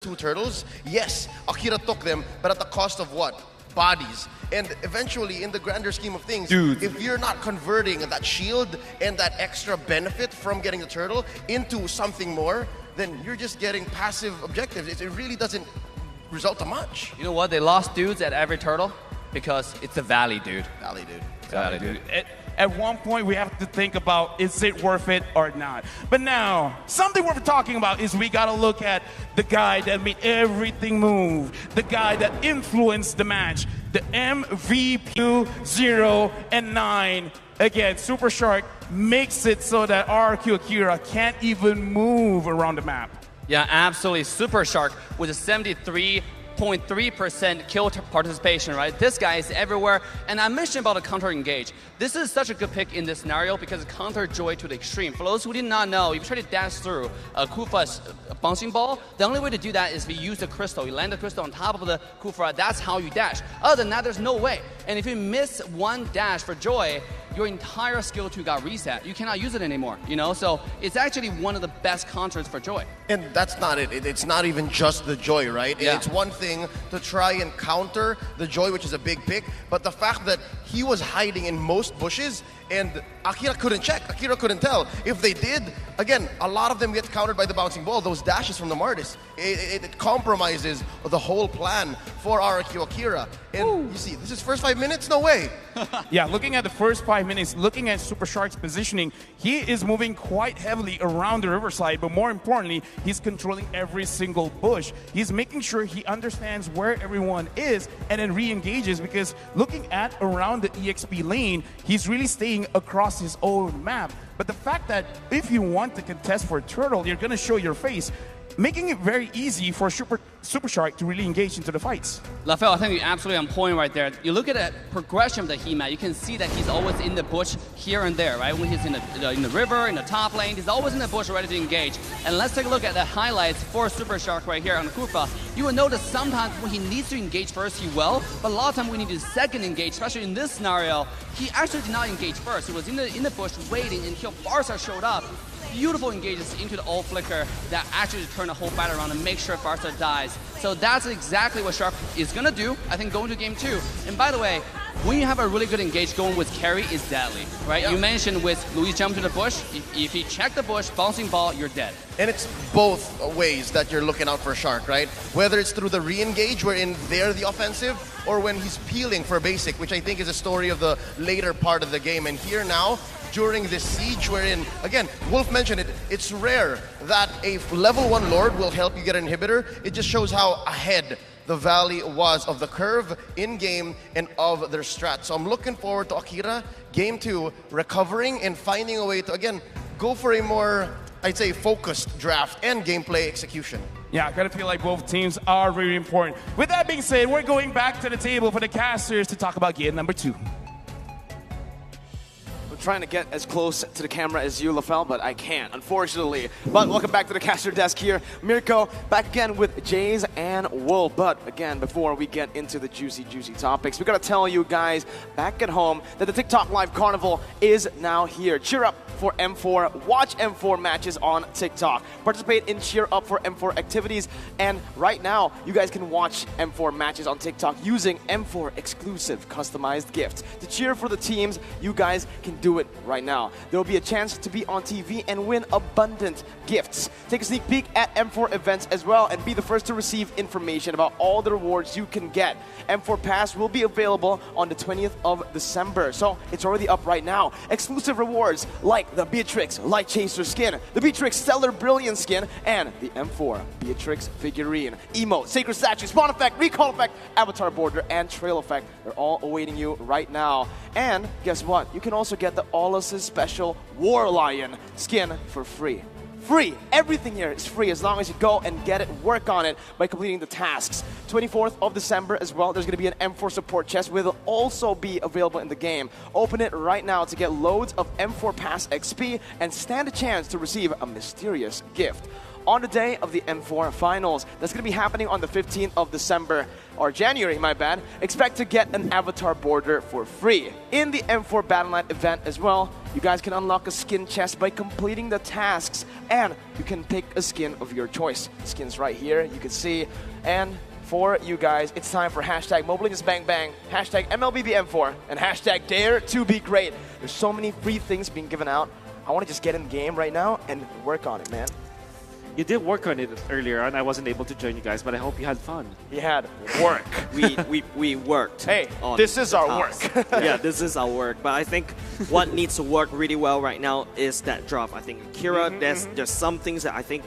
two turtles, yes, Akira took them, but at the cost of what? Bodies. And eventually, in the grander scheme of things, Dude. if you're not converting that shield and that extra benefit from getting the turtle into something more, then you're just getting passive objectives. It really doesn't result to much. You know what? They lost dudes at every turtle because it's a valley, dude. Valley, dude. Valley, dude. At one point, we have to think about, is it worth it or not? But now, something worth talking about is we got to look at the guy that made everything move, the guy that influenced the match, the MVP 0 and 9. Again, Super Shark makes it so that Rrq Akira can't even move around the map. Yeah, absolutely. Super Shark with a 73.3% kill participation, right? This guy is everywhere. And I mentioned about a counter engage. This is such a good pick in this scenario because it counter Joy to the extreme. For those who did not know, if you try to dash through Kufa's bouncing ball, the only way to do that is if you use the crystal. You land the crystal on top of the Kufa, that's how you dash. Other than that, there's no way. And if you miss one dash for Joy, your entire skill 2 got reset. You cannot use it anymore, you know? So it's actually one of the best counters for Joy. And that's not it. It's not even just the Joy, right? Yeah. It's one thing to try and counter the Joy, which is a big pick, but the fact that he was hiding in most bushes and Akira couldn't check, Akira couldn't tell. If they did, again, a lot of them get countered by the bouncing ball, those dashes from the Martis. It compromises the whole plan for Rrq Akira. And you see, this is first 5 minutes? No way. Yeah, looking at the first 5 minutes, looking at Super Shark's positioning, he is moving quite heavily around the riverside, but more importantly, he's controlling every single bush. He's making sure he understands where everyone is and then re-engages, because looking at around the EXP lane, he's really staying across his own map. But the fact that if you want to contest for a turtle, you're going to show your face, making it very easy for Super Shark to really engage into the fights. LaFell, I think you're absolutely on point right there. You look at the progression of the He-Man, you can see that he's always in the bush here and there, right? When he's in the river, in the top lane, he's always in the bush ready to engage. And let's take a look at the highlights for Super Shark right here on the Kufa. You will notice sometimes when he needs to engage first, he will, but a lot of times when he needs a second engage, especially in this scenario, he actually did not engage first. He was in the bush waiting until Barca showed up. Beautiful engages into the ult flicker that actually turn the whole fight around and make sure Barca dies. So that's exactly what Shark is gonna do, I think, going to game 2. And by the way, when you have a really good engage, going with carry is deadly, right? Yep. You mentioned with Luis jump to the bush, if you check the bush, bouncing ball, you're dead. And it's both ways that you're looking out for Shark, right? Whether it's through the re-engage, wherein they're the offensive, or when he's peeling for basic, which I think is a story of the later part of the game. And here now, during this siege, wherein, again, Wolf mentioned it, it's rare that a level 1 Lord will help you get an inhibitor. It just shows how ahead the Valley was of the curve in-game and of their strat. So I'm looking forward to Akira, game 2, recovering and finding a way to, again, go for a more, I'd say, focused draft and gameplay execution. Yeah, I kind of feel like both teams are really important. With that being said, we're going back to the table for the casters to talk about game number 2. Trying to get as close to the camera as you, LaFell, but I can't, unfortunately. But welcome back to the caster desk here. Mirko back again with Jays and Wolf. But again, before we get into the juicy topics, we gotta tell you guys back at home that the TikTok Live Carnival is now here. Cheer up for M4, watch M4 matches on TikTok, participate in Cheer Up for M4 activities, and right now you guys can watch M4 matches on TikTok using M4 exclusive customized gifts. To cheer for the teams, you guys can do it right now. There will be a chance to be on TV and win abundant gifts. Take a sneak peek at M4 events as well and be the first to receive information about all the rewards you can get. M4 Pass will be available on the 20th of December, so it's already up right now. Exclusive rewards like the Beatrix Light Chaser skin, the Beatrix Stellar Brilliant skin, and the M4 Beatrix figurine. Emote, Sacred Statue, Spawn Effect, Recall Effect, Avatar Border, and Trail Effect. They're all awaiting you right now. And guess what? You can also get the Olaus' special War Lion skin for free. Free. Everything here is free as long as you go and get it, work on it by completing the tasks. 24th of December as well, there's going to be an M4 support chest, which will also be available in the game. Open it right now to get loads of M4 Pass XP and stand a chance to receive a mysterious gift. on the day of the M4 finals. That's going to be happening on the 15th of December, or January, my bad. Expect to get an avatar border for free. In the M4 Battlenet event as well, you guys can unlock a skin chest by completing the tasks, and you can pick a skin of your choice. Skins right here, you can see. And for you guys, it's time for hashtag #MobileGamesBangBang, hashtag MLBBM4, and hashtag Dare to Be Great. There's so many free things being given out. I want to just get in the game right now and work on it, man. You did work on it earlier on. I wasn't able to join you guys, but I hope you had fun. You had work. we worked. Hey, on this is the our task. work. Yeah, this is our work. But I think what needs to work really well right now is that drop. I think Akira, there's some things that I think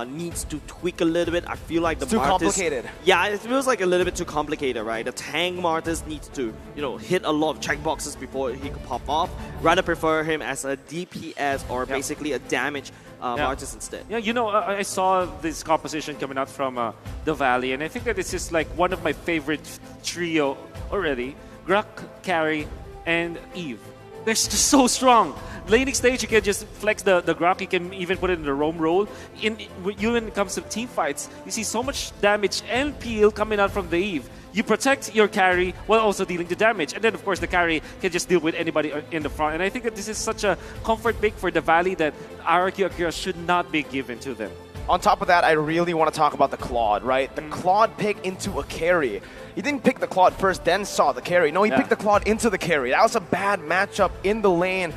needs to tweak a little bit. I feel like the too Martis, complicated. Yeah, it feels like a little bit too complicated, right? The tank Martis needs to, hit a lot of checkboxes before he could pop off. Rather prefer him as a DPS or basically a damage Martis instead. Yeah, I saw this composition coming out from the Valley, and I think that this is like one of my favorite trio already. Rrq, Carry, and Eve. They're just so strong. Laning stage, you can just flex the Rrq. You can even put it in the roam role. When it comes to team fights, you see so much damage and peel coming out from the Eve. You protect your carry while also dealing the damage. And then, of course, the carry can just deal with anybody in the front. And I think that this is such a comfort pick for the Valley that Rrq Akira should not be given to them. On top of that, I really want to talk about the Claude, right? The Claude pick into a carry. He didn't pick the Claude first, then saw the carry. No, he picked the Claude into the carry. That was a bad matchup in the lane.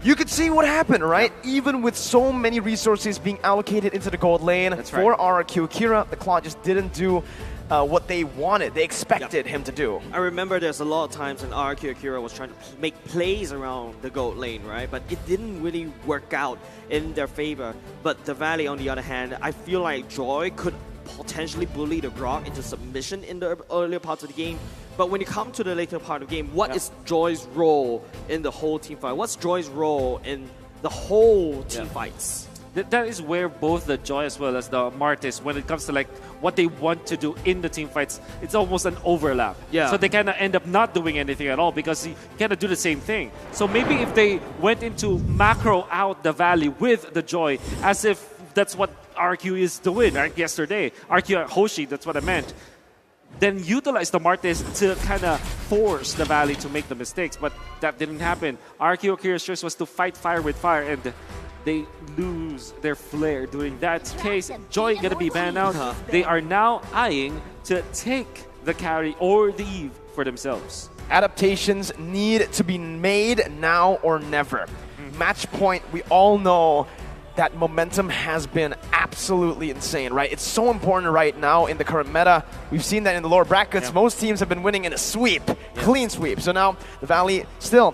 You could see what happened, right? Even with so many resources being allocated into the gold lane for Rrq Akira, the Claude just didn't do what they wanted, they expected him to do. I remember there's a lot of times when Rrq Akira was trying to make plays around the gold lane, right? But it didn't really work out in their favor. But the Valley, on the other hand, I feel like Joy could potentially bully the Rrq into submission in the earlier parts of the game. But when you come to the later part of the game, what is Joy's role in the whole team fight? What's Joy's role in the whole team fights? That is where both the Joy as well as the Martis, when it comes to like what they want to do in the team fights, it's almost an overlap. Yeah. So they kind of end up not doing anything at all because you kind of do the same thing. So maybe if they went into macro out the Valley with the Joy, as if that's what Rrq is doing, right? Yesterday, Rrq Hoshi, that's what I meant. Then utilize the Martis to kind of force the Valley to make the mistakes, but that didn't happen. Rrq Akira's choice was to fight fire with fire, and they lose their flair. During that case, Joy gonna be banned out. They are now eyeing to take the carry or the Eve for themselves. Adaptations need to be made now or never. Match point, we all know that momentum has been absolutely insane, right? It's so important right now in the current meta. We've seen that in the lower brackets. Most teams have been winning in a sweep, clean sweep. So now the Valley still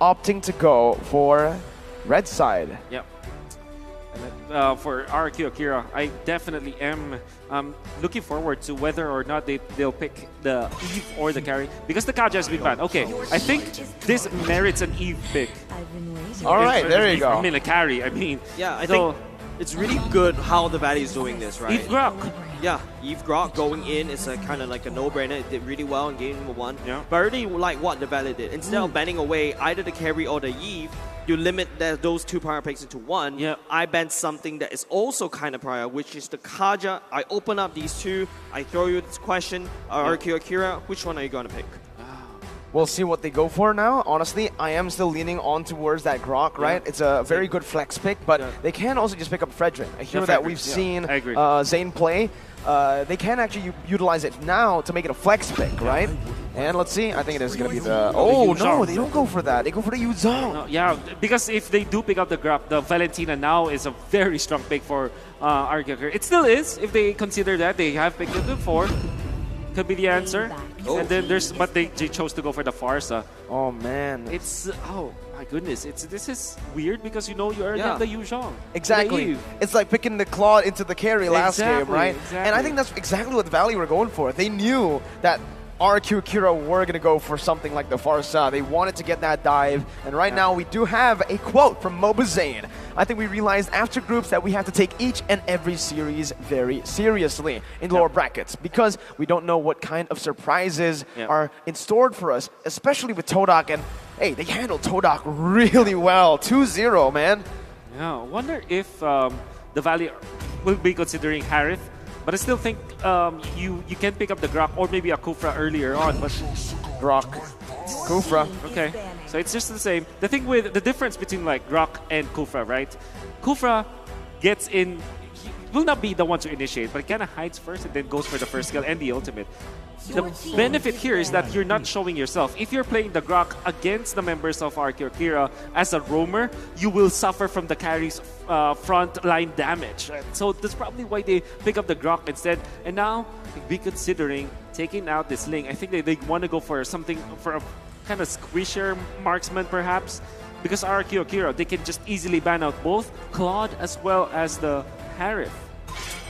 opting to go for red side. Yep. And for Rrq Akira, I definitely am looking forward to whether or not they'll pick the Eve or the carry, because the Kaja has been banned. Okay, I think this merits an Eve pick. All right, there you go. I mean, a carry. I mean, yeah, I think it's really good how the Valley is doing this, right? Eve Rrq. Yeah, Eve Rrq going in is a kind of like a no-brainer. It did really well in game number 1. Yeah. But I really like what the Valley did. Instead of banning away either the carry or the Eve, you limit those two power picks into one. Yeah. I banned something that is also kind of prior, which is the Kaja. I open up these two. I throw you this question, Rrq Akira, which one are you going to pick? We'll see what they go for now. Honestly, I am still leaning on towards that Rrq, right? It's a very good flex pick, but they can also just pick up Fredrin. A hero that we've seen Zane play. They can actually utilize it now to make it a flex pick, right? And let's see. I think it is going to be the... Oh, no, they don't go for that. They go for the Yuzong. No, yeah, because if they do pick up the Rrq, the Valentina now is a very strong pick for Rrq Akira. It still is, if they consider that. They have picked it before. Could be the answer. And then but they chose to go for the Farsa. Oh man, it's oh my goodness, this is weird because you already have the Yuzhong. Exactly, it's like picking the Claude into the carry last game, right? Exactly. And I think that's exactly what the Valley were going for. They knew that Rrq Akira were going to go for something like the Farsa. They wanted to get that dive, and right now we do have a quote from Mobazane. I think we realized after groups that we have to take each and every series very seriously in lower brackets, because we don't know what kind of surprises are in store for us, especially with Todak. And hey, they handled Todak really well. 2-0, man. Yeah, I wonder if the Valley will be considering Harith. But I still think you can pick up the Rrq or maybe a Kufra earlier on. But Rrq, Kufra. okay, so it's just the same. The thing with the difference between like Rrq and Kufra, right? Kufra gets in, he will not be the one to initiate, but he kind of hides first and then goes for the first skill and the ultimate. The benefit here is that you're not showing yourself. If you're playing the Rrq against the members of Rrq Akira as a roamer, you will suffer from the carry's front line damage. Right? So that's probably why they pick up the Rrq instead. And now, be considering taking out this Ling. I think they want to go for something, for a kind of squishier marksman perhaps. Because Rrq Akira, they can just easily ban out both Claude as well as the Harith.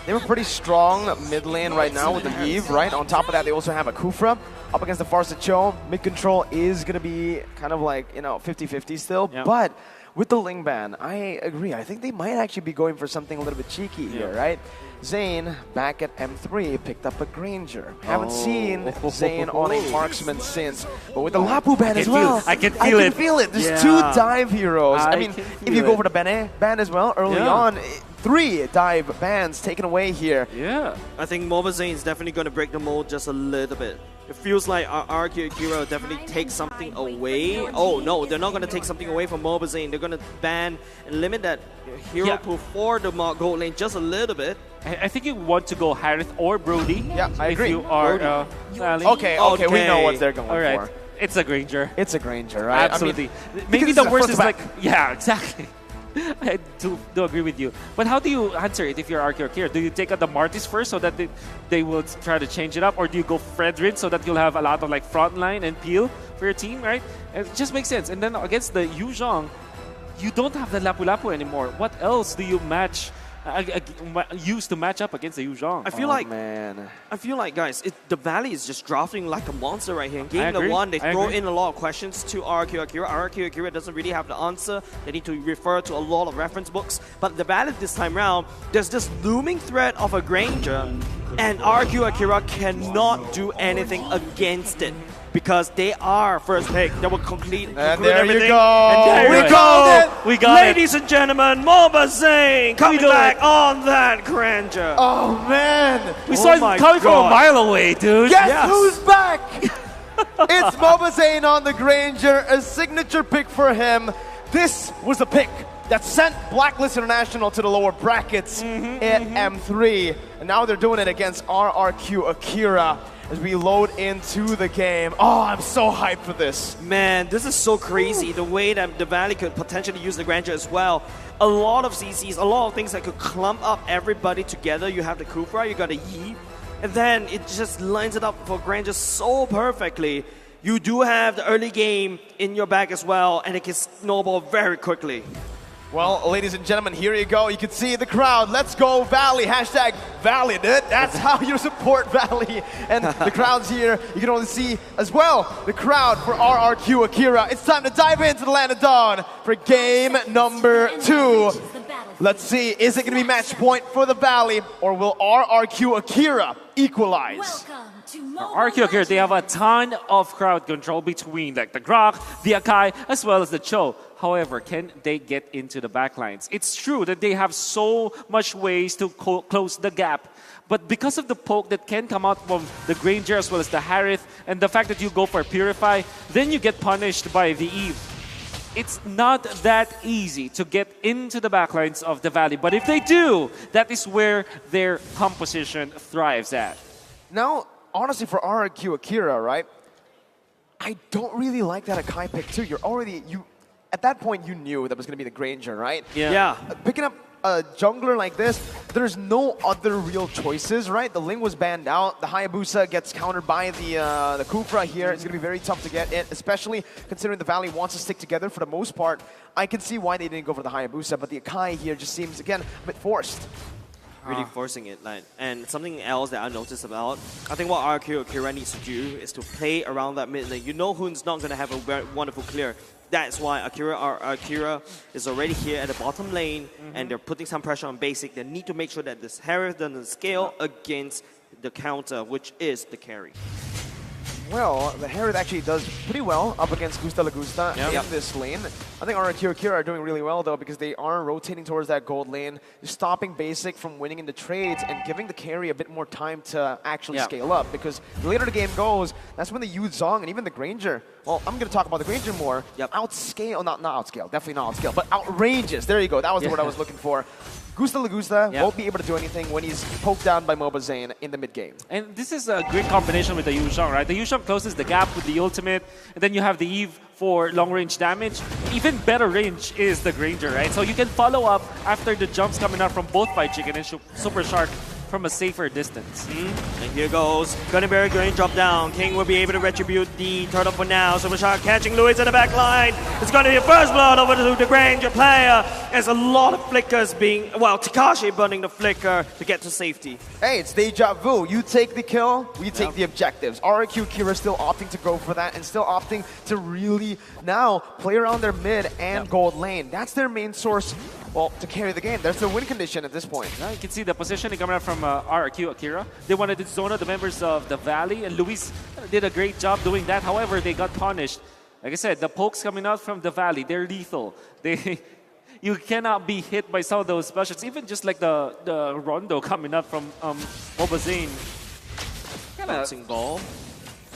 They were pretty strong mid lane right now with the Eve, right? On top of that, they also have a Kufra up against the Farsa Cho. Mid control is going to be kind of like, 50-50 still. Yeah. But with the Ling ban, I agree. I think they might actually be going for something a little bit cheeky here, right? Zane, back at M3, picked up a Granger. Haven't seen Zane on a marksman since. But with the Lapu ban as well, I can feel it. There's two dive heroes. I mean, if you go for the ban as well, early on, 3 dive bans taken away here. Yeah. I think Mobile Zane is definitely going to break the mold just a little bit. It feels like Rrq Akira definitely takes something away. Oh no, they're not going to take something away from Mobile Zane. They're going to ban and limit that hero pool for the gold lane just a little bit. I think you want to go Harith or Brody. Yeah, I agree. If you are Valley. Okay, we know what they're going for. It's a Granger. It's a Granger, right? Absolutely. I mean, maybe the worst is back. yeah, exactly. I do agree with you. But how do you answer it if you're Rrq Akira? Do you take out the Martis first so that they will try to change it up? Or do you go Fredrin so that you'll have a lot of like frontline and peel for your team, right? It just makes sense. And then against the Yu Zhong, you don't have the Lapu Lapu anymore. What else do you use to match up against the Yu Zhong? I feel like, guys, the Valley is just drafting like a monster right here. In game number 1, they throw in a lot of questions to Rrq Akira. Rrq Akira doesn't really have the answer. They need to refer to a lot of reference books. But the Valley this time around, there's this looming threat of a Granger, and Rrq Akira cannot do anything against it. Because they are first pick. They will conclude and there everything. You go. We called it. We got Ladies and gentlemen, Mobile Zane coming back on that Granger. Oh, man. We saw him coming from a mile away, dude. Guess who's back? It's Mobile Zane on the Granger, a signature pick for him. This was a pick that sent Blacklist International to the lower brackets at M3. And now they're doing it against Rrq Akira. As we load into the game. Oh, I'm so hyped for this. Man, this is so crazy. The way that the Valley could potentially use the Granger as well. A lot of CCs, a lot of things that could clump up everybody together. You have the Kufra, you got a Yi, and then it just lines it up for Granger so perfectly. You do have the early game in your bag as well, and it can snowball very quickly. Well, ladies and gentlemen, here you go. You can see the crowd. Let's go Valley. Hashtag Valley, dude. That's how you support Valley. And the crowd's here. You can only see as well the crowd for Rrq Akira. It's time to dive into the Land of Dawn for game number 2. Let's see, is it going to be match point for the Valley, or will Rrq Akira equalize? Rrq Akira, they have a ton of crowd control between like the Rrq, the Akai, as well as the Cho. However, can they get into the backlines? It's true that they have so much ways to close the gap. But because of the poke that can come out from the Granger as well as the Harith, and the fact that you go for Purify, then you get punished by the Eve. It's not that easy to get into the backlines of the Valley. But if they do, that is where their composition thrives at. Now, honestly, for Rrq Akira, right? I don't really like that Akai pick too. At that point, you knew that was going to be the Granger, right? Yeah. Picking up a jungler like this, there's no other real choices, right? The Ling was banned out. The Hayabusa gets countered by the Kufra here. It's going to be very tough to get in, especially considering the Valley wants to stick together for the most part. I can see why they didn't go for the Hayabusa, but the Akai here just seems, again, a bit forced. Really forcing it. And something else that I noticed about, I think what Rrq Akira needs to do is to play around that mid lane. You know who's not going to have a very wonderful clear. That's why Akira is already here at the bottom lane, and they're putting some pressure on basic. They need to make sure that this Harith doesn't scale against the counter, which is the carry. Well, the Herod actually does pretty well up against Gusta Lagusta in this lane. I think Rrq Akira are doing really well, though, because they are rotating towards that gold lane, stopping Basic from winning in the trades and giving the carry a bit more time to actually scale up. Because the later the game goes, that's when the Yu Zhong and even the Granger, well, I'm going to talk about the Granger more, outscale, not outscale, definitely not outscale, but outranges. There you go. That was the word I was looking for. Gusta Lagusta won't be able to do anything when he's poked down by Mobazane in the mid-game. And this is a great combination with the Yu Zhong, right? The Yu Zhong closes the gap with the ultimate, and then you have the Eve for long-range damage. Even better range is the Granger, right? So you can follow up after the jumps coming out from both Fight Chicken and Super Shark from a safer distance. And here goes. Gonna be a great drop down. King will be able to retribute the turtle for now. Super Shark catching Luis in the back line. It's gonna be a first blood over to the Granger player. There's a lot of flickers being, well, Takashi burning the flicker to get to safety. Hey, it's deja vu. You take the kill, we take the objectives. Rrq Akira still opting to go for that and still opting to really now play around their mid and gold lane. That's their main source, well, to carry the game. There's the win condition at this point. Yeah, you can see the positioning coming out from Rrq Akira. They wanted to zone out the members of the Valley, and Luis did a great job doing that. However, they got punished. Like I said, the pokes coming out from the Valley, they're lethal. You cannot be hit by some of those specials, even just like the Rondo coming up from Mobazane. Bouncing ball.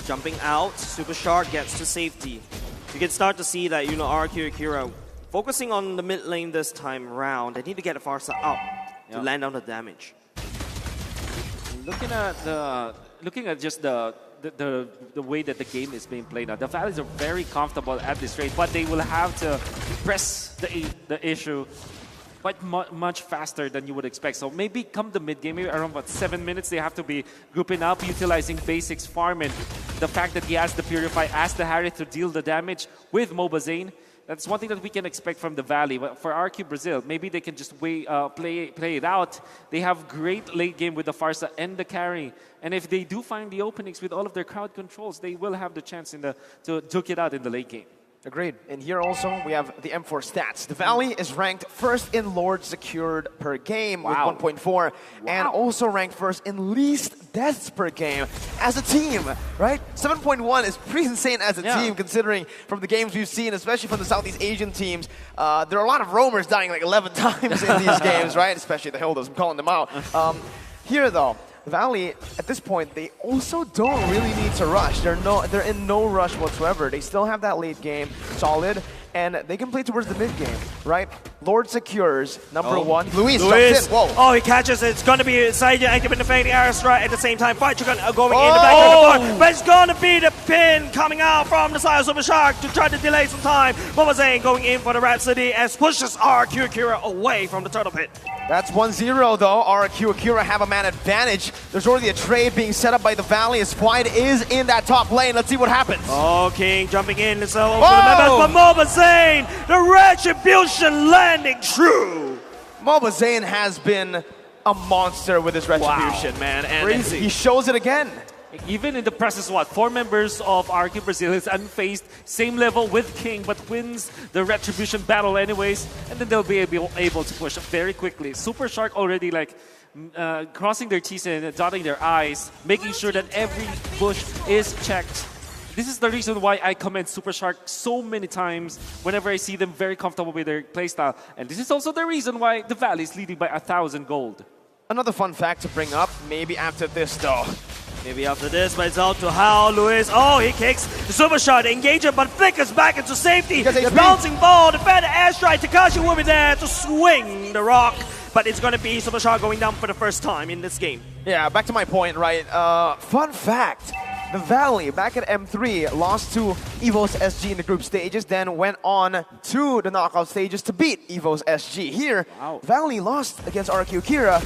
Jumping out. Super Shark gets to safety. You can start to see that, Rrq Akira focusing on the mid lane this time round. They need to get a Farsa up to land on the damage. Looking at just the way that the game is being played now, the Valleys are very comfortable at this rate, but they will have to press the issue quite much faster than you would expect. So maybe come the mid game, maybe around 7 minutes, they have to be grouping up, utilizing Basics farm, and the fact that he has the Purify, asked the Harry to deal the damage with Mobazane. That's one thing that we can expect from the Valley. But for RQ Brazil, maybe they can just play it out. They have great late game with the Farsa and the carry. And if they do find the openings with all of their crowd controls, they will have the chance to duke it out in the late game. Agreed. And here also we have the M4 stats. The Valley is ranked first in Lord secured per game with 1.4, and also ranked first in least deaths per game as a team, right? 7.1 is pretty insane as a team, considering from the games we've seen, especially from the Southeast Asian teams. There are a lot of roamers dying like 11 times in these games, right? Especially the Hildas, I'm calling them out. Here though, Valley, at this point, they also don't really need to rush. They're in no rush whatsoever. They still have that late game solid, and they can play towards the mid game, right? Lord secures number one. Luis jumps in. Whoa. Oh, he catches it. It's going to be Saija activating the fading air strike at the same time. Fight going in the back of the floor. But it's going to be the pin coming out from the side of Super Shark to try to delay some time. Mobazane going in for the Rhapsody as pushes Rrq Akira away from the turtle pit. That's 1-0 though. Rrq Akira have a man advantage. There's already a trade being set up by the Valley as Flight is in that top lane. Let's see what happens. Oh, King jumping in. So over the members, but Mobazane, the retribution landing true. Mobazane has been a monster with his retribution, man. And Crazy. He shows it again. Even in the presence of 4 members of RQ Brazil is unfazed, same level with King, but wins the retribution battle anyways, and then they'll be able to push very quickly. Super Shark already crossing their T's and dotting their I's, making sure that every bush is checked. This is the reason why I commend Super Shark so many times whenever I see them very comfortable with their playstyle. And this is also the reason why the Valley is leading by 1,000 gold. Another fun fact to bring up, maybe after this though. Maybe after this, but it's out to how Luis. Oh, he kicks the super shot, engager, but flickers back into safety. The bouncing ball, the better airstrike. Takashi will be there to swing the rock, but it's going to be Super Shark going down for the first time in this game. Yeah, back to my point, right? Fun fact. The Valley, back at M3, lost to EVO's SG in the group stages, then went on to the knockout stages to beat EVO's SG. Here, Valley lost against Rrq Akira,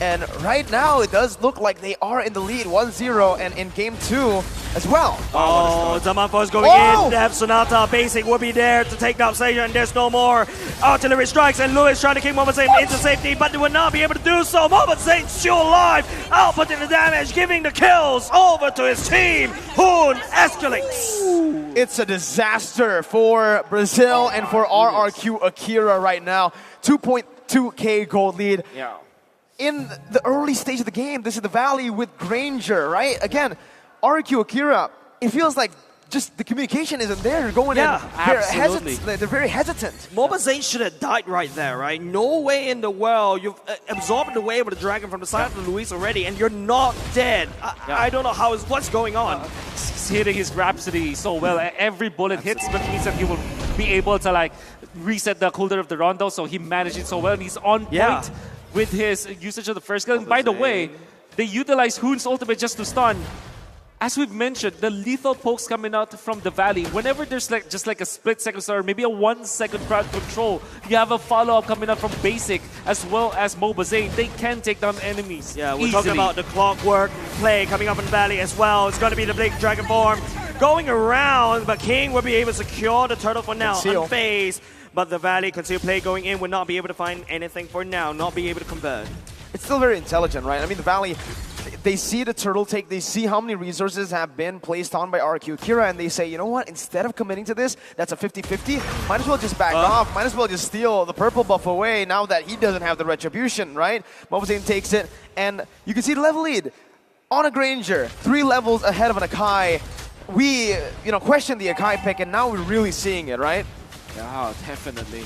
and right now it does look like they are in the lead 1-0 and in game 2 as well. Oh, Zamanfo is going in. They have Sonata. Basic will be there to take down Saja, and there's no more artillery strikes, and Luis trying to kick Mobazane into safety, but they will not be able to do so. Mobazane still alive, outputting the damage, giving the kills over to his team. Hoon escalates. It's a disaster for Brazil and for Rrq Akira right now. 2.2k gold lead. Yeah. In the early stage of the game, this is the Valley with Granger, right? Again, Rrq Akira, it feels like just the communication isn't there. Going in, absolutely. they're very hesitant. Mobazane should have died right there, right? No way in the world. You've absorbed the wave of the dragon from the side of Luis already, and you're not dead. I don't know what's going on. He's hitting his Rhapsody so well. Every bullet hits, but means that he will be able to like reset the cooldown of the Rondo, so he managed it so well, and he's on point with his usage of the first skill. And by the way, they utilize Hoon's ultimate just to stun. As we've mentioned, the lethal pokes coming out from the Valley, whenever there's like just like a split second or maybe a 1 second crowd control, you have a follow-up coming out from Basic as well as Mobazane. They can take down enemies we're talking about the clockwork play coming up in the Valley as well. It's going to be the big dragon form going around, but King will be able to secure the turtle for now, unfazed. But the Valley conceal play going in will not be able to find anything for now, not be able to convert. It's still very intelligent, right? I mean, the Valley, they see the turtle take, they see how many resources have been placed on by Rrq Akira, and they say, you know what, instead of committing to this, that's a 50-50, might as well just back off, might as well just steal the purple buff away now that he doesn't have the retribution, right? Mobazane takes it, and you can see the level lead on a Granger, 3 levels ahead of an Akai. We, questioned the Akai pick, and now we're really seeing it, right? Yeah, definitely.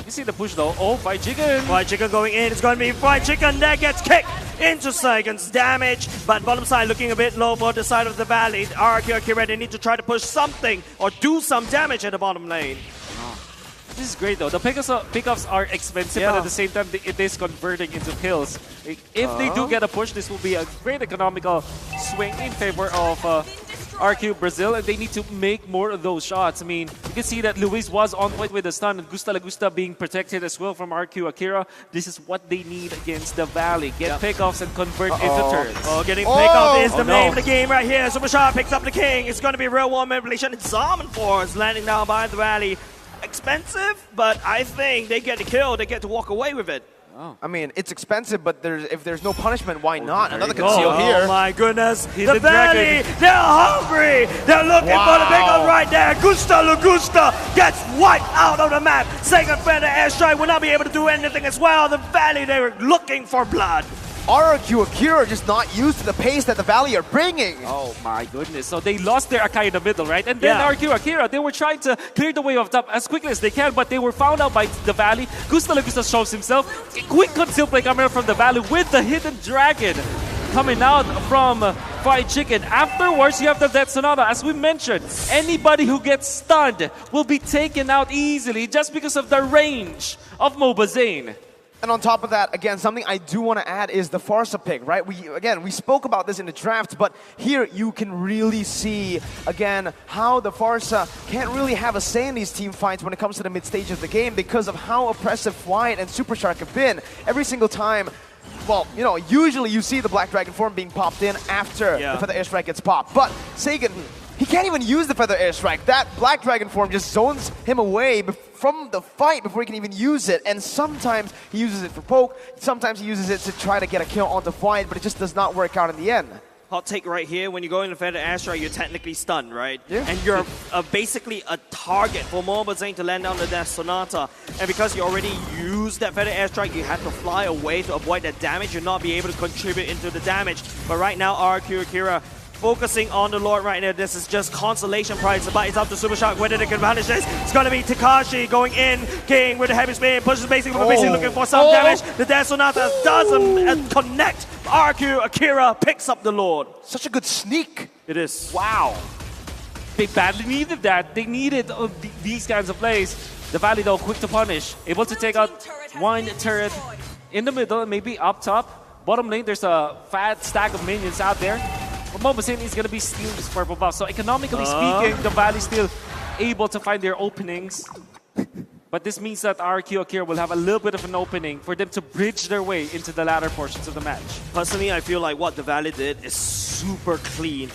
You see the push though. Oh, Fried Chicken! Fried Chicken going in. It's going to be Fried Chicken that gets kicked into seconds damage. But bottom side looking a bit low for the side of the Valley. Rrq Akira, they need to try to push something or do some damage at the bottom lane. This is great though. The pickups are expensive, but at the same time, it is converting into kills. If they do get a push, this will be a great economical swing in favor of Rrq Brazil, and they need to make more of those shots. I mean, you can see that Luis was on point with the stun, and Gusta Lagusta being protected as well from Rrq Akira. This is what they need against the Valley. Get pickoffs and convert into turns. Getting pickoff is the name of the game right here. Super Shark picks up the King. It's going to be real warm manipulation. It's Zarman Force landing down by the Valley. Expensive, but I think they get the kill. They get to walk away with it. I mean, it's expensive, but if there's no punishment, why not? Another conceal here. Oh my goodness. The Valley, they're hungry. They're looking for the pickup right there. Gusta Lagusta gets wiped out of the map. Second Feather Airstrike will not be able to do anything as well. The Valley, they were looking for blood. Rrq Akira just not used to the pace that the Valley are bringing. Oh my goodness. So they lost their Akai in the middle, right? And then Rrq Akira, they were trying to clear the way of top as quickly as they can, but they were found out by the Valley. Gusta Lagusta shows himself. A quick conceal play coming out from the Valley with the hidden dragon coming out from Fried Chicken. Afterwards, you have the Death Sonata. As we mentioned, anybody who gets stunned will be taken out easily just because of the range of Mobazane. And on top of that, again, something I do want to add is the Farsa pick, right? We spoke about this in the draft, but here you can really see, again, how the Farsa can't really have a say in these team fights when it comes to the mid-stage of the game because of how oppressive White and Super Shark have been. Every single time, well, usually you see the Black Dragon form being popped in after the Feather Airstrike gets popped. But Sagan, he can't even use the Feather Airstrike. That Black Dragon form just zones him away from the fight before he can even use it. And sometimes he uses it for poke, sometimes he uses it to try to get a kill onto Fight, but it just does not work out in the end. Hot take right here, when you go into Feather Airstrike, you're technically stunned, right? Yeah. And you're basically a target for Mobazane to land down the Death Sonata. And because you already used that Feather Airstrike, you have to fly away to avoid that damage and not be able to contribute into the damage. But right now, Rrq Akira focusing on the Lord right now. This is just consolation prize, but it's up to Super Shark whether they can manage this. It's going to be Takashi going in. King with the heavy spin, pushes basically looking for some damage. The Death Sonata doesn't connect. Rrq Akira picks up the Lord. Such a good sneak. It is. Wow. They badly needed that. They needed these kinds of plays. The Valley, though, quick to punish. Able to take out one turret in the middle and maybe up top. Bottom lane, there's a fat stack of minions out there. Mobazane is going to be stealing this purple buff. So economically speaking, the Valley still able to find their openings. But this means that Rrq Akira will have a little bit of an opening for them to bridge their way into the latter portions of the match. Personally, I feel like what the Valley did is super clean.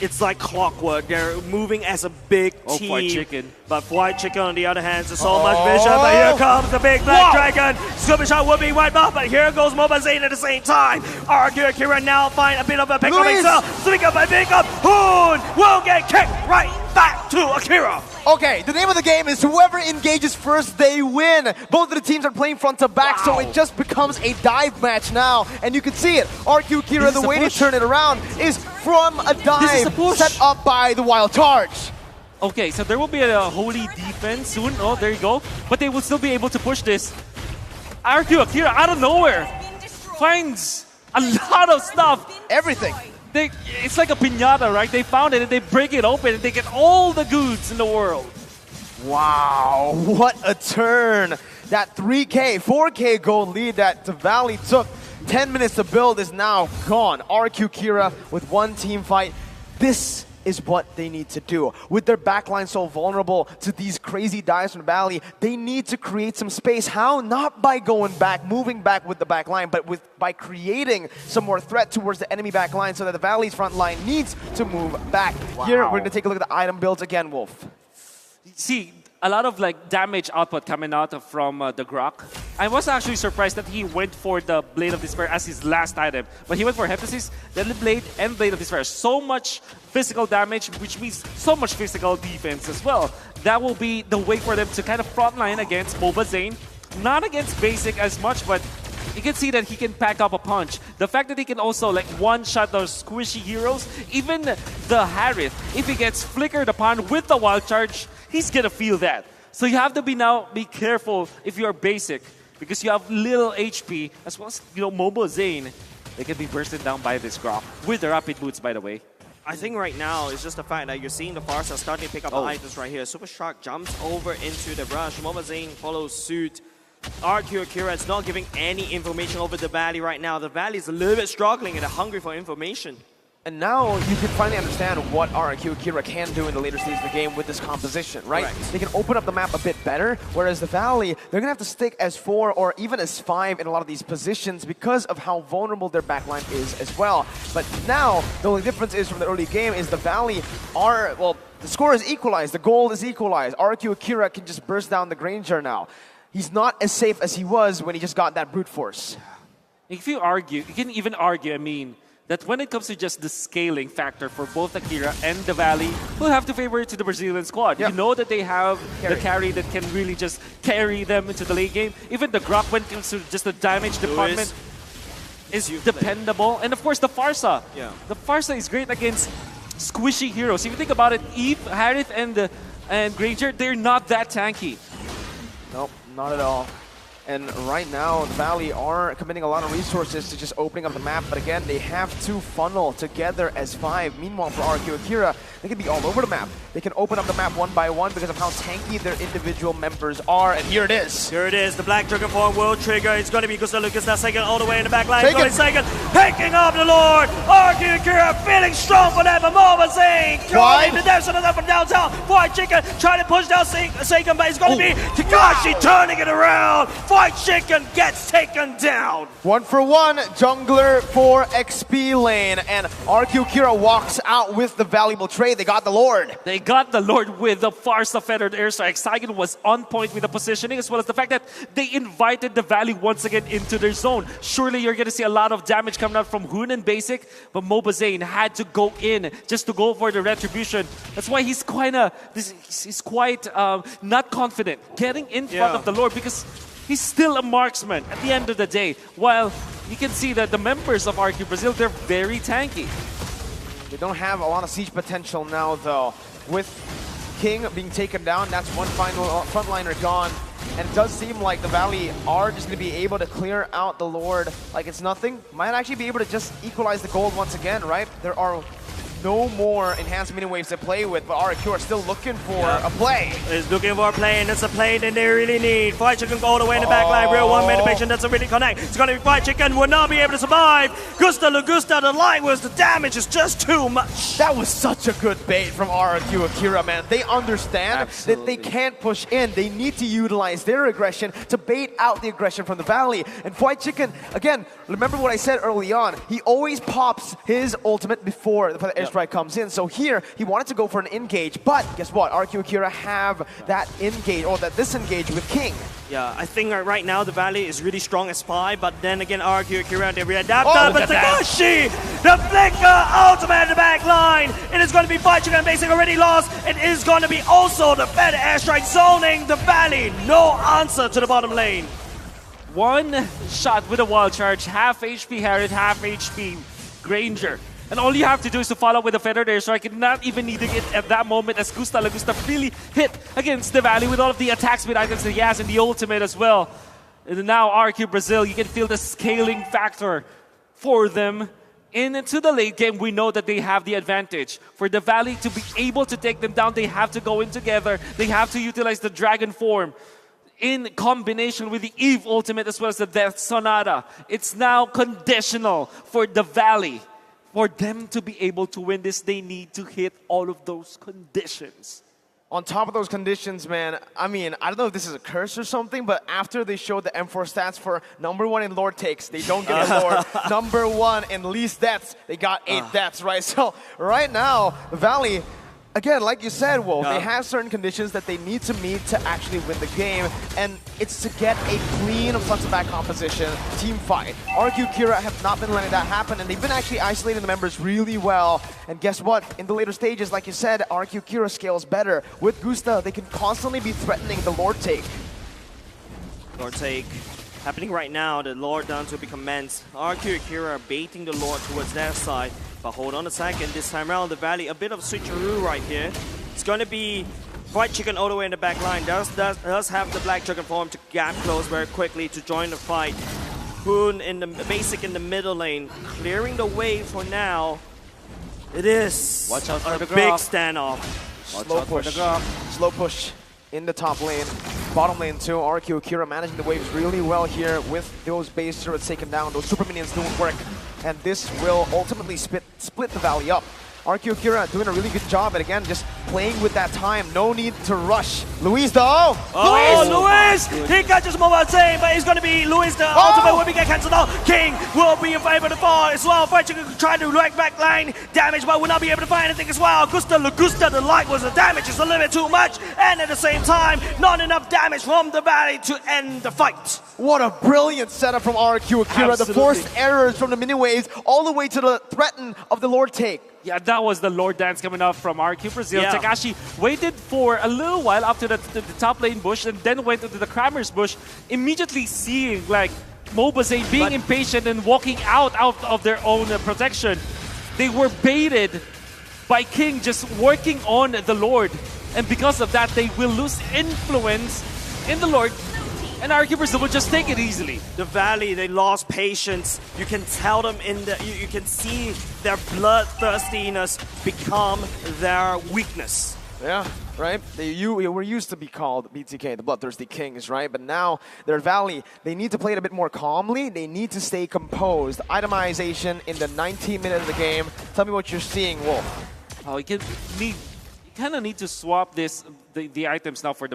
It's like clockwork. They're moving as a big team. Fried Chicken. But Fried Chicken, on the other hand, there's so much vision. But here comes the big Black Dragon. Super Shot will be wiped off, but here goes Mobazane at the same time. Rrq Akira now find a bit of a pick up himself. Speak up and pick up. Hoon will get kicked right back to Akira. Okay, the name of the game is whoever engages first, they win. Both of the teams are playing front to back, so it just becomes a dive match now. And you can see it. Rrq Akira, the way to turn it around is from a dive set up by the Wild Charge. Okay, so there will be a holy defense soon. Oh, there you go. But they will still be able to push this. Rrq Akira, out of nowhere, finds a lot of stuff. Everything. It's like a piñata, right? They found it and they break it open and they get all the goods in the world. Wow, what a turn. That 3K, 4K gold lead that the Valley took 10 minutes to build is now gone. Rrq Akira with one team fight. This is what they need to do. With their backline so vulnerable to these crazy dives from Valley, they need to create some space. How? Not by going back, moving back with the backline, but by creating some more threat towards the enemy backline so that the Valley's front line needs to move back. Wow. Here, we're going to take a look at the item builds again, Wolf. See, a lot of like damage output coming out from the Rrq. I was actually surprised that he went for the Blade of Despair as his last item. But he went for Hephaestus, Deadly Blade, and Blade of Despair. So much physical damage, which means so much physical defense as well. That will be the way for them to kind of frontline against MOBA Zane. Not against Basic as much, but you can see that he can pack up a punch. The fact that he can also like one-shot those squishy heroes, even the Harith, if he gets flickered upon with the Wild Charge, he's gonna feel that. So you have to be careful if you're Basic, because you have little HP, as well as MOBA Zane. They can be bursted down by this Rrq with the rapid boots, by the way. I think right now it's just the fact that you're seeing the Farsa starting to pick up the items right here. Super Shark jumps over into the brush. MOBA Zane follows suit. Rrq Akira is not giving any information over the Valley right now. The Valley is a little bit struggling and they're hungry for information. And now you can finally understand what Rrq Akira can do in the later stages of the game with this composition, right? Correct. They can open up the map a bit better, whereas the Valley, they're going to have to stick as 4 or even as 5 in a lot of these positions because of how vulnerable their backline is as well. But now, the only difference is from the early game is the Valley are, well, the score is equalized, the gold is equalized. Rrq Akira can just burst down the Granger now. He's not as safe as he was when he just got that brute force. If you argue, you can even argue, I mean, that when it comes to just the scaling factor for both Akira and the Valley, we'll have to favor it to the Brazilian squad. Yep. You know that they have the carry that can really just carry them into the late game. Even the Rrq, when it comes to just the damage department, is dependable. And of course, the Farsa. Yeah. The Farsa is great against squishy heroes. If you think about it, Eve, Harith, and Granger, they're not that tanky. Nope, not at all. And right now, the Valley are committing a lot of resources to just opening up the map, but again, they have to funnel together as 5. Meanwhile, for Rrq Akira, they can be all over the map. They can open up the map one by one because of how tanky their individual members are, and here it is. Here it is, the Black Dragon form will trigger. It's going to be Gusta Lucas now second all the way in the back line. Going second, picking up the Lord. Rrq Akira feeling strong for that, but MOBA Zane throwing the depths of the from downtown. Fried Chicken trying to push down Seiken, but it's going to be Takashi turning it around. Fried Chicken gets taken down. 1 for 1, jungler for XP lane, and Rrq Akira walks out with the valuable trade. They got the Lord. They got the Lord with the Farsa Feathered Airstrike. Saigon was on point with the positioning, as well as the fact that they invited the Valley once again into their zone. Surely you're going to see a lot of damage coming out from Hoon and Basic, but MOBA Zane had to go in just to go for the retribution. That's why he's quite not confident getting in front of the Lord, because he's still a marksman at the end of the day. While you can see that the members of Rrq Brazil, they're very tanky. They don't have a lot of siege potential now, though. With King being taken down, that's one final frontliner gone. And it does seem like the Valley are just going to be able to clear out the Lord like it's nothing. Might actually be able to just equalize the gold once again, right? There are no more enhanced mini waves to play with, but Rrq are still looking for a play. Is looking for a play, and it's a play that they really need. Fried Chicken go all the way in the back line. Real one meditation doesn't really connect. It's going to be Fried Chicken, will not be able to survive. Gusta Lugusta, the line was the damage is just too much. That was such a good bait from Rrq Akira, man. They understand that they can't push in. They need to utilize their aggression to bait out the aggression from the Valley. And Fried Chicken, again, remember what I said early on. He always pops his ultimate before the airstrike strike comes in. So here, he wanted to go for an engage, but guess what? Rrq Akira have that engage, or that disengage with King. Yeah, I think right now the Valley is really strong as spy, but then again, Rrq Akira, they readapt. Oh, But Takashi, the flicker, ultimate at the back line. It is going to be Fight Chicken Basic already lost. It is going to be also the Fed Airstrike zoning the Valley. No answer to the bottom lane. One shot with a wild charge, half HP Harriet, half HP Granger. And all you have to do is to follow with a feathered airstrike, not even needing it at that moment, as Gusta really hit against the Valley with all of the attack speed items that he has and the ultimate as well. And now Rrq Brazil, you can feel the scaling factor for them. Into the late game, we know that they have the advantage. For the Valley to be able to take them down, they have to go in together. They have to utilize the Dragon form in combination with the Eve ultimate as well as the Death Sonata. It's now conditional for the Valley. For them to be able to win this, they need to hit all of those conditions. On top of those conditions, man, I mean, I don't know if this is a curse or something, but after they showed the M4 stats for #1 in Lord takes, they don't get a Lord. #1 in least deaths, they got 8 deaths, right? So right now, the Valley, again, like you said, Wolf, they have certain conditions that they need to meet to actually win the game, and it's to get a clean front-to-back composition, team fight. Rrq Akira have not been letting that happen, and they've been actually isolating the members really well. And guess what? In the later stages, like you said, Rrq Akira scales better. With Gusta, they can constantly be threatening the Lord take. Lord take happening right now. The Lord down to become Mans. Rrq Akira baiting the Lord towards their side. But hold on a second. This time around, the Valley, a bit of switcheroo right here. It's going to be Fried Chicken all the way in the back line. Does have the Black Dragon form to gap close very quickly to join the fight. Hoon in the basic in the middle lane, clearing the way for now. It is Watch out for a the big grab. standoff. Slow push in the top lane. Bottom lane too, Rrq Akira managing the waves really well here with those base turrets taken down. Those super minions don't work. And this will ultimately split the Valley up. Rrq Akira doing a really good job, and again, just playing with that time. No need to rush. Luis though! Luis! He catches Mobile Zane, but it's going to be Luis. The ultimate will be get cancelled out. King will be able to fall as well. Fried Chicken trying to right back line damage, but will not be able to find anything as well. Gusta, the light was the damage is a little bit too much, and at the same time, not enough damage from the Valley to end the fight. What a brilliant setup from Rrq Akira. Absolutely. The forced errors from the mini waves all the way to the threaten of the Lord take. Yeah, that was the Lord Dance coming up from Rrq Brazil. Yeah. Takashi waited for a little while after the top lane bush and then went into the Kramer's bush, immediately seeing like Mobazane being impatient and walking out of their own protection. They were baited by King just working on the Lord, and because of that, they will lose influence in the Lord. And Rrq Brazil will just take it easily. The Valley, they lost patience. You can tell them in the, you can see their bloodthirstiness become their weakness. Yeah, right? You were used to be called BTK, the Bloodthirsty Kings, right? But now, their Valley, they need to play it a bit more calmly. They need to stay composed. Itemization in the 19th minute of the game. Tell me what you're seeing, Wolf. Oh, you kind of need to swap the items now for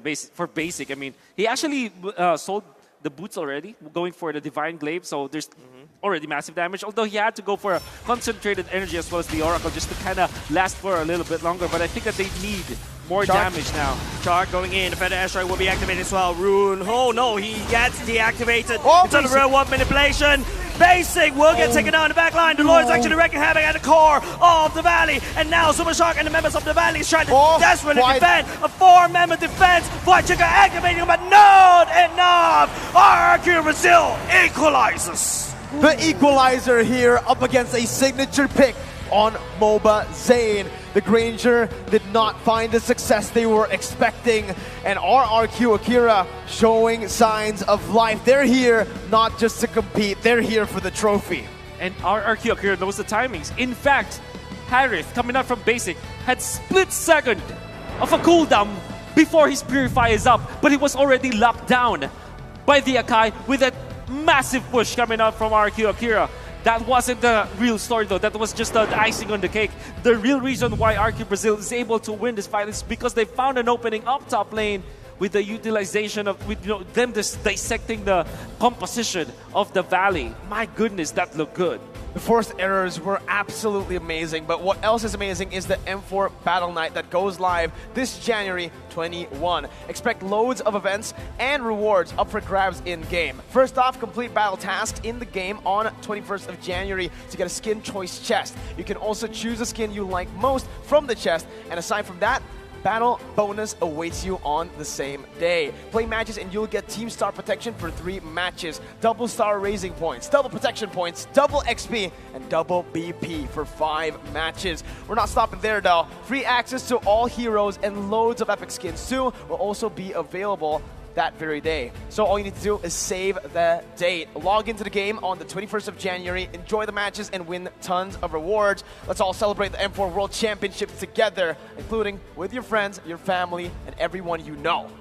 basic. I mean, he actually sold the boots already, going for the Divine Glaive, so there's already massive damage. Although he had to go for a concentrated energy as well as the Oracle just to kind of last for a little bit longer. But I think that they need more damage now. Shark going in, the Feather Airstrike will be activated as well. Rune, oh no, he gets deactivated. Oh, it's on the real world manipulation. Basic will get taken down in the back line. The Lord is actually wreaking havoc at the core of the Valley. And now Super Shark and the members of the Valley is trying to desperately defend. A 4-member defense. Fried Chicken activating, but not enough. Rrq Brazil equalizes. The equalizer here up against a signature pick on Mobazane. The Granger did not find the success they were expecting, and Rrq Akira showing signs of life. They're here not just to compete, they're here for the trophy. And Rrq Akira knows the timings. In fact, Harith, coming out from basic, had split second of a cooldown before his Purify is up, but he was already locked down by the Akai with a massive push coming out from Rrq Akira. That wasn't the real story though, that was just the icing on the cake. The real reason why Rrq Brazil is able to win this fight is because they found an opening up top lane with the utilization of them just dissecting the composition of the Valley. My goodness, that looked good. The forced errors were absolutely amazing, but what else is amazing is the M4 Battle Night that goes live this January 21. Expect loads of events and rewards up for grabs in-game. First off, complete battle tasks in the game on 21st of January to get a skin choice chest. You can also choose a skin you like most from the chest, and aside from that, battle bonus awaits you on the same day. Play matches and you'll get team star protection for 3 matches, double star raising points, double protection points, double XP, and double BP for 5 matches. We're not stopping there though. Free access to all heroes and loads of epic skins too will also be available that very day. So all you need to do is save the date. Log into the game on the 21st of January, enjoy the matches, and win tons of rewards. Let's all celebrate the M4 World Championships together, including with your friends, your family, and everyone you know.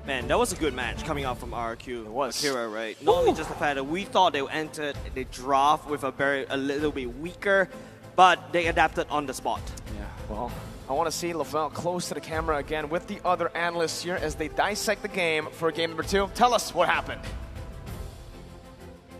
Man, that was a good match coming out from Rrq was. Akira, right? Not only just the fact that we thought they entered the draft with a little bit weaker, but they adapted on the spot. Yeah, well, I want to see Lavelle close to the camera again with the other analysts here as they dissect the game for game number 2. Tell us what happened.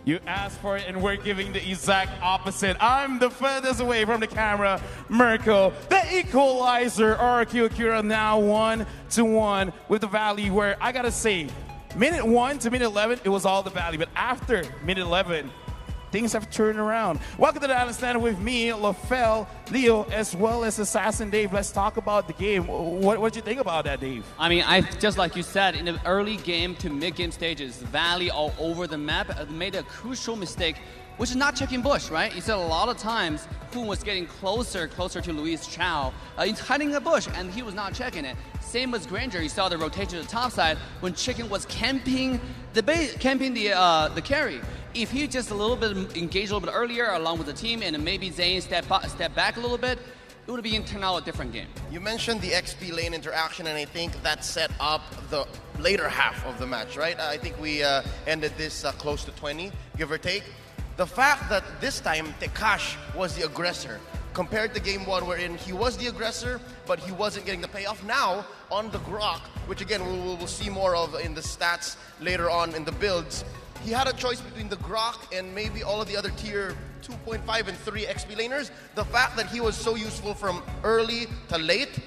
You asked for it, and we're giving the exact opposite. I'm the furthest away from the camera, Mirko, the equalizer. Rrq Akira now 1-1 with the Valley, where I gotta say, minute 1 to minute 11, it was all the Valley, but after minute 11, things have turned around. Welcome to the Island Stand with me, LaFell, Leo, as well as Assassin Dave. Let's talk about the game. What did you think about that, Dave? I mean, just like you said, in the early game to mid-game stages, Valley all over the map made a crucial mistake, which is not checking bush, right? You said a lot of times Hoon was getting closer to Luis Chow. He's hiding the bush, and he was not checking it. Same as Granger, you saw the rotation to the top side when Chicken was camping the carry. If he just a little bit engaged a little bit earlier along with the team, and maybe Zane step back a little bit, it would have turned out a different game. You mentioned the XP lane interaction, and I think that set up the later half of the match, right? I think we ended this close to 20, give or take. The fact that this time Tekash was the aggressor compared to game 1 wherein he was the aggressor but he wasn't getting the payoff. Now on the Rrq, which again we'll see more of in the stats later on in the builds, he had a choice between the Rrq and maybe all of the other tier 2.5 and 3 XP laners. The fact that he was so useful from early to late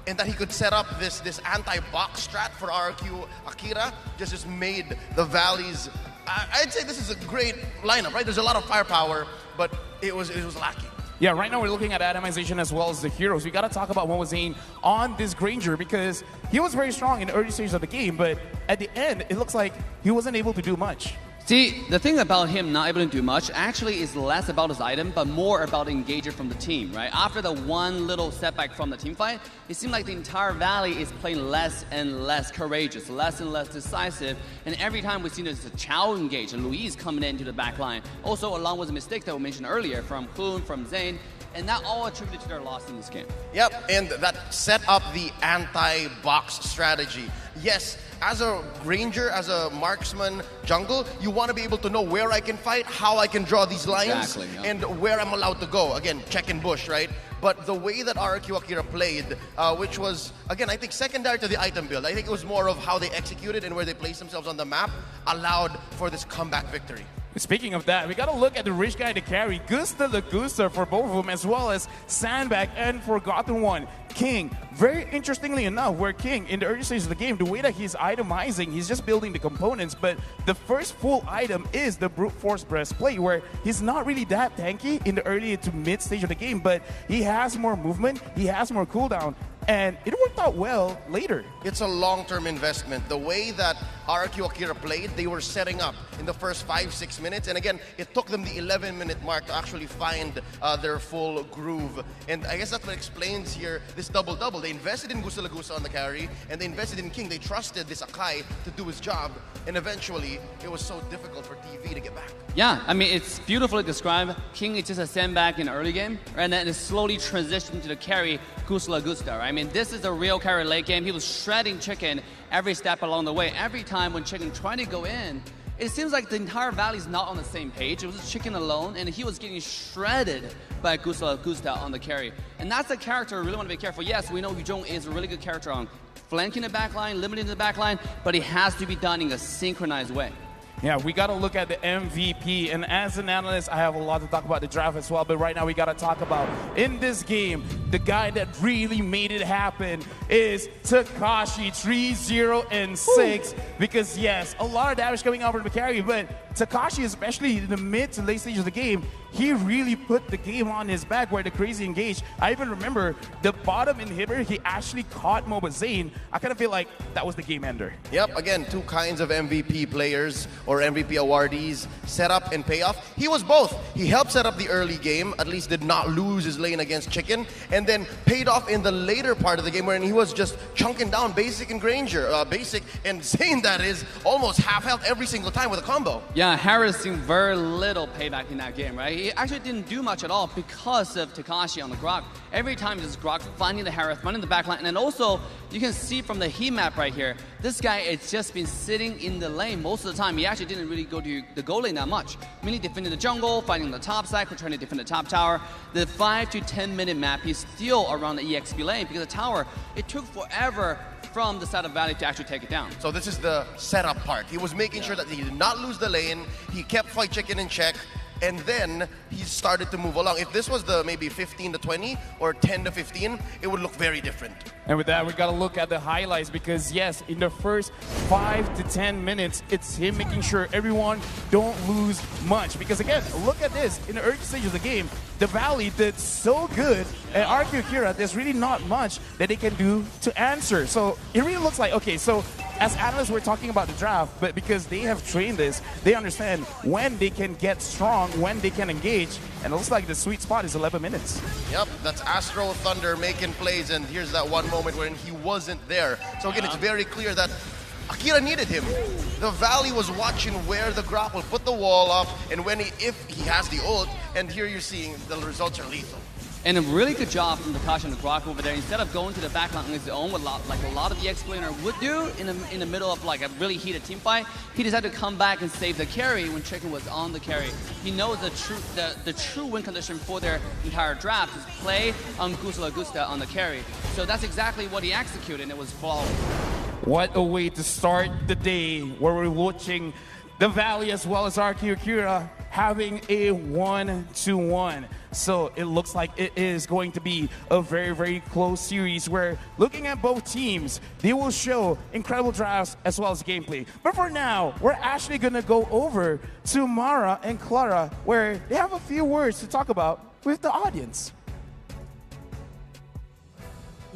and that he could set up this anti-box strat for Rrq Akira just made the Valleys. I'd say this is a great lineup, right? There's a lot of firepower, but it was lacking. Yeah, right now we're looking at atomization as well as the heroes. We got to talk about what was Zane on this Granger because he was very strong in the early stages of the game, but at the end, it looks like he wasn't able to do much. See, the thing about him not able to do much actually is less about his item, but more about engagement from the team, right? After the one little setback from the team fight, it seemed like the entire Valley is playing less and less courageous, less and less decisive, and every time we've seen there's a Chow engage, and Luis coming into the back line. Also, along with the mistakes that we mentioned earlier from Hoon, from Zane, and that all attributed to their loss in this game. Yep, and that set up the anti-box strategy. Yes, as a ranger, as a marksman jungle, you want to be able to know where I can fight, how I can draw these lines, exactly, yeah. and where I'm allowed to go. Again, check in bush, right? But the way that Rrq Akira played, which was, again, I think secondary to the item build, I think it was more of how they executed and where they placed themselves on the map, allowed for this comeback victory. Speaking of that, we got to look at the rich guy to carry, Gusta the Gusta for both of them, as well as Sandbag and Forgotten One, King. Very interestingly enough, where King, in the early stages of the game, the way that he's itemizing, he's just building the components, but the first full item is the Brute Force Breastplate, where he's not really that tanky in the early to mid stage of the game, but he has more movement, he has more cooldown, and it worked out well later. It's a long-term investment. The way that Rrq Akira played, they were setting up in the first 5-6 minutes, and again, it took them the 11-minute mark to actually find their full groove. And I guess that's what explains here this double-double. They invested in Gusta Lagusa on the carry, and they invested in King. They trusted this Akai to do his job, and eventually, it was so difficult for TV to get back. Yeah, I mean, it's beautifully described. King is just a sandbag in the early game, and then it slowly transitioned to the carry, Gusta Lagusta, right? I mean, this is a real carry late game. He was shredding Chicken every step along the way. Every time when Chicken tried to go in, it seems like the entire Valley is not on the same page. It was just Chicken alone, and he was getting shredded by Gusta Lagusta on the carry. And that's a character we really want to be careful. Yes, we know Yujong is a really good character on flanking the backline, limiting the backline, but it has to be done in a synchronized way. Yeah, we got to look at the MVP. And as an analyst, I have a lot to talk about the draft as well. But right now, we got to talk about, in this game, the guy that really made it happen is Takashi, 3-0-6. Because, yes, a lot of damage coming out from the carry. But Takashi, especially in the mid to late stage of the game, he really put the game on his back where the crazy engaged. I even remember the bottom inhibitor, he actually caught Mobazane. I kind of feel like that was the game ender. Yep, again, two kinds of MVP players or MVP awardees, setup and payoff. He was both. He helped set up the early game, at least did not lose his lane against Chicken, and then paid off in the later part of the game wherein he was just chunking down Basic and Granger. Basic and Zane, that is, almost half health every single time with a combo. Yeah, Harris seen very little payback in that game, right? He actually didn't do much at all because of Takashi on the Grok. Every time it's Grok finding the Harris, finding the backline, and then also you can see from the heat map right here, this guy has just been sitting in the lane most of the time. He actually didn't really go to the goal lane that much. Mainly defending the jungle, fighting the top side, trying to defend the top tower. The 5 to 10 minute map, he's still around the EXP lane because the tower, it took forever from the side of Valley to actually take it down. So this is the setup part. He was making sure that he did not lose the lane. He kept Fight Chicken in check. And then he started to move along. If this was the maybe 15 to 20 or 10 to 15, it would look very different. And with that, we got to look at the highlights because, yes, in the first 5 to 10 minutes, it's him making sure everyone don't lose much. Because, again, look at this. In the early stage of the game, the Valley did so good, and Rrq Akira, there's really not much that they can do to answer. So it really looks like, okay, so as analysts, we're talking about the draft, but because they have trained this, they understand when they can get strong, when they can engage, and it looks like the sweet spot is 11 minutes. Yep, that's Astro Thunder making plays, and here's that one moment when he wasn't there. So again, it's very clear that Akira needed him. The Valley was watching where the Grok will put the wall up, and if he has the ult, and here you're seeing the results are lethal. And a really good job from Takashi and the Grok over there. Instead of going to the backline on his own, like a lot of the explainer would do in the middle of like a really heated team fight, he decided to come back and save the carry when Chicken was on the carry. He knows the true win condition for their entire draft is play on Gusla Gusta on the carry. So that's exactly what he executed, and it was flawless. What a way to start the day where we're watching the Valley as well as Rrq Akira having a 1-1. So it looks like it is going to be a very, very close series where looking at both teams, they will show incredible drafts as well as gameplay. But for now, we're actually going to go over to Mara and Clara where they have a few words to talk about with the audience.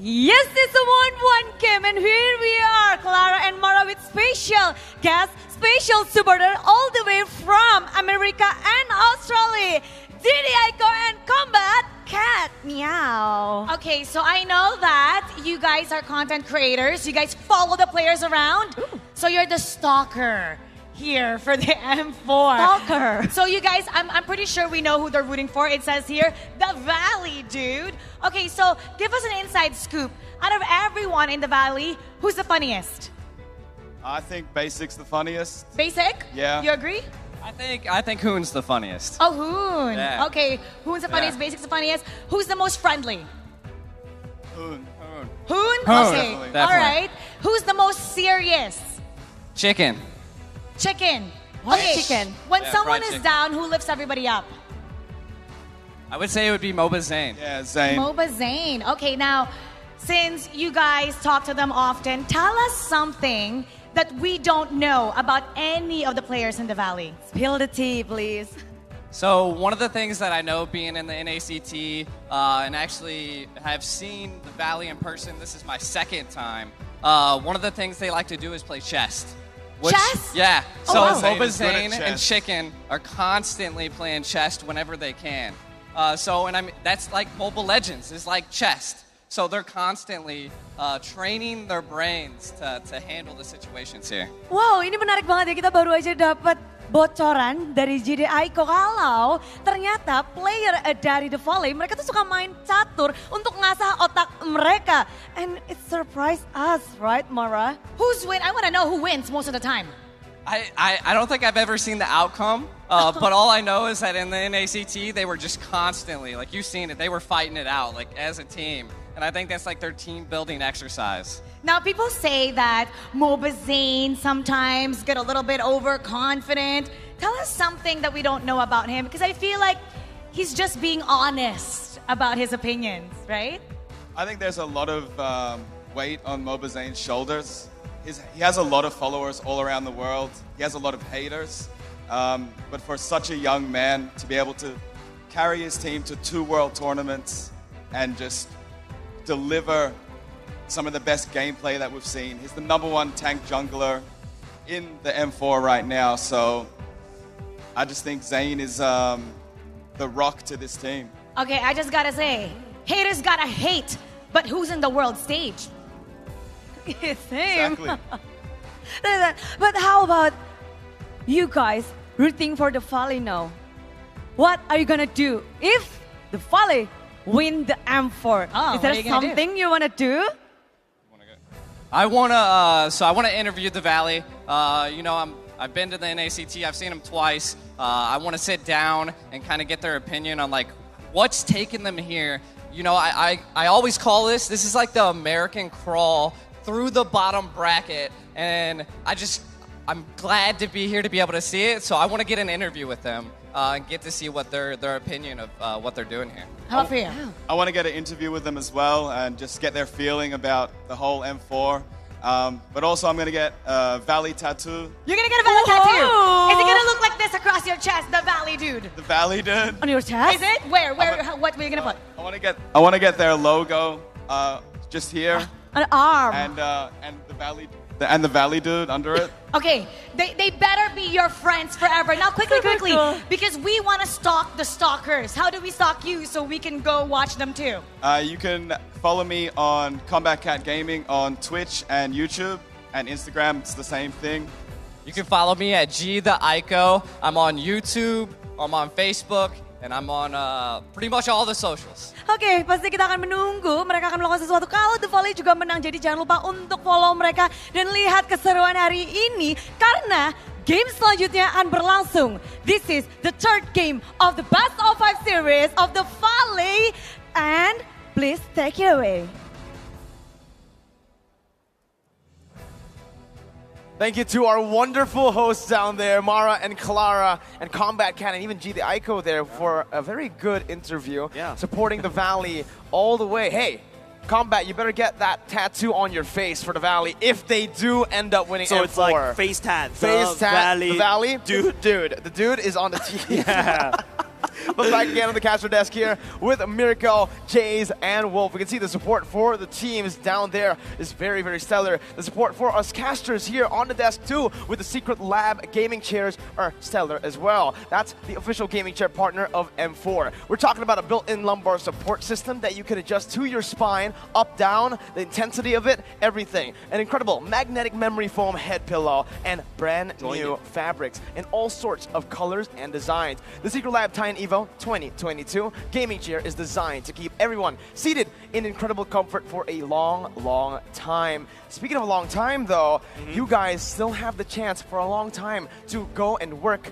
Yes, it's a 1-1 Kim, and here we are, Clara and Mara with special guest, special supporter all the way from America and Australia, Diddy Aiko and Combat Cat. Meow. Okay, so I know that you guys are content creators. You guys follow the players around. Ooh. So you're the stalker here for the M4. Stalker. So you guys, I'm pretty sure we know who they're rooting for. It says here, the Valley, dude. Okay, so give us an inside scoop. Out of everyone in the Valley, who's the funniest? I think Basic's the funniest. Basic? Yeah. You agree? I think Hoon's the funniest. Oh, Hoon. Yeah. Okay, Hoon's the funniest, Basic's the funniest. Who's the most friendly? Hoon. Hoon? Hoon. Okay, Definitely. all right. Who's the most serious? Chicken. Chicken. What Okay, chicken? When Yeah, someone fried is chicken. down, who lifts everybody up? I would say it would be Mobazane. Yeah, Zane. Mobazane. Okay, now, since you guys talk to them often, tell us something that we don't know about any of the players in the Valley. Spill the tea, please. So one of the things that I know being in the NACT and actually have seen the Valley in person, this is my second time, one of the things they like to do is play chess. Chess? Yeah. Oh, So wow. Zane is good at Mobazane and chess. Chicken are constantly playing chess whenever they can. That's like Mobile Legends, is like chess. So they're constantly training their brains to handle the situations here. Wow, ini menarik banget ya. Kita baru aja dapat bocoran dari JD Aiko kalau ternyata player dari The Volley mereka tuh suka main catur untuk ngasah otak mereka. And it surprised us, right, Mara? Who's win? I want to know who wins most of the time. I don't think I've ever seen the outcome But all I know is that in the NACT, they were just constantly, like you've seen it, they were fighting it out, like as a team. And I think that's like their team building exercise. Now, people say that Mobazane sometimes get a little bit overconfident. Tell us something that we don't know about him, because I feel like he's just being honest about his opinions, right? I think there's a lot of weight on Mobazane's shoulders. He has a lot of followers all around the world. He has a lot of haters. But for such a young man to be able to carry his team to 2 world tournaments and just deliver some of the best gameplay that we've seen. He's the #1 tank jungler in the M4 right now. So I just think Zayn is the rock to this team. Okay, I just gotta say, haters gotta hate, but who's in the world stage? It's him. Exactly. But how about you guys rooting for the Volley now? What are you gonna do if the Volley win the M4? Oh, Is there what are you gonna something you wanna do? I wanna interview the Valley. I've been to the NACT. I've seen them twice. I want to sit down and kind of get their opinion on like what's taking them here. You know, I always call this is like the American crawl through the bottom bracket, and I'm glad to be here to be able to see it. So I want to get an interview with them and get to see what their opinion of what they're doing here. How about for you? I want to get an interview with them as well and just get their feeling about the whole M4. But also I'm going to get a Valley tattoo. You're gonna get a Valley tattoo. Is it gonna look like this across your chest, the Valley dude? The Valley dude. On your chest? Is it? Where? What were you gonna put? I want to get their logo just here An arm. and the Valley dude under it. Okay, they better be your friends forever. Now, quickly, because we want to stalk the stalkers. How do we stalk you so we can go watch them too? You can follow me on Combat Cat Gaming on Twitch and YouTube and Instagram. It's the same thing. You can follow me at G the Ico. I'm on YouTube, I'm on Facebook, and I'm on pretty much all the socials. Oke, pasti kita akan menunggu mereka akan melakukan sesuatu kalau The Volley juga menang. Jadi jangan lupa untuk follow mereka dan lihat keseruan hari ini karena game selanjutnya akan berlangsung. This is the 3rd game of the Best of 5 series of The Volley, and please take it away. Thank you to our wonderful hosts down there, Mara and Clara and Combat Cat and even G the Ico there for a very good interview. Yeah. Supporting the Valley all the way. Hey, Combat, you better get that tattoo on your face for the Valley if they do end up winning So M4. it's like face tat. Face tat, the Valley. Dude. The dude is on the team. Yeah. But back again on the caster desk here with Rrq, Jays, and Wolf. We can see the support for the teams down there is very, very stellar. The support for us casters here on the desk too with the Secret Lab gaming chairs are stellar as well. That's the official gaming chair partner of M4. We're talking about a built-in lumbar support system that you can adjust to your spine, up, down, the intensity of it, everything. An incredible magnetic memory foam head pillow and brand new fabrics in all sorts of colors and designs. The Secret Lab Titan Evo 2022 gaming chair is designed to keep everyone seated in incredible comfort for a long, long time. Speaking of a long time though, you guys still have the chance for a long time to go and work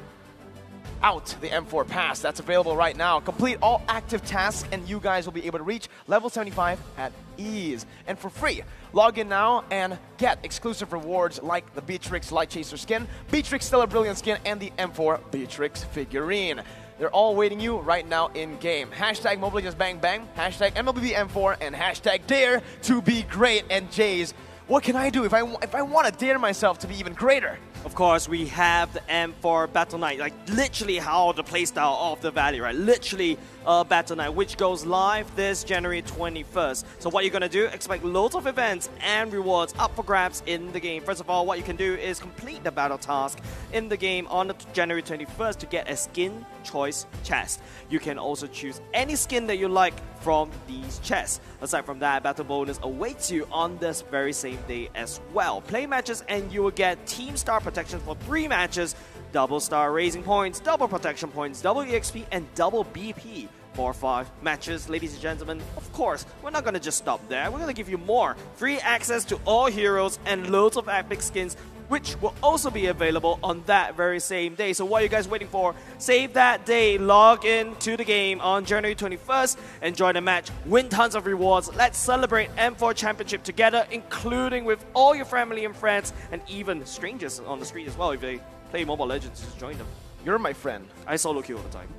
out the M4 Pass. That's available right now. Complete all active tasks and you guys will be able to reach level 75 at ease. And for free, log in now and get exclusive rewards like the Beatrix Light Chaser skin, Beatrix Stellar Brilliant skin, and the M4 Beatrix figurine. They're all waiting you right now in-game. Hashtag Mobile Legends Bang Bang, hashtag MLBB-M4, and hashtag Dare to be great. And Jays, what can I do if I want to dare myself to be even greater? Of course, we have the M4 Battle Night, like literally how the playstyle of the Valley, right? Literally Battle Night, which goes live this January 21st. So what you're going to do, expect loads of events and rewards up for grabs in the game. First of all, what you can do is complete the battle task in the game on the January 21st to get a skin choice chest. You can also choose any skin that you like from these chests. Aside from that, battle bonus awaits you on this very same day as well. Play matches and you will get team star protection for 3 matches, double star raising points, double protection points, double EXP, and double BP for 5 matches. Ladies and gentlemen, of course, we're not going to just stop there. We're going to give you more free access to all heroes and loads of epic skins which will also be available on that very same day. So what are you guys waiting for? Save that day, log in to the game on January 21st, enjoy the match, win tons of rewards. Let's celebrate M4 Championship together, including with all your family and friends, and even strangers on the street as well. If they play Mobile Legends, just join them. You're my friend. I solo queue all the time.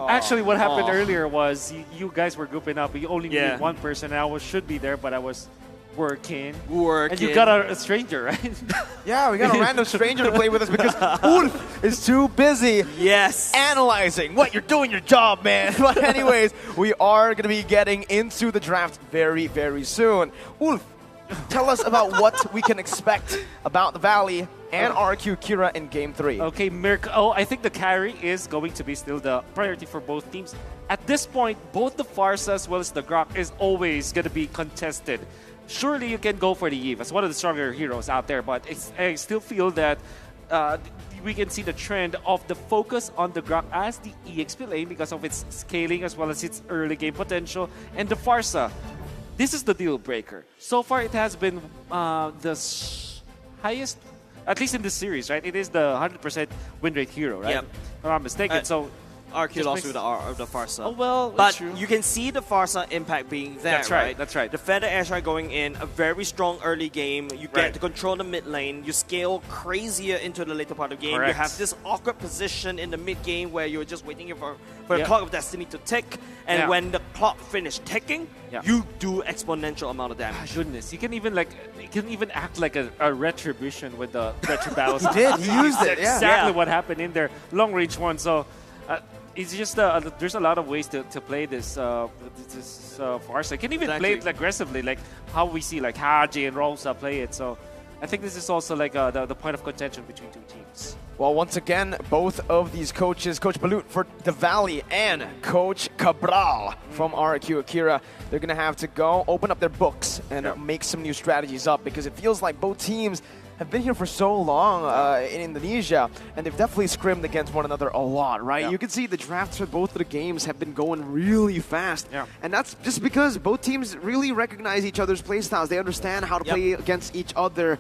Actually, what happened earlier was you guys were grouping up. You only needed one person, and should be there, but I was working. And you got a stranger, right? Yeah, we got a random stranger to play with us because Ulf is too busy analyzing what you're doing your job, man. But anyways, we are going to be getting into the draft very, very soon. Ulf, tell us about what we can expect about the Valley and Rrq Akira in Game 3. Okay, Mirko, I think the carry is going to be still the priority for both teams. At this point, both the Farsa as well as the Rrq is always going to be contested. Surely you can go for the Eve as one of the stronger heroes out there, but I still feel that we can see the trend of the focus on the Rrq as the EXP lane because of its scaling as well as its early game potential. And the Farsa, this is the deal breaker. So far, it has been the highest, at least in this series, right? It is the 100% win rate hero, right? Yep. If I'm not mistaken. So Rrq lost to the Farsa. Oh, well, but true. you can see the Farsa impact being there, That's right, that's right. The Feather Airstrike going in, a very strong early game. You get to control the mid lane. You scale crazier into the later part of the game. Correct. You have this awkward position in the mid game where you're just waiting for the clock of destiny to tick. And when the clock finishes ticking, you do exponential amount of damage. Goodness, you can even act like a retribution with the retro battles. He did. He used it. Yeah. Exactly what happened in their long range one. So it's just there's a lot of ways to play this Farsa. You can even play it aggressively, like how we see like Haji and Rosa play it. So I think this is also like the point of contention between two teams. Well, once again, both of these coaches, Coach Balut for the Valley and Coach Cabral from Rrq Akira, they're going to have to go open up their books and make some new strategies up because it feels like both teams have been here for so long in Indonesia, and they've definitely scrimmed against one another a lot, right? You can see the drafts for both of the games have been going really fast, and that's just because both teams really recognize each other's playstyles. They understand how to play against each other,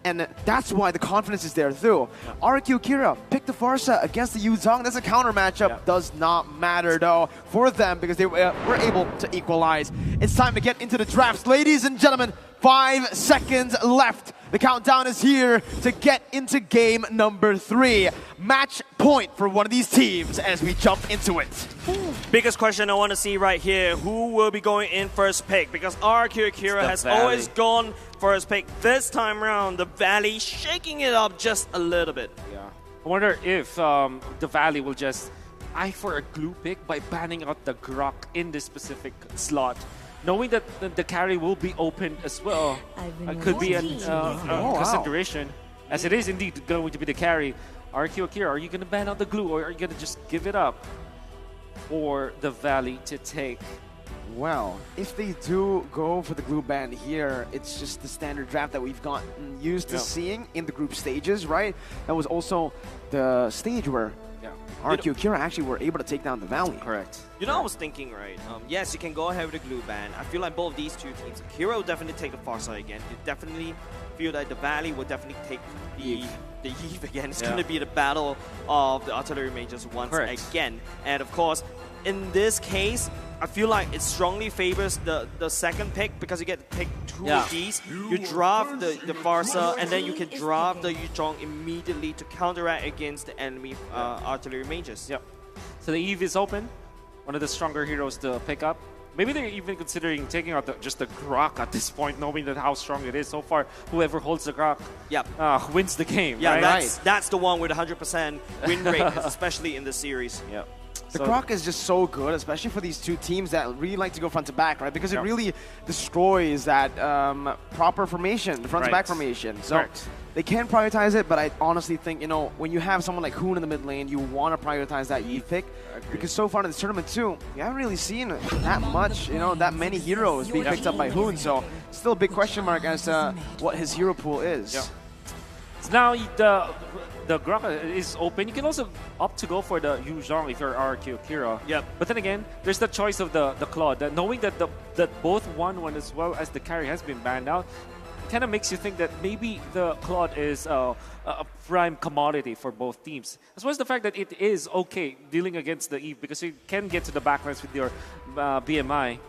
and that's why the confidence is there too. Rrq Akira picked the Farsa against the Yuzong. That's a counter matchup. Does not matter though for them because they were able to equalize. It's time to get into the drafts. Ladies and gentlemen, 5 seconds left. The countdown is here to get into game number 3. Match point for one of these teams as we jump into it. Biggest question I want to see right here, who will be going in first pick? Because Rrq Akira has always gone first pick. This time around, the Valley shaking it up just a little bit. I wonder if the Valley will just eye for a glue pick by banning out the Rrq in this specific slot. Knowing that the carry will be open as well, could be a consideration, as it is indeed going to be the carry. Rrq Akira, are you going to ban out the glue, or are you going to just give it up for the Valley to take? Well, if they do go for the glue ban here, it's just the standard draft that we've gotten used to seeing in the group stages, right? That was also the stage where Rrq Akira actually were able to take down the Valley. Correct. You know, I was thinking, right? Yes, you can go ahead with the glue ban. I feel like both of these two teams, Akira will definitely take the Farsa again. You definitely feel that the Valley will definitely take the Eve again. It's going to be the battle of the artillery majors once again. And of course, in this case, I feel like it strongly favors the second pick because you get to pick two of these. You draft the Farsa, and then you can draft the Yuzhong immediately to counteract against the enemy artillery mages. So the Eve is open, one of the stronger heroes to pick up. Maybe they're even considering taking out just the Rrq at this point, knowing that how strong it is. So far, whoever holds the Rrq wins the game. That's the one with 100% win rate, especially in the series. The Rrq is just so good, especially for these two teams that really like to go front to back, right? Because it really destroys that proper formation, the front to back formation. So they can prioritize it, but I honestly think, you know, when you have someone like Hoon in the mid lane, you want to prioritize that Eve pick. Because so far in this tournament too, you haven't really seen that much, you know, that many heroes being picked up by Hoon. So still a big question mark as to what his hero pool is. So now the Rrq is open. You can also opt to go for the Yuzhong if you're Rrq Akira. But then again, there's the choice of the Claude. Knowing that that both 1-1 as well as the carry has been banned out, kind of makes you think that maybe the Claude is a prime commodity for both teams. As well as the fact that it is okay dealing against the Eve because you can get to the backlines with your BMI.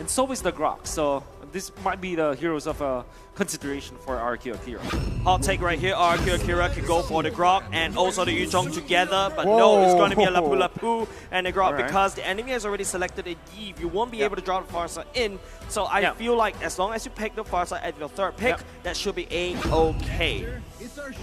And so is the Rrq. So this might be the heroes of consideration for Rrq Akira. Hot take right here. Rrq Akira can go for the Rrq and also the Yuzhong together, but no, it's going to be a Lapu Lapu and a Rrq because the enemy has already selected a Eve. You won't be able to drop the Farsa in. So I feel like as long as you pick the Farsa at your third pick, that should be A-okay.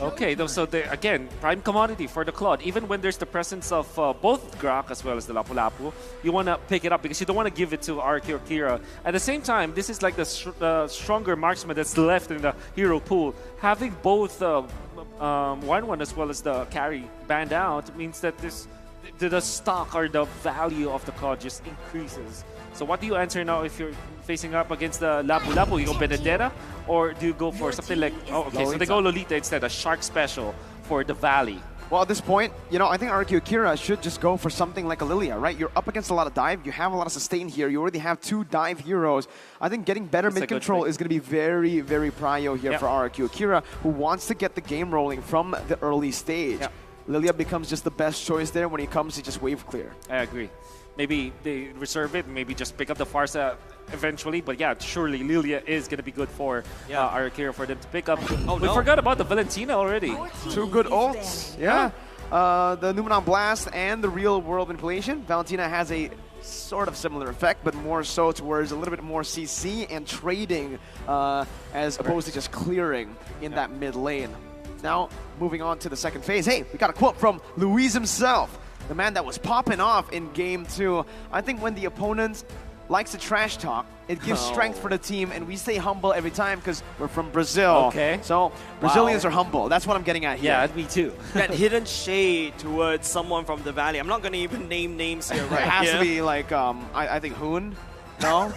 Okay, so again, prime commodity for the Claude. Even when there's the presence of both Rrq as well as the Lapu Lapu, you want to pick it up because you don't want to give it to Rrq Akira. At the same time, this is like the stronger marksman that's left in the hero pool. Having both 1-1 as well as the carry banned out means that the stock or the value of the Claude just increases. So what do you answer now if you're facing up against the Lapu Lapu? You go Benedetta, or do you go for something like... Oh, okay, so they go Lolita instead, a Shark Special for the Valley. Well, at this point, I think Rrq Akira should just go for something like a Lilia, right? You're up against a lot of dive. You have a lot of sustain here. You already have 2 dive heroes. I think getting better mid-control is going to be very, very prio here for Rrq Akira, who wants to get the game rolling from the early stage. Lilia becomes just the best choice there when he comes to just wave clear. I agree. Maybe they reserve it, maybe just pick up the Farsa eventually. But yeah, surely Lilia is going to be good for Rrq Akira for them to pick up. We forgot about the Valentina already. 2 good ults. Yeah. The Numenon Blast and the real world manipulation. Valentina has a sort of similar effect, but more so towards a little bit more CC and trading as opposed to just clearing in that mid lane. Now, moving on to the second phase. Hey, we got a quote from Luis himself. The man that was popping off in Game 2. I think when the opponent likes to trash talk, it gives strength for the team, and we stay humble every time because we're from Brazil. Okay. So Brazilians are humble. That's what I'm getting at here. Yeah, me too. That hidden shade towards someone from the Valley. I'm not going to even name names here, right? It has to be like, I think Hoon. No?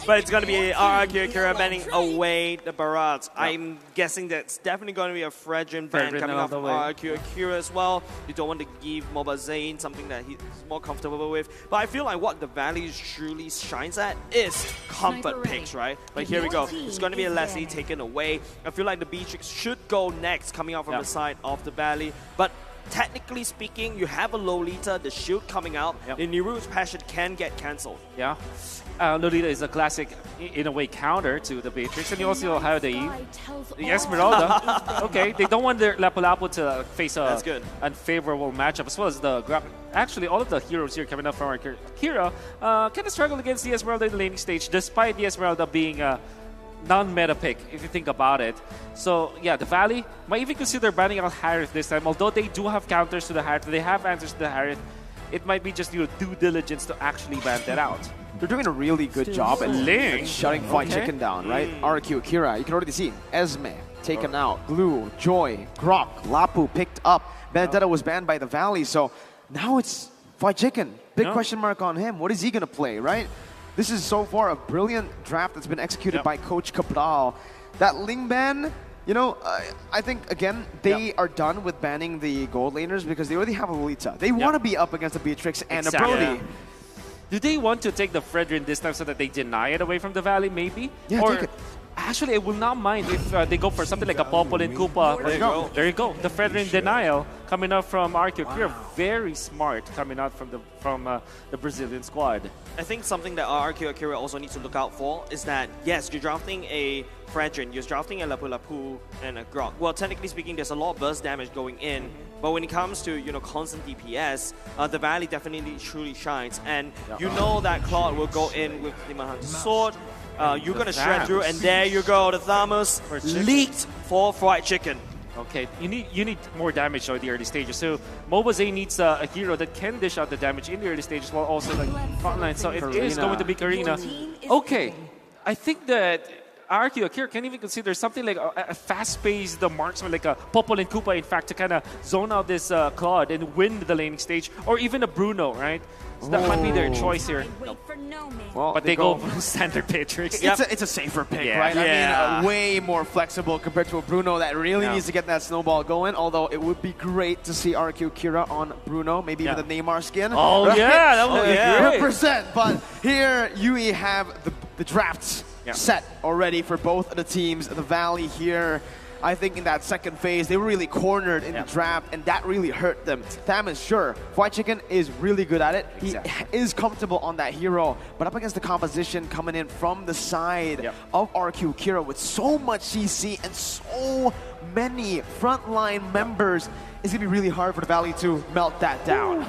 But it's going to be Rrq Akira banning away the Barats. I'm guessing that's definitely going to be a Fredrin ban coming off of Rrq Akira as well. You don't want to give Mobile Zane something that he's more comfortable with. But I feel like what the Valley truly shines at is comfort picks, right? But here we go. It's going to be a Leslie taken away. I feel like the Beatrix should go next coming out from the side of the Valley. But technically speaking, you have a Lolita, the shield coming out. The Niru's Passion can get cancelled. Yeah. Lolita is a classic, in a way, counter to the Beatrix. And you also have the Eve. The Esmeralda. Okay, they don't want their Lapu Lapu to face a unfavorable matchup, as well as the Rrq. Actually, all of the heroes here coming up from Akira kind of struggle against the Esmeralda in the laning stage, despite the Esmeralda being a non-meta pick, if you think about it. So, yeah, the Valley might even consider banning out Harith this time. Although they do have counters to the Harith, they have answers to the Harith, it might be just due diligence to actually ban that out. They're doing a really good job at shutting Fight Chicken down, right? Rrq Akira, you can already see Esme taken out, Glue, Joy, Rrq, Lapu picked up. Benedetta was banned by the Valley, so now it's Fight Chicken. Big question mark on him. What is he going to play, right? This is so far a brilliant draft that's been executed by Coach Cabral. That Ling ban, I think, again, they are done with banning the gold laners because they already have a Lolita. They want to be up against a Beatrix and a Brody. Do they want to take the Fredrin this time so that they deny it away from the Valley, maybe? Yeah, or take it. Actually, I will not mind if they go for something like a Popol and Koopa. There you go. There you go. The Fredrin denial coming out from Rrq Akira. Very smart coming out from the Brazilian squad. I think something that Rrq Akira also needs to look out for is that, yes, you're drafting a Fredrin, you're drafting a Lapu Lapu and a Rrq. Well, technically speaking, there's a lot of burst damage going in. But when it comes to, constant DPS, the Valley definitely truly shines. And you know that Claude will go in with the Hunter's Sword. You're going to shred through, and there you go. The Thamus leaked for Fried Chicken. Okay, you need more damage on the early stages. So Mobazane needs a hero that can dish out the damage in the early stages while also like frontline. So it is going to be Karina. Okay, I think that Rrq Akira can even consider something like a fast-paced marksman, like a Popol and Koopa, in fact, to kind of zone out this Claude and win the laning stage, or even a Bruno, right? So that might be their choice here. Well, but they go standard Beatrix. It's a safer pick, right? I mean, way more flexible compared to a Bruno that really needs to get that snowball going. Although it would be great to see Rrq Akira on Bruno, maybe with a Neymar skin. Oh, right? Yeah, that would be great. Represent. But here you have the drafts set already for both of the teams. The Valley here, I think in that second phase, they were really cornered in the draft, and that really hurt them. Tham is sure. Fried Chicken is really good at it. Exactly. He is comfortable on that hero, but up against the composition coming in from the side of Rrq Akira with so much CC and so many frontline members, it's going to be really hard for the Valley to melt that down.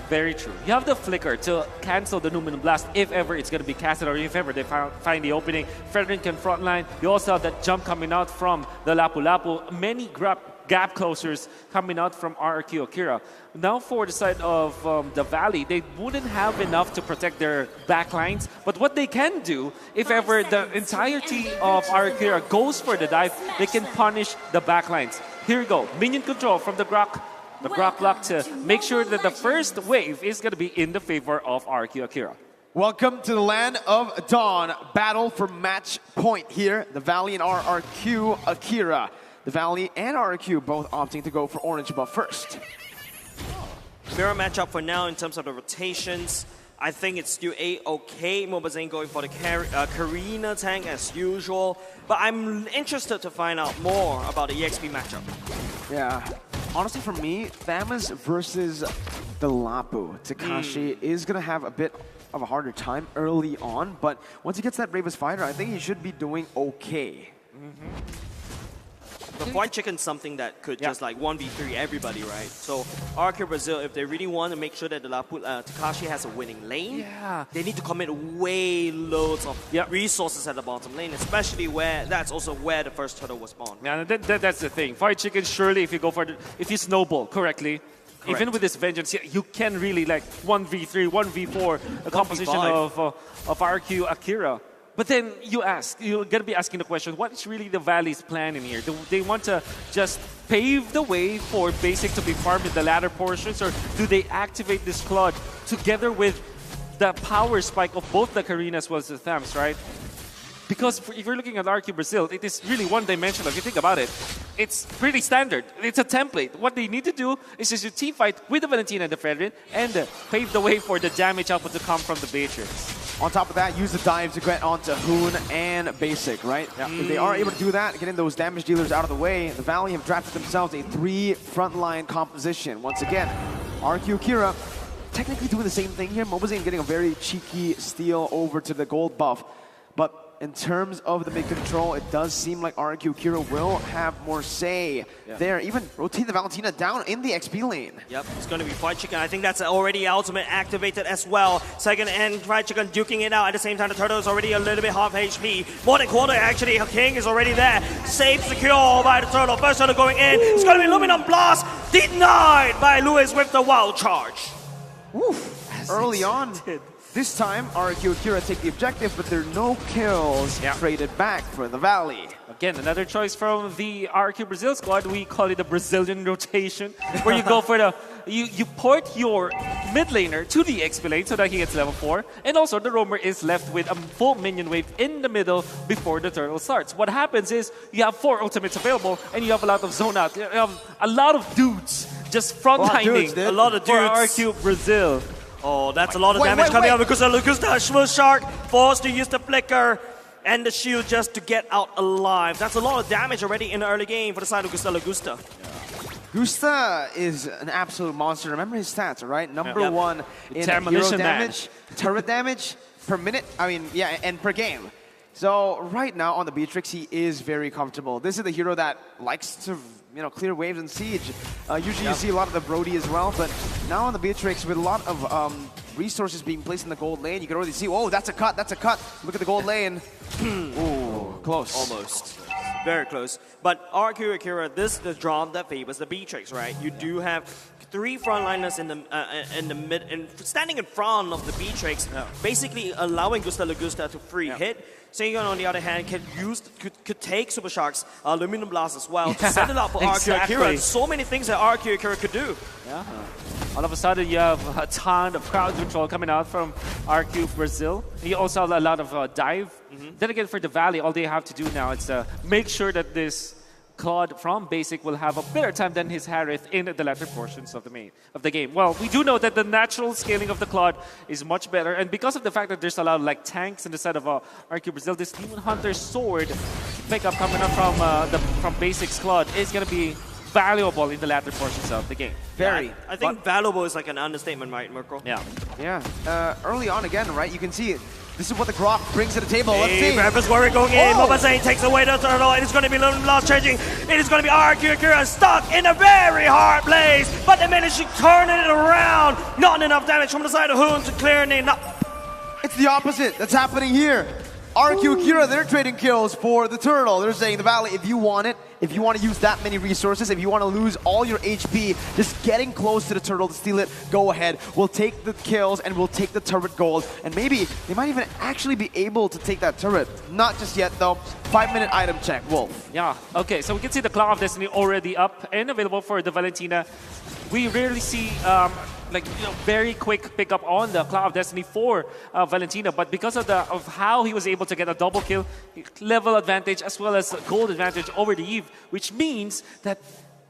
Very true. You have the flicker to cancel the Numinum Blast if ever it's going to be casted or if ever they find the opening. Frederick can frontline. You also have that jump coming out from the Lapu Lapu. Many gap closers coming out from Rrq Akira. Now for the side of the Valley, they wouldn't have enough to protect their backlines. But what they can do, if ever the entirety of Rrq Akira goes for the dive, they can punish the backlines. Here we go. Minion control from the Rrq. The Rrq block to make sure that the first wave is going to be in the favor of Rrq Akira. Welcome to the land of Dawn. Battle for match point here. The Valley and Rrq Akira. The Valley and Rrq both opting to go for orange buff first. Fair matchup for now in terms of the rotations. I think it's still A-okay. Mobazane going for the Karina tank as usual. But I'm interested to find out more about the EXP matchup. Yeah. Honestly, for me, Thamus versus the Lapu. Takashi is going to have a bit of a harder time early on, but once he gets that Bravest Fighter, I think he should be doing okay. The Fried Chicken's something that could just like 1v3 everybody, right? So Rrq Brazil, if they really want to make sure that the Takashi has a winning lane, they need to commit way loads of resources at the bottom lane, especially where that's also where the first turtle was spawned. Yeah, that's the thing. Fried Chicken, surely if you go for if you snowball correctly, even with this vengeance, you can really like 1v3, 1v4 a composition of Rrq Akira. But then you're going to be asking the question, what is really the Valley's plan in here? Do they want to just pave the way for Basic to be farmed in the latter portions, or do they activate this Claude together with the power spike of both the Karina as well as the Thams, right? Because if you're looking at Rrq Brazil, it is really one-dimensional. If you think about it, it's pretty standard. It's a template. What they need to do is just to team fight with the Valentina and the Fredrin and pave the way for the damage output to come from the Beatrix. On top of that, use the dive to get onto Hoon and Basic, right? If they are able to do that, getting those damage dealers out of the way, the Valley have drafted themselves a 3 frontline composition. Once again, Rrq Akira technically doing the same thing here. Mobazane getting a very cheeky steal over to the gold buff. But in terms of the mid-control, it does seem like Rrq Akira will have more say there. Even rotate the Valentina down in the XP lane. Yep, it's going to be Fried Chicken. I think that's already ultimate activated as well. Second and Fried Chicken duking it out. At the same time, the turtle is already a little bit half HP. More than quarter, actually. King is already there. Safe, secure by the turtle. First turtle going in. It's going to be Luminum Blast. Denied by Lewis with the wild charge. Early on. This time, Rrq Akira take the objective, but there are no kills traded back for the Valley. Again, another choice from the Rrq Brazil squad. We call it the Brazilian rotation, where you go for the you port your mid laner to the XP lane so that he gets level 4, and also the roamer is left with a full minion wave in the middle before the turtle starts. What happens is you have 4 ultimates available, and you have a lot of zone out. You have a lot of dudes just frontlining a lot of dudes for Rrq Brazil. Oh, that's a lot of damage coming out because the Shark forced to use the flicker and the shield just to get out alive. That's a lot of damage already in the early game for the side of Gusta. Gusta is an absolute monster. Remember his stats, right? Number 1 in hero damage, turret damage per minute. I mean, and per game. So right now on the Beatrix, he is very comfortable. This is the hero that likes to clear waves and siege. Usually you see a lot of the Brody as well, but now on the Beatrix with a lot of resources being placed in the gold lane, you can already see, oh, that's a cut. Look at the gold lane. Ooh, close. Almost. Very close. But Rrq Akira, this is the draw that favors the Beatrix, right? You do have 3 frontliners in the mid, and standing in front of the Beatrix, basically allowing Gusta to free hit. Sengon, on the other hand, could take Super Shark's Luminum Blast as well to set it up for Rrq Akira. So many things that Rrq Akira could do. All of a sudden, you have a ton of crowd control coming out from Rrq Brazil. You also have a lot of dive. Then again, for the Valley, all they have to do now is make sure that this Claude from Basic will have a better time than his Harith in the latter portions of the game. Well, we do know that the natural scaling of the Claude is much better, and because of the fact that there's a lot of like tanks in the side of Rrq Brazil, this Demon Hunter sword pickup coming up from Basic's Claude is going to be valuable in the latter portions of the game. Very. I think valuable is like an understatement, right, Mirko? Yeah. Yeah. Early on again, right? You can see this is what the Grok brings to the table. Let's see. Rapper's Warrior going in. Mobazane takes away the turtle. It is going to be lost changing. It is going to be Rrq Akira stuck in a very hard place. But they managed to turn it around. Not enough damage from the side of Hoon to clear it. It's the opposite that's happening here. Rrq Akira, they're trading kills for the turtle. They're saying, the Valley, if you want it, if you want to use that many resources, if you want to lose all your HP, just getting close to the turtle to steal it, go ahead. We'll take the kills and we'll take the turret gold. And maybe they might even actually be able to take that turret. Not just yet though. 5-minute item check, Wolf. Yeah, okay, so we can see the Claw of Destiny already up and available for the Valentina. We rarely see very quick pickup on the Claw of Destiny for Valentina, but because of how he was able to get a double kill, level advantage as well as gold advantage over the Eve, which means that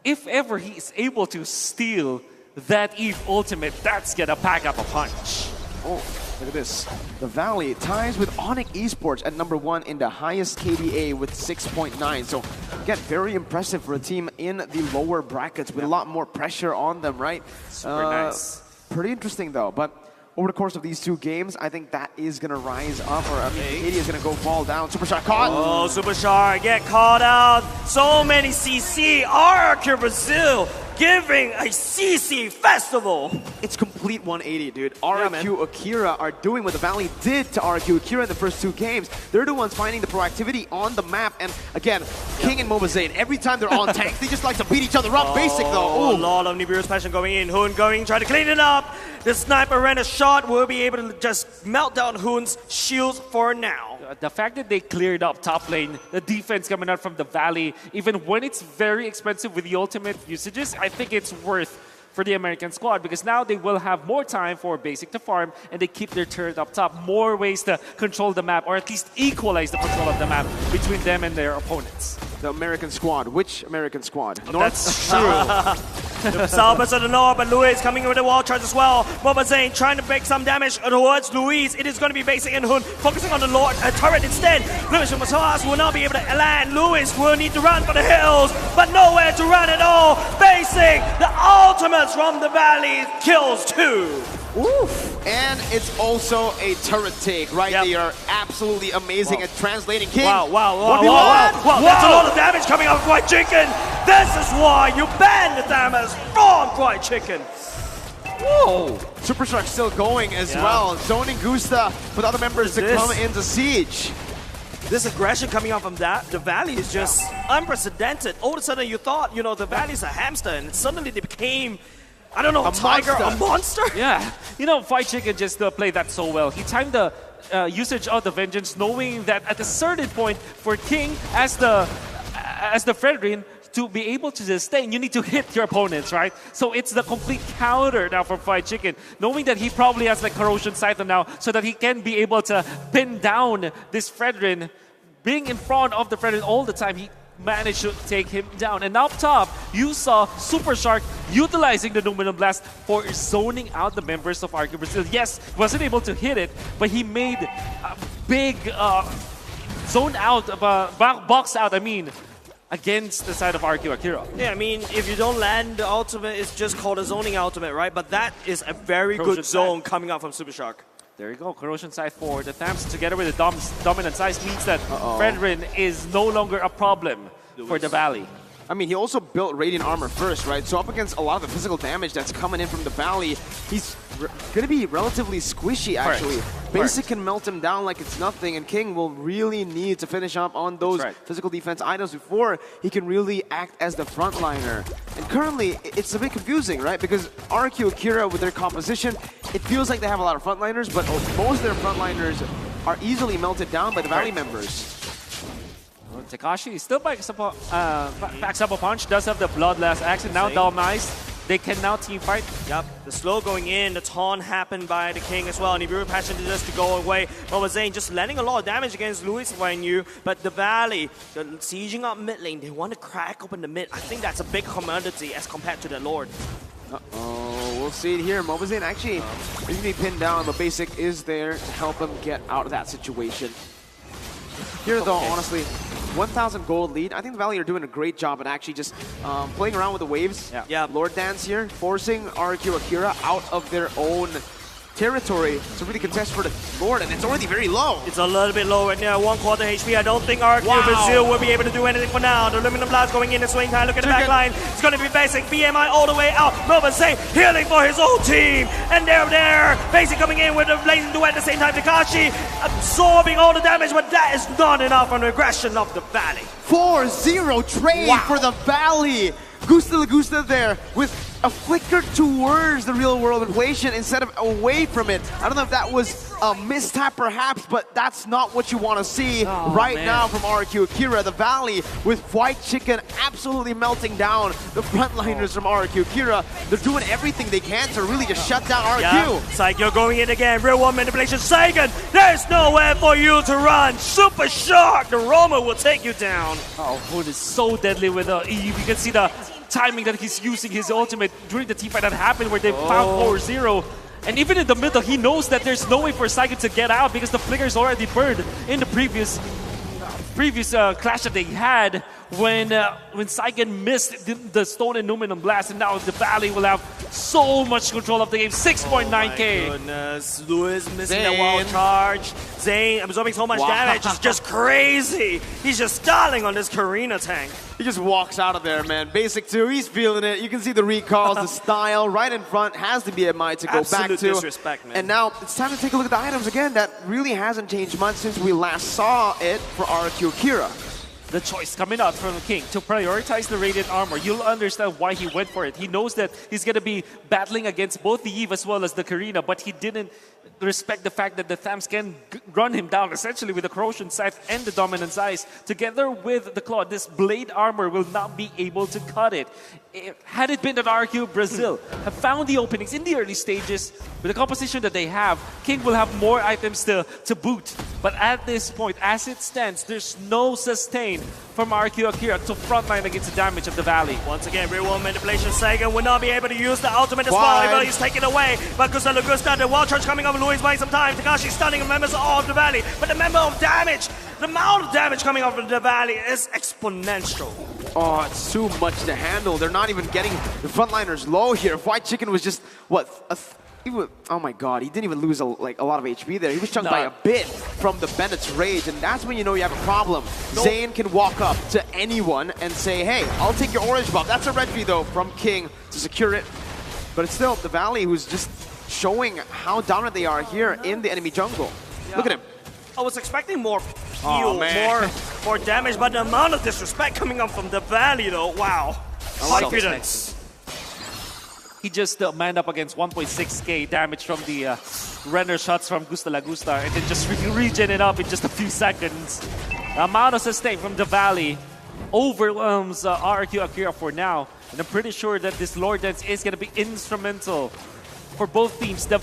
if ever he is able to steal that Eve ultimate, that's gonna pack up a punch. Oh, look at this. The Valley ties with Onyx Esports at #1 in the highest KDA with 6.9. So, again, very impressive for a team in the lower brackets with a lot more pressure on them, right? Super nice. Pretty interesting, though. But over the course of these two games, I think that is going to rise up, or I mean, KD is going to go fall down. Superstar caught. Oh, Superstar get caught out. So many CC. Rrq Brazil giving a CC festival. It's complete 180, dude. Rrq Akira are doing what the Valley did to Rrq Akira in the first two games. They're the ones finding the proactivity on the map. And again, King and Mobazane, every time they're on tanks, they just like to beat each other up. Basic though. Ooh. A lot of Nibiru's passion going in. Hoon going, trying to clean it up. The sniper ran a shot. Will be able to just melt down Hoon's shields for now. The fact that they cleared up top lane, the defense coming out from the Valley, even when it's very expensive with the ultimate usages, I think it's worth for the American squad because now they will have more time for Basic to farm and they keep their turret up top. More ways to control the map or at least equalize the control of the map between them and their opponents. The American squad. Which American squad? That's true. Salvas of the north, but Luis coming in with the wall charge as well. Mobazane trying to make some damage towards Luis. It is going to be Basic and Hoon focusing on the Lord turret instead. Luis and Masas will not be able to land. Luis will need to run for the hills, but nowhere to run at all. Basic, the ultimates from the Valley, kills two. Oof. And it's also a turret take, right? They are absolutely amazing at translating. King. Wow. That's a lot of damage coming off Fried Chicken. This is why you ban the damage from Fried Chicken. Whoa. Superstar still going as well. Zoning Gusta with other members to come into Siege. This aggression coming out from the Valley is just unprecedented. All of a sudden you thought, the Valley's a hamster and suddenly they became, I don't know, a monster? Yeah. Fried Chicken just played that so well. He timed the usage of the Vengeance knowing that at a certain point for King as the Fredrin to be able to sustain, you need to hit your opponents, right? So it's the complete counter now for Fried Chicken, knowing that he probably has like Corrosion Scythe now so that he can be able to pin down this Fredrin. Being in front of the Fredrin all the time, he managed to take him down. And up top, you saw Super Shark utilizing the Numinum Blast for zoning out the members of Rrq Brazil. Yes, wasn't able to hit it, but he made a big zone out, box out, against the side of Rrq Akira. Yeah, if you don't land the ultimate, it's just called a zoning ultimate, right? But that is a very good zone coming out from Super Shark. There you go, Corrosion Scythe for the Thamps together with the Dominant Size means that Fredrin is no longer a problem for the Valley. He also built Radiant Armor first, right? So up against a lot of the physical damage that's coming in from the Valley, he's going to be relatively squishy, actually. Basic can melt him down like it's nothing, and King will really need to finish up on those physical defense items before he can really act as the frontliner. And currently, it's a bit confusing, right? Because Rrq Akira, with their composition, it feels like they have a lot of frontliners, but most of their frontliners are easily melted down by the Valley members. Takashi still backs up a punch, does have the Bloodlust Axe, and now Dalmais they can now team fight. Yep, the slow going in, the taunt happened by the King as well, and he really passionate just to go away. Mobile Zane just landing a lot of damage against Luis Vanyu, but the Valley, the sieging up mid lane, they want to crack open the mid. I think that's a big commodity as compared to the Lord. Uh-oh, we'll see it here. Mobazane actually is being pinned down, but Basic is there to help him get out of that situation. Here though, honestly, 1,000 gold lead. I think the Valley are doing a great job at actually just playing around with the waves. Yeah. Lord Dance here, forcing Rrq Akira out of their own territory to really contest for the Lord, and it's already very low. It's a little bit low right now, 1/4 HP. I don't think Rrq Brazil will be able to do anything for now. The Aluminum Blast going in the swing time. Look at the back line. It's going to be Basic, BMI all the way out. Mobile Zane healing for his whole team. And they're there. Basic coming in with a blazing duet at the same time. Takashi absorbing all the damage, but that is not enough on the aggression of the Valley. 4-0 trade for the Valley. Gusta Lagusta there with a flicker towards the real world inflation instead of away from it. I don't know if that was a mistap perhaps, but that's not what you want to see now from Rrq Akira. The Valley with White Chicken absolutely melting down the frontliners from Rrq Akira. They're doing everything they can to really just shut down Rrq. Yeah. Psycho going in again, real world manipulation. Sagan, there's nowhere for you to run. Super Shark, the Roma will take you down. Oh, Hood is so deadly with the Eve. You can see the timing that he's using his ultimate during the teamfight that happened where they found 4-0. And even in the middle, he knows that there's no way for Saigon to get out because the flicker is already burned in the previous clash that they had when Saigon missed the Stone and Aluminum Blast, and now the Valley will have so much control of the game. 6.9k. My goodness, Lewis missing that wild charge. Zane absorbing so much damage. It's just crazy. He's just stalling on this Karina tank. He just walks out of there, man. Basic 2, he's feeling it. You can see the recalls, the style right in front has the BMI to go back to. Disrespect, man. And now it's time to take a look at the items again. That really hasn't changed much since we last saw it for Rrq Akira. The choice coming out from the King to prioritize the Radiant Armor. You'll understand why he went for it. He knows that he's going to be battling against both the Eve as well as the Karina, but he didn't respect the fact that the Thams can run him down essentially with the Corrosion Scythe and the Dominance Ice. Together with the Claw, this Blade Armor will not be able to cut it. Had it been that Rrq Brazil have found the openings in the early stages, with the composition that they have, King will have more items to boot. But at this point, as it stands, there's no sustain from Rrq Akira to frontline against the damage of the Valley. Once again, real world manipulation. Sagan will not be able to use the ultimate as well. Even though he's taken away. But Gusta Lagusta, the wild charge coming over Luis buying some time. Takashi stunning members of the Valley. But the member of damage, the amount of damage coming off of the Valley is exponential. Oh, it's too much to handle. They're not even getting the frontliners low here. If White Chicken was just, what, oh my god, he didn't even lose a lot of HP there. He was chunked by a bit from the Bennett's Rage, and that's when you know you have a problem. Zane can walk up to anyone and say, hey, I'll take your orange buff. That's a red V though from King to secure it. But it's still the Valley who's just showing how dominant they are here in the enemy jungle. Look at him. I was expecting more heal, more damage, but the amount of disrespect coming up from the Valley though, wow. Confidence. He just manned up against 1.6k damage from the render shots from Gusta Lagusta and then just regen it up in just a few seconds. The amount of sustain from the Valley overwhelms Rrq Akira for now. And I'm pretty sure that this Lord Dance is going to be instrumental for both teams. The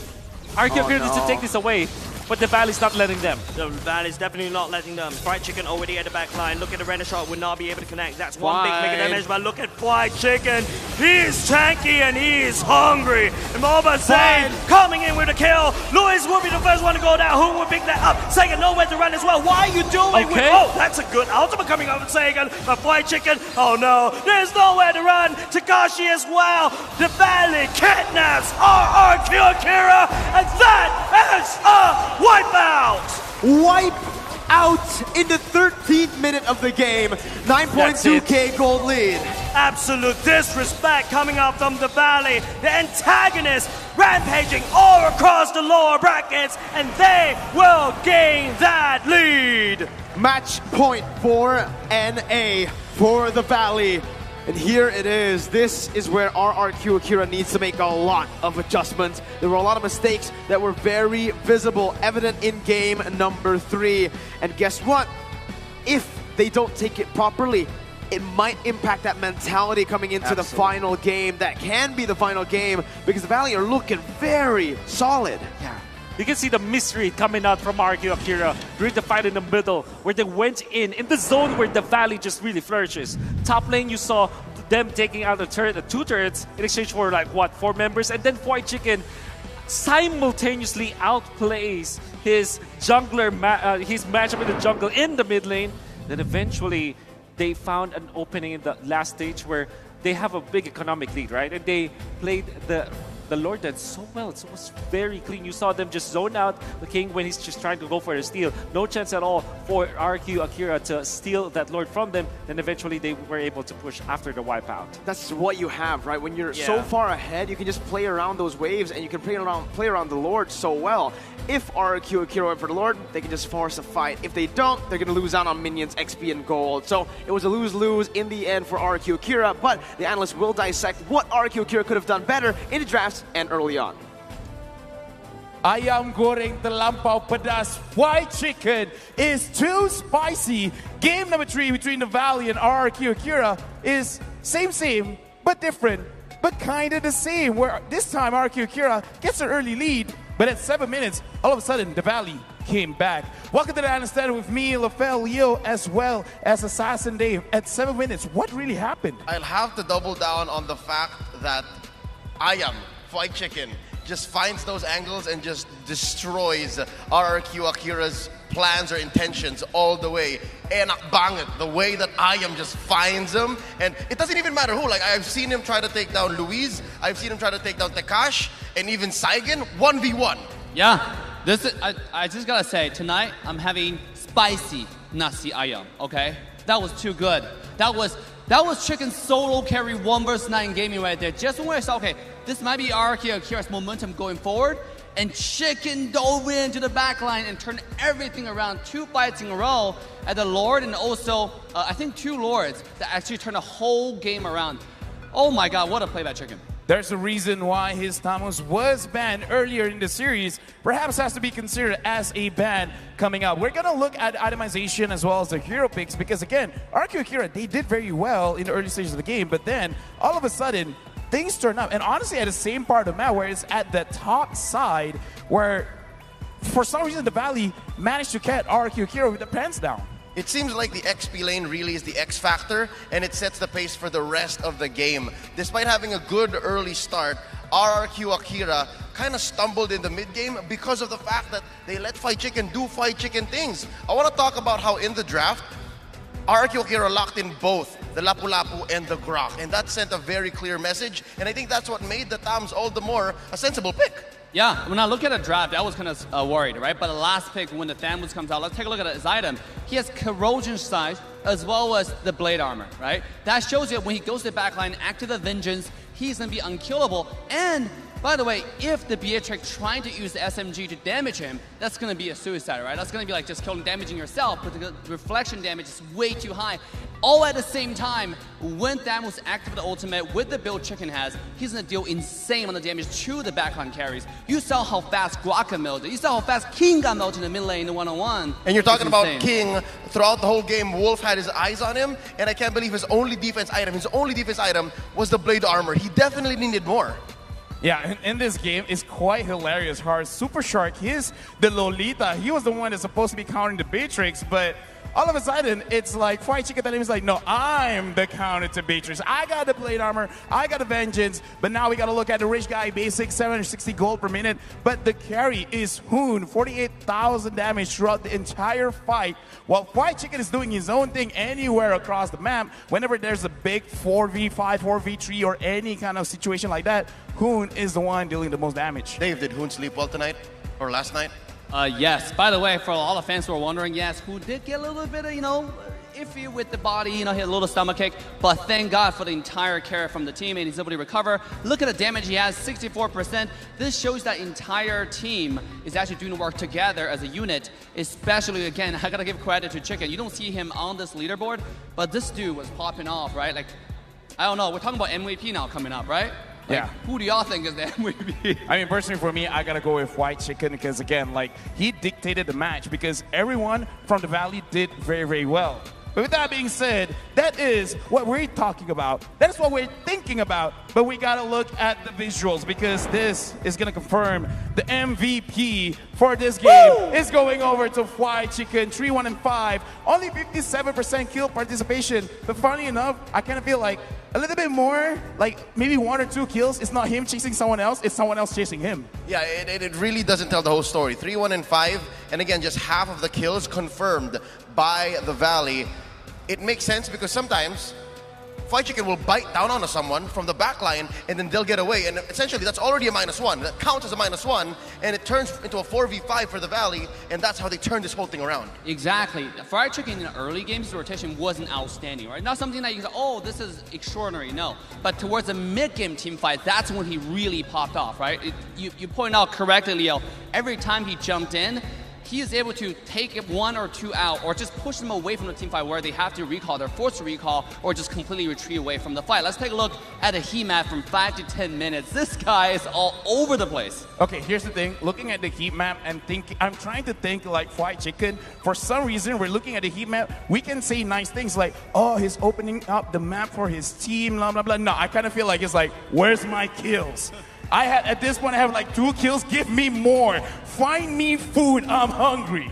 Rrq Akira needs to take this away, but the Valley's not letting them. The Valley's definitely not letting them. Fried Chicken already at the back line. Look at the render shot, would not be able to connect. That's one big mega damage, but look at Fried Chicken. He's tanky and he's hungry. And Mobile Zane coming in with a kill. Luis will be the first one to go down. Who will pick that up? Sagan nowhere to run as well. Why are you doing with... Oh, that's a good ultimate coming out of Sagan. But Fried Chicken, oh no, there's nowhere to run. Takashi as well. The Valley kidnaps Rrq Akira, and that is a wipeout! Wipe out in the 13th minute of the game. 9.2k gold lead. Absolute disrespect coming out from the Valley. The antagonist rampaging all across the lower brackets, and they will gain that lead. Match point for NA for the Valley. And here it is. This is where Rrq Akira needs to make a lot of adjustments. There were a lot of mistakes that were very visible, evident in game number 3. And guess what? If they don't take it properly, it might impact that mentality coming into the final game. That can be the final game because the Valley are looking very solid. Yeah. You can see the mystery coming out from Rrq Akira during the fight in the middle where they went in the zone where the Valley just really flourishes. Top lane, you saw them taking out a turret, 2 turrets in exchange for like, what, 4 members? And then White Chicken simultaneously outplays his jungler, his matchup in the jungle in the mid lane. Then eventually they found an opening in the last stage where they have a big economic lead, right? And they played the Lord Dead so well. It was very clean. You saw them just zone out the King when he's just trying to go for the steal. No chance at all for Rrq Akira to steal that Lord from them. Then eventually they were able to push after the wipeout. That's what you have, right? When you're so far ahead, you can just play around those waves and you can play around the Lord so well. If Rrq Akira went for the Lord, they can just force a fight. If they don't, they're going to lose out on minions, XP, and gold. So it was a lose-lose in the end for Rrq Akira, but the analysts will dissect what Rrq Akira could have done better in the drafts and early on. Ayam goreng terlampau pedas. White chicken is too spicy. Game number 3 between the Valley and Rrq Akira is same, but different, but kind of the same. Where this time Rrq Akira gets an early lead, but at 7 minutes, all of a sudden, the Valley came back. Welcome to the Understand with me, LaFell, Leo, as well as Assassin Dave. At 7 minutes, what really happened? I'll have to double down on the fact that Ayam, White Chicken, just finds those angles and just destroys Rrq Akira's plans or intentions all the way. And bang it, the way that Ayam just finds him. And it doesn't even matter who. Like, I've seen him try to take down Luis. I've seen him try to take down Tekash. And even Saigon, 1v1. Yeah, this is, I just gotta say, tonight I'm having spicy nasi ayam, okay? That was too good. That was Chicken solo carry 1 vs 9 gaming right there. Just when I saw, okay, this might be Rrq Akira's momentum going forward, and Chicken dove into the backline and turned everything around. 2 fights in a row at the Lord, and also, I think 2 Lords that actually turned the whole game around. Oh my God, what a play by Chicken. There's a reason why his Tamos was banned earlier in the series. Perhaps has to be considered as a ban coming up. We're going to look at itemization as well as the hero picks because, again, Rrq Akira, they did very well in the early stages of the game, but then all of a sudden, things turn up. And honestly, at the same part of the map where it's at the top side where, for some reason, the Valley managed to get Rrq Akira with the pants down. It seems like the XP lane really is the X factor, and it sets the pace for the rest of the game. Despite having a good early start, Rrq Akira kind of stumbled in the mid-game because of the fact that they let Fight Chicken do Fight Chicken things. I want to talk about how in the draft, Rrq Akira locked in both the Lapu-Lapu and the Grok, and that sent a very clear message, and I think that's what made the Tams all the more a sensible pick. Yeah, when I look at a draft, I was kind of worried, right? But the last pick, when the Thamus comes out, let's take a look at his item. He has Corrosion Sight as well as the Blade Armor, right? That shows you when he goes to the backline, active the Vengeance, he's going to be unkillable. And, by the way, if the Beatrix trying to use the SMG to damage him, that's going to be a suicide, right? That's going to be like just damaging yourself, but the reflection damage is way too high. All at the same time, when Thamus activates the ultimate with the build Chicken has, he's going to deal insane on the damage to the backline carries. You saw how fast Rrq got melted. You saw how fast King got melted in the mid lane in the one-on-one. And you're talking about King. Throughout the whole game, Wolf had his eyes on him, and I can't believe his only defense item was the Blade Armor. He definitely needed more. Yeah, in this game, it's quite hilarious how Super Shark, he's the Lolita. He was the one that's supposed to be countering the Beatrix, but all of a sudden, it's like White Chicken that is like, no, I'm the counter to Beatrix. I got the Blade Armor, I got the Vengeance, but now we got to look at the rich guy basic, 760 gold per minute. But the carry is Hoon, 48,000 damage throughout the entire fight, while White Chicken is doing his own thing anywhere across the map. Whenever there's a big 4v5, 4v3, or any kind of situation like that, Hoon is the one dealing the most damage. Dave, did Hoon sleep well tonight? Or last night? Yes. By the way, for all the fans who are wondering, yes, Hoon did get a little bit of, iffy with the body, he had a little stomach kick, but thank God for the entire care from the team, and he's able to recover. Look at the damage he has, 64%. This shows that entire team is actually doing work together as a unit, especially, again, I gotta give credit to Chicken. You don't see him on this leaderboard, but this dude was popping off, right? Like, I don't know, we're talking about MVP now coming up, right? Like, yeah. Who do y'all think is the MVP? I mean, personally for me, I gotta go with White Chicken because, again, like, he dictated the match because everyone from the Valley did very, very well. But with that being said, that is what we're talking about. That is what we're thinking about. But we gotta look at the visuals because this is gonna confirm the MVP for this game is going over to Fried Chicken, 3-1 and 5. Only 57% kill participation. But funny enough, I kind of feel like a little bit more, like maybe 1 or 2 kills. It's not him chasing someone else, it's someone else chasing him. Yeah, it really doesn't tell the whole story. 3-1 and 5, and again, just half of the kills confirmed by the Valley. It makes sense because sometimes Fried Chicken will bite down onto someone from the back line and then they'll get away. And essentially, that's already a -1. That counts as a -1, and it turns into a 4v5 for the Valley, and that's how they turn this whole thing around. Exactly. Fried Chicken in the early games, the rotation wasn't outstanding, right? Not something that you can say, oh, this is extraordinary. No. But towards the mid-game team fight, that's when he really popped off, right? You point out correctly, Leo. Every time he jumped in, he is able to take 1 or 2 out or just push them away from the team fight where they have to recall, they're forced to recall, or just completely retreat away from the fight. Let's take a look at a heat map from 5 to 10 minutes. This guy is all over the place. Okay, here's the thing. Looking at the heat map and thinking, I'm trying to think like Fried Chicken. For some reason, we're looking at the heat map. We can say nice things like, oh, he's opening up the map for his team, blah, blah, blah. No, I kind of feel like it's like, where's my kills? At this point, I have like 2 kills. Give me more. Find me food. I'm hungry.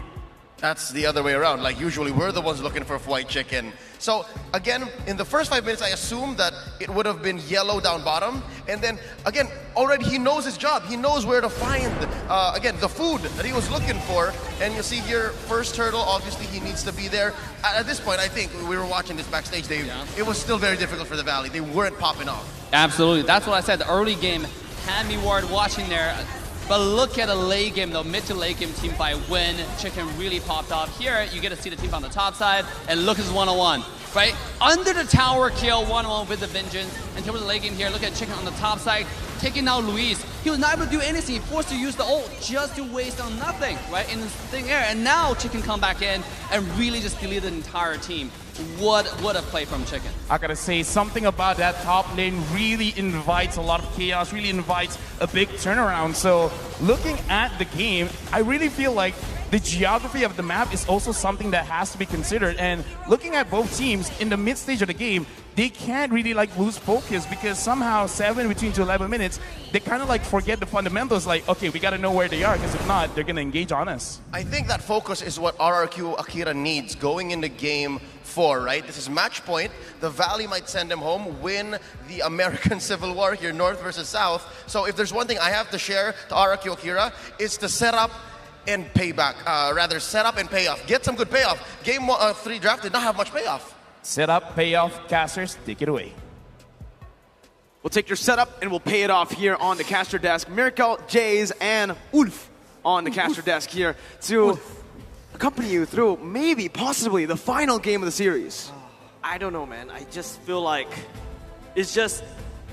That's the other way around. Like usually we're the ones looking for Fried Chicken. So again, in the first 5 minutes, I assumed that it would have been yellow down bottom. And then again, already he knows his job. He knows where to find, again, the food that he was looking for. And you see here, first turtle, obviously he needs to be there. At this point, I think we were watching this backstage. It was still very difficult for the Valley. They weren't popping off. Absolutely. That's what I said. The early game had me worried watching there. But look at the late game, though, mid to late game team fight when Chicken really popped off. Here, you get to see the team on the top side, and look at this 1-on-1, right? Under the tower kill, 1-on-1 with the Vengeance. In terms of the late game here, look at Chicken on the top side, taking out Luis. He was not able to do anything. He forced to use the ult just to waste on nothing, right? In this thing here. And now Chicken come back in and really just delete the entire team. What a play from Chicken. I gotta say, something about that top lane really invites a lot of chaos, really invites a big turnaround. So looking at the game, I really feel like the geography of the map is also something that has to be considered. And looking at both teams in the mid stage of the game, they can't really like lose focus because somehow 7 between to 11 minutes, they kind of like forget the fundamentals. Like, okay, we got to know where they are because if not, they're going to engage on us. I think that focus is what Rrq Akira needs going into game 4, right? This is match point. The Valley might send him home, win the American Civil War here, North versus South. So if there's one thing I have to share to Rrq Akira, it's to set up and payback. Rather, set up and payoff. Get some good payoff. Game 3 draft did not have much payoff. Set up, payoff, casters, take it away. We'll take your setup and we'll pay it off here on the caster desk. Miracle, Jays, and Ulf on the caster desk here to accompany you through maybe, possibly, the final game of the series. I don't know, man. I just feel like it's just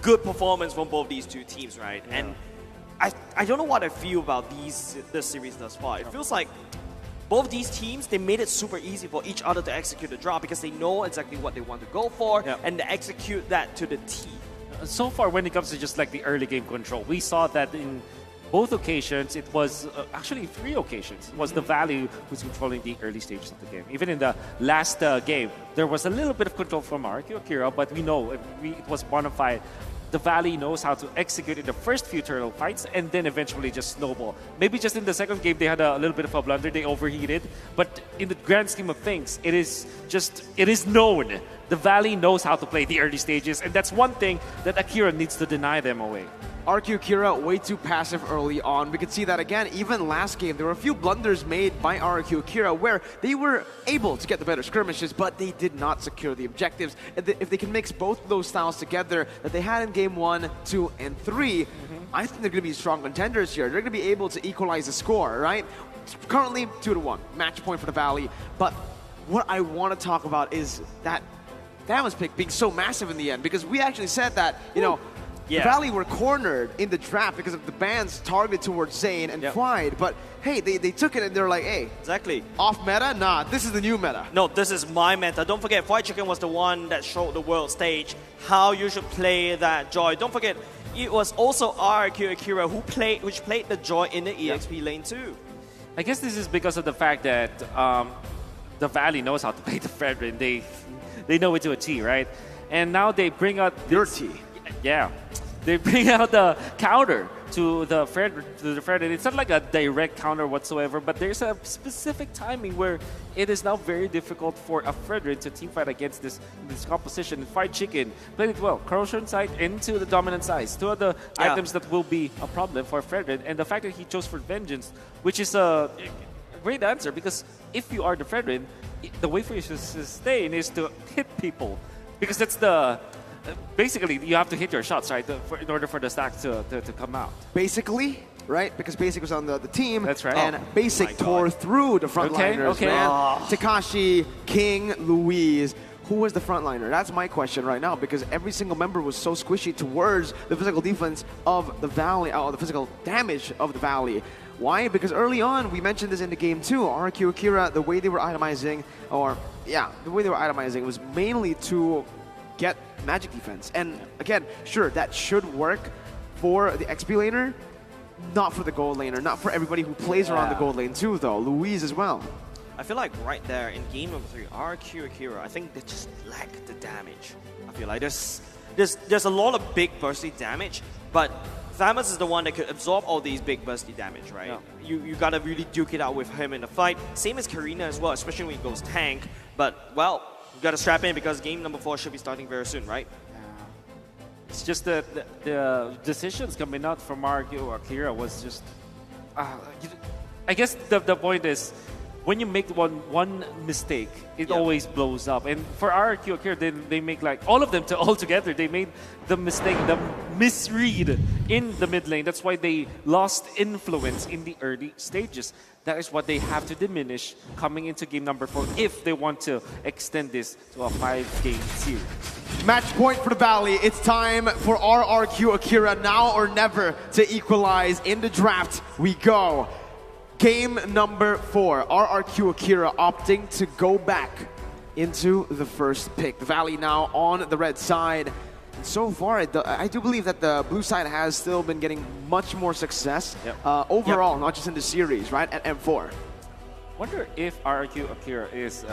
good performance from both these two teams, right? Yeah. And I don't know what I feel about this series thus far. It feels like both these teams, they made it super easy for each other to execute the draw because they know exactly what they want to go for and they execute that to the T. So far, when it comes to just like the early game control, we saw that in both occasions, it was actually 3 occasions, was the Valley who's controlling the early stages of the game. Even in the last game, there was a little bit of control from Rrq Akira, but we know it was bona fide. The Valley knows how to execute in the first few turtle fights and then eventually just snowball. Maybe just in the second game, they had a little bit of a blunder, they overheated. But in the grand scheme of things, it is known. The Valley knows how to play the early stages, and that's one thing that Akira needs to deny them away. Rrq Akira way too passive early on. We could see that again, even last game. There were a few blunders made by Rrq Akira where they were able to get the better skirmishes, but they did not secure the objectives. If they can mix both of those styles together that they had in game 1, 2, and 3, I think they're going to be strong contenders here. They're going to be able to equalize the score, right? Currently 2-1, match point for the Valley. But what I want to talk about is that Damage pick being so massive in the end, because we actually said that, you know, the Valley were cornered in the draft because of the bans targeted towards Zayn and Fried, but hey, they took it and they're like, hey, off meta? Nah, this is the new meta. No, this is my meta. Don't forget, Fried Chicken was the one that showed the world stage how you should play that Joy. Don't forget, it was also Rrq Akira which played the Joy in the EXP lane too. I guess this is because of the fact that the Valley knows how to play the Fredrin. They know it to a T, right? And now they bring out Your T. Yeah, they bring out the counter to the Fredrin. It's not like a direct counter whatsoever, but there's a specific timing where it is now very difficult for a Fredrin to team fight against this composition. Fried Chicken played it well. Corrosion Sight into the dominant size. Two of the items that will be a problem for Fredrin, and the fact that he chose for Vengeance, which is a great answer, because if you are the Fredrin, the way for you to sustain is to hit people, because that's the basically you have to hit your shots, right, in order for the stack to come out. Basically, right? Because Basic was on the team. That's right. And Basic tore through the frontliners, man. Takashi, King, Louise. Who was the frontliner? That's my question right now, because every single member was so squishy towards the physical defense of the Valley, the physical damage of the Valley. Why? Because early on, we mentioned this in the game too, Rrq Akira, the way they were itemizing, was mainly to get magic defense. And again, sure, that should work for the XP laner, not for the gold laner, not for everybody who plays around the gold lane too, though. Louise as well. I feel like right there in game number 3, Rrq Akira, I think they just lack the damage. I feel like there's a lot of big bursty damage, but Thamus is the one that could absorb all these big bursty damage, right? Yeah. You gotta really duke it out with him in the fight. Same as Karina as well, especially when he goes tank. But, well, you gotta strap in because game number 4 should be starting very soon, right? It's just that the decisions coming out from Rrq Akira was just... I guess the point is, when you make one mistake, it always blows up. And for Rrq Akira, they make like all of them all together. They made the mistake, the misread in the mid lane. That's why they lost influence in the early stages. That is what they have to diminish coming into game number 4 if they want to extend this to a 5-game series. Match point for the Valley. It's time for Rrq Akira, now or never, to equalize. In the draft we go. Game number 4, Rrq Akira opting to go back into the first pick. The Valley now on the red side. And so far, I do believe that the blue side has still been getting much more success overall, not just in the series, right, at M4. Wonder if Rrq Akira is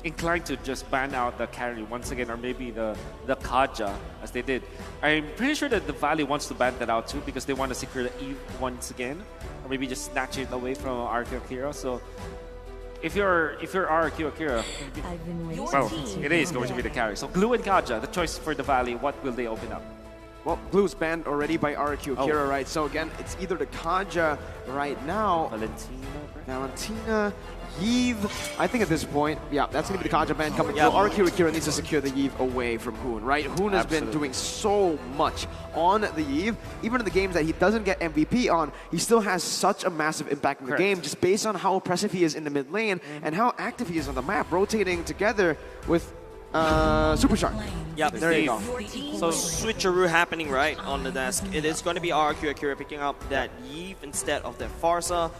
inclined to just ban out the carry once again, or maybe the Kaja, as they did. I'm pretty sure that the Valley wants to ban that out too, because they want to secure the Eve once again, or maybe just snatch it away from Rrq Akira. So if you're Rrq Akira, well, it is going to be the carry. So Glue and Kaja, the choice for the Valley. What will they open up? Well, Blue's banned already by Rrq Akira, right? So again, it's either the Kaja right now, Valentina, Yves. I think at this point, that's going to be the Kaja ban coming through. Rrq Akira needs to secure the Yves away from Hoon, right? Hoon has been doing so much on the Yves. Even in the games that he doesn't get MVP on, he still has such a massive impact in the game, just based on how oppressive he is in the mid lane and how active he is on the map, rotating together with Super Shark. Yep, there you go. So switcheroo happening right on the desk. It is going to be Rrq Akira picking up that Yves instead of that Farsa.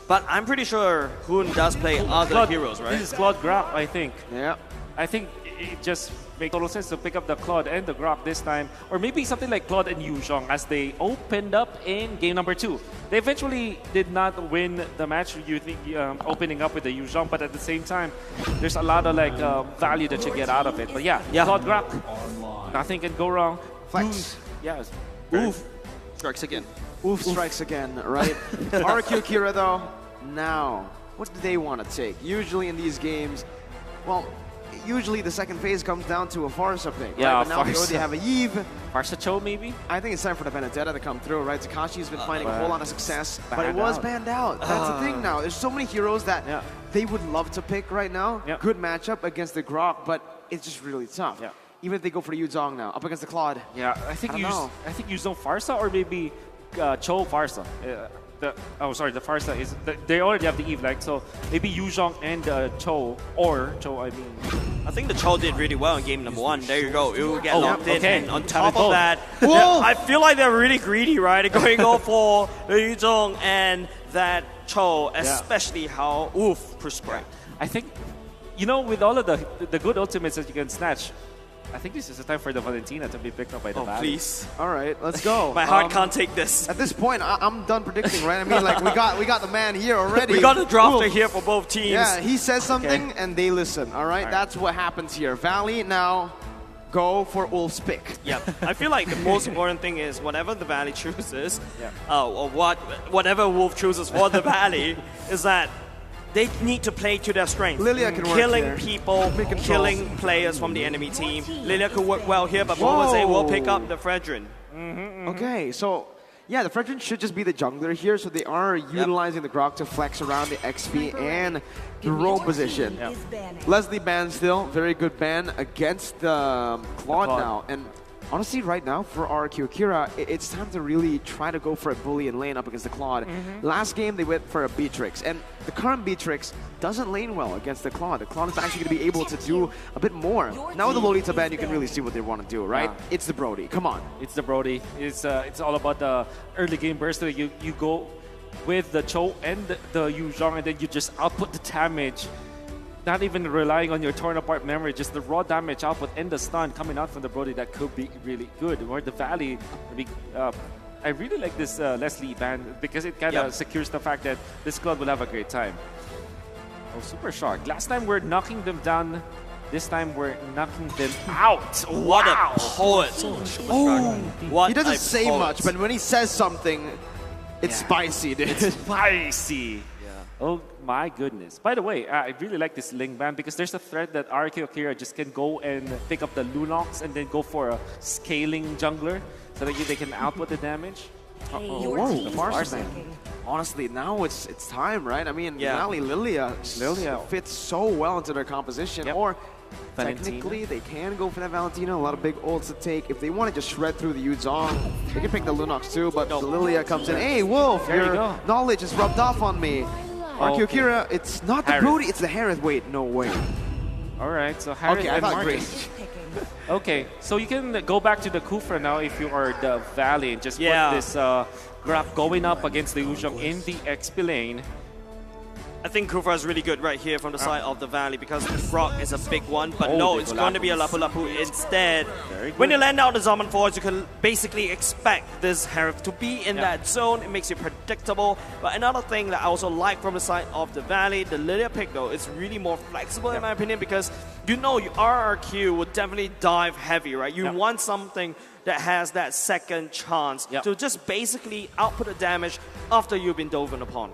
But I'm pretty sure Hoon does play other heroes, right? This is Claude Grok, I think. Yeah. I think it just makes total sense to pick up the Claude and the Grok this time. Or maybe something like Claude and Yuzhong, as they opened up in game number 2. They eventually did not win the match, you think, opening up with the Yuzhong, but at the same time, there's a lot of like value that you get out of it. But yeah, Claude Grok, nothing can go wrong. Flex. Yes. Oof. Strikes again. Oof strikes again, right? Rrq Akira, though, now, what do they want to take? Usually in these games, well, usually the second phase comes down to a Farsa pick, right? But now they already have a Yves. Farsa Cho, maybe? I think it's time for the Benedetta to come through, right? Takashi's been finding a whole lot of success, but it was banned out. That's the thing now. There's so many heroes that they would love to pick right now. Good matchup against the Grok, but it's just really tough. Even if they go for the Yuzhong now, up against the Claude. Yeah, I think Yuzhong Farsa, or maybe Cho Farsa. The Farsa is... They already have the Eve, like, so maybe Yuzhong and Cho, or Cho, I mean... I think the Cho did really well in game number 1. There you go. It will get locked in. And on top of that, I feel like they're really greedy, right? Going all for the Yuzhong and that Cho, especially how Oof prescribed. I think, you know, with all of the good ultimates that you can snatch, I think this is the time for the Valentina to be picked up by the Valley. Please. All right, let's go. My heart can't take this. At this point, I'm done predicting, right? I mean, like we got the man here already. We got a drafter Wolf. here for both teams. Yeah, he says something and they listen. All right, that's what happens here. Valley now go for Wolf's pick. Yeah, I feel like the most important thing is whatever the Valley chooses, Yeah. or whatever Wolf chooses for the Valley, is that they need to play to their strength. Lilia can work killing here. people, killing players from the enemy team. Lilia could work well here, but Mobazane will pick up the Fredrin. Okay, so yeah, the Fredrin should just be the jungler here, so they are utilizing the Grok to flex around the XP and the roam position. Leslie ban still, very good ban against the Claude now. And honestly, right now, for Rrq Akira, it's time to really try to go for a bully and lane up against the Claude. Last game, they went for a Beatrix, and the current Beatrix doesn't lane well against the Claude. The Claude is actually going to be able to do a bit more. Now with the Lolita ban, you can really see what they want to do, right? It's the Brody. Come on. It's the Brody. It's all about the early game burst. You go with the Cho and the Yu Zhong, and then you just output the damage. Not even relying on your torn apart memory, just the raw damage output and the stun coming out from the Brody that could be really good. Where the Valley, I really like this Leslie ban because it kind of secures the fact that this squad will have a great time. Oh, Super Shark. Last time we're knocking them down. This time we're knocking them out. What a poet! What He doesn't a say poet. much, but when he says something, it's spicy, dude. It's spicy. Oh my goodness. By the way, I really like this Ling ban because there's a threat that Rrq Akira just can go and pick up the Lunox and then go for a scaling jungler so that they can output the damage. Whoa, the Mars ban. Honestly, now it's time, right? I mean, Valley Lilia fits so well into their composition. Or Valentina. technically, they can go for that Valentina. A lot of big ults to take. If they want to just shred through the Yuzong, they can pick the Lunox too. But the Lilia comes in. Hey, Wolf, There you your go. knowledge is rubbed off on me. Rrq Akira, it's not the Harith. Brody, it's the Harith. Wait, no way. All right, so Harith Okay, I and thought Marcus. Okay, so you can go back to the Kufra now if you are the Valley and just put this Grab going up against the Yuzhong in the XP lane. I think Kufra is really good right here from the side of the Valley because the Rrq is a big one, but no, it's going to be a Lapu Lapu instead. When you land out the Zaman Force, you can basically expect this Harith to be in that zone. It makes it predictable. But another thing that I also like from the side of the Valley, the Lilia pick though, is really more flexible in my opinion because you know Rrq would definitely dive heavy, right? You want something that has that second chance to just basically output the damage after you've been dove upon.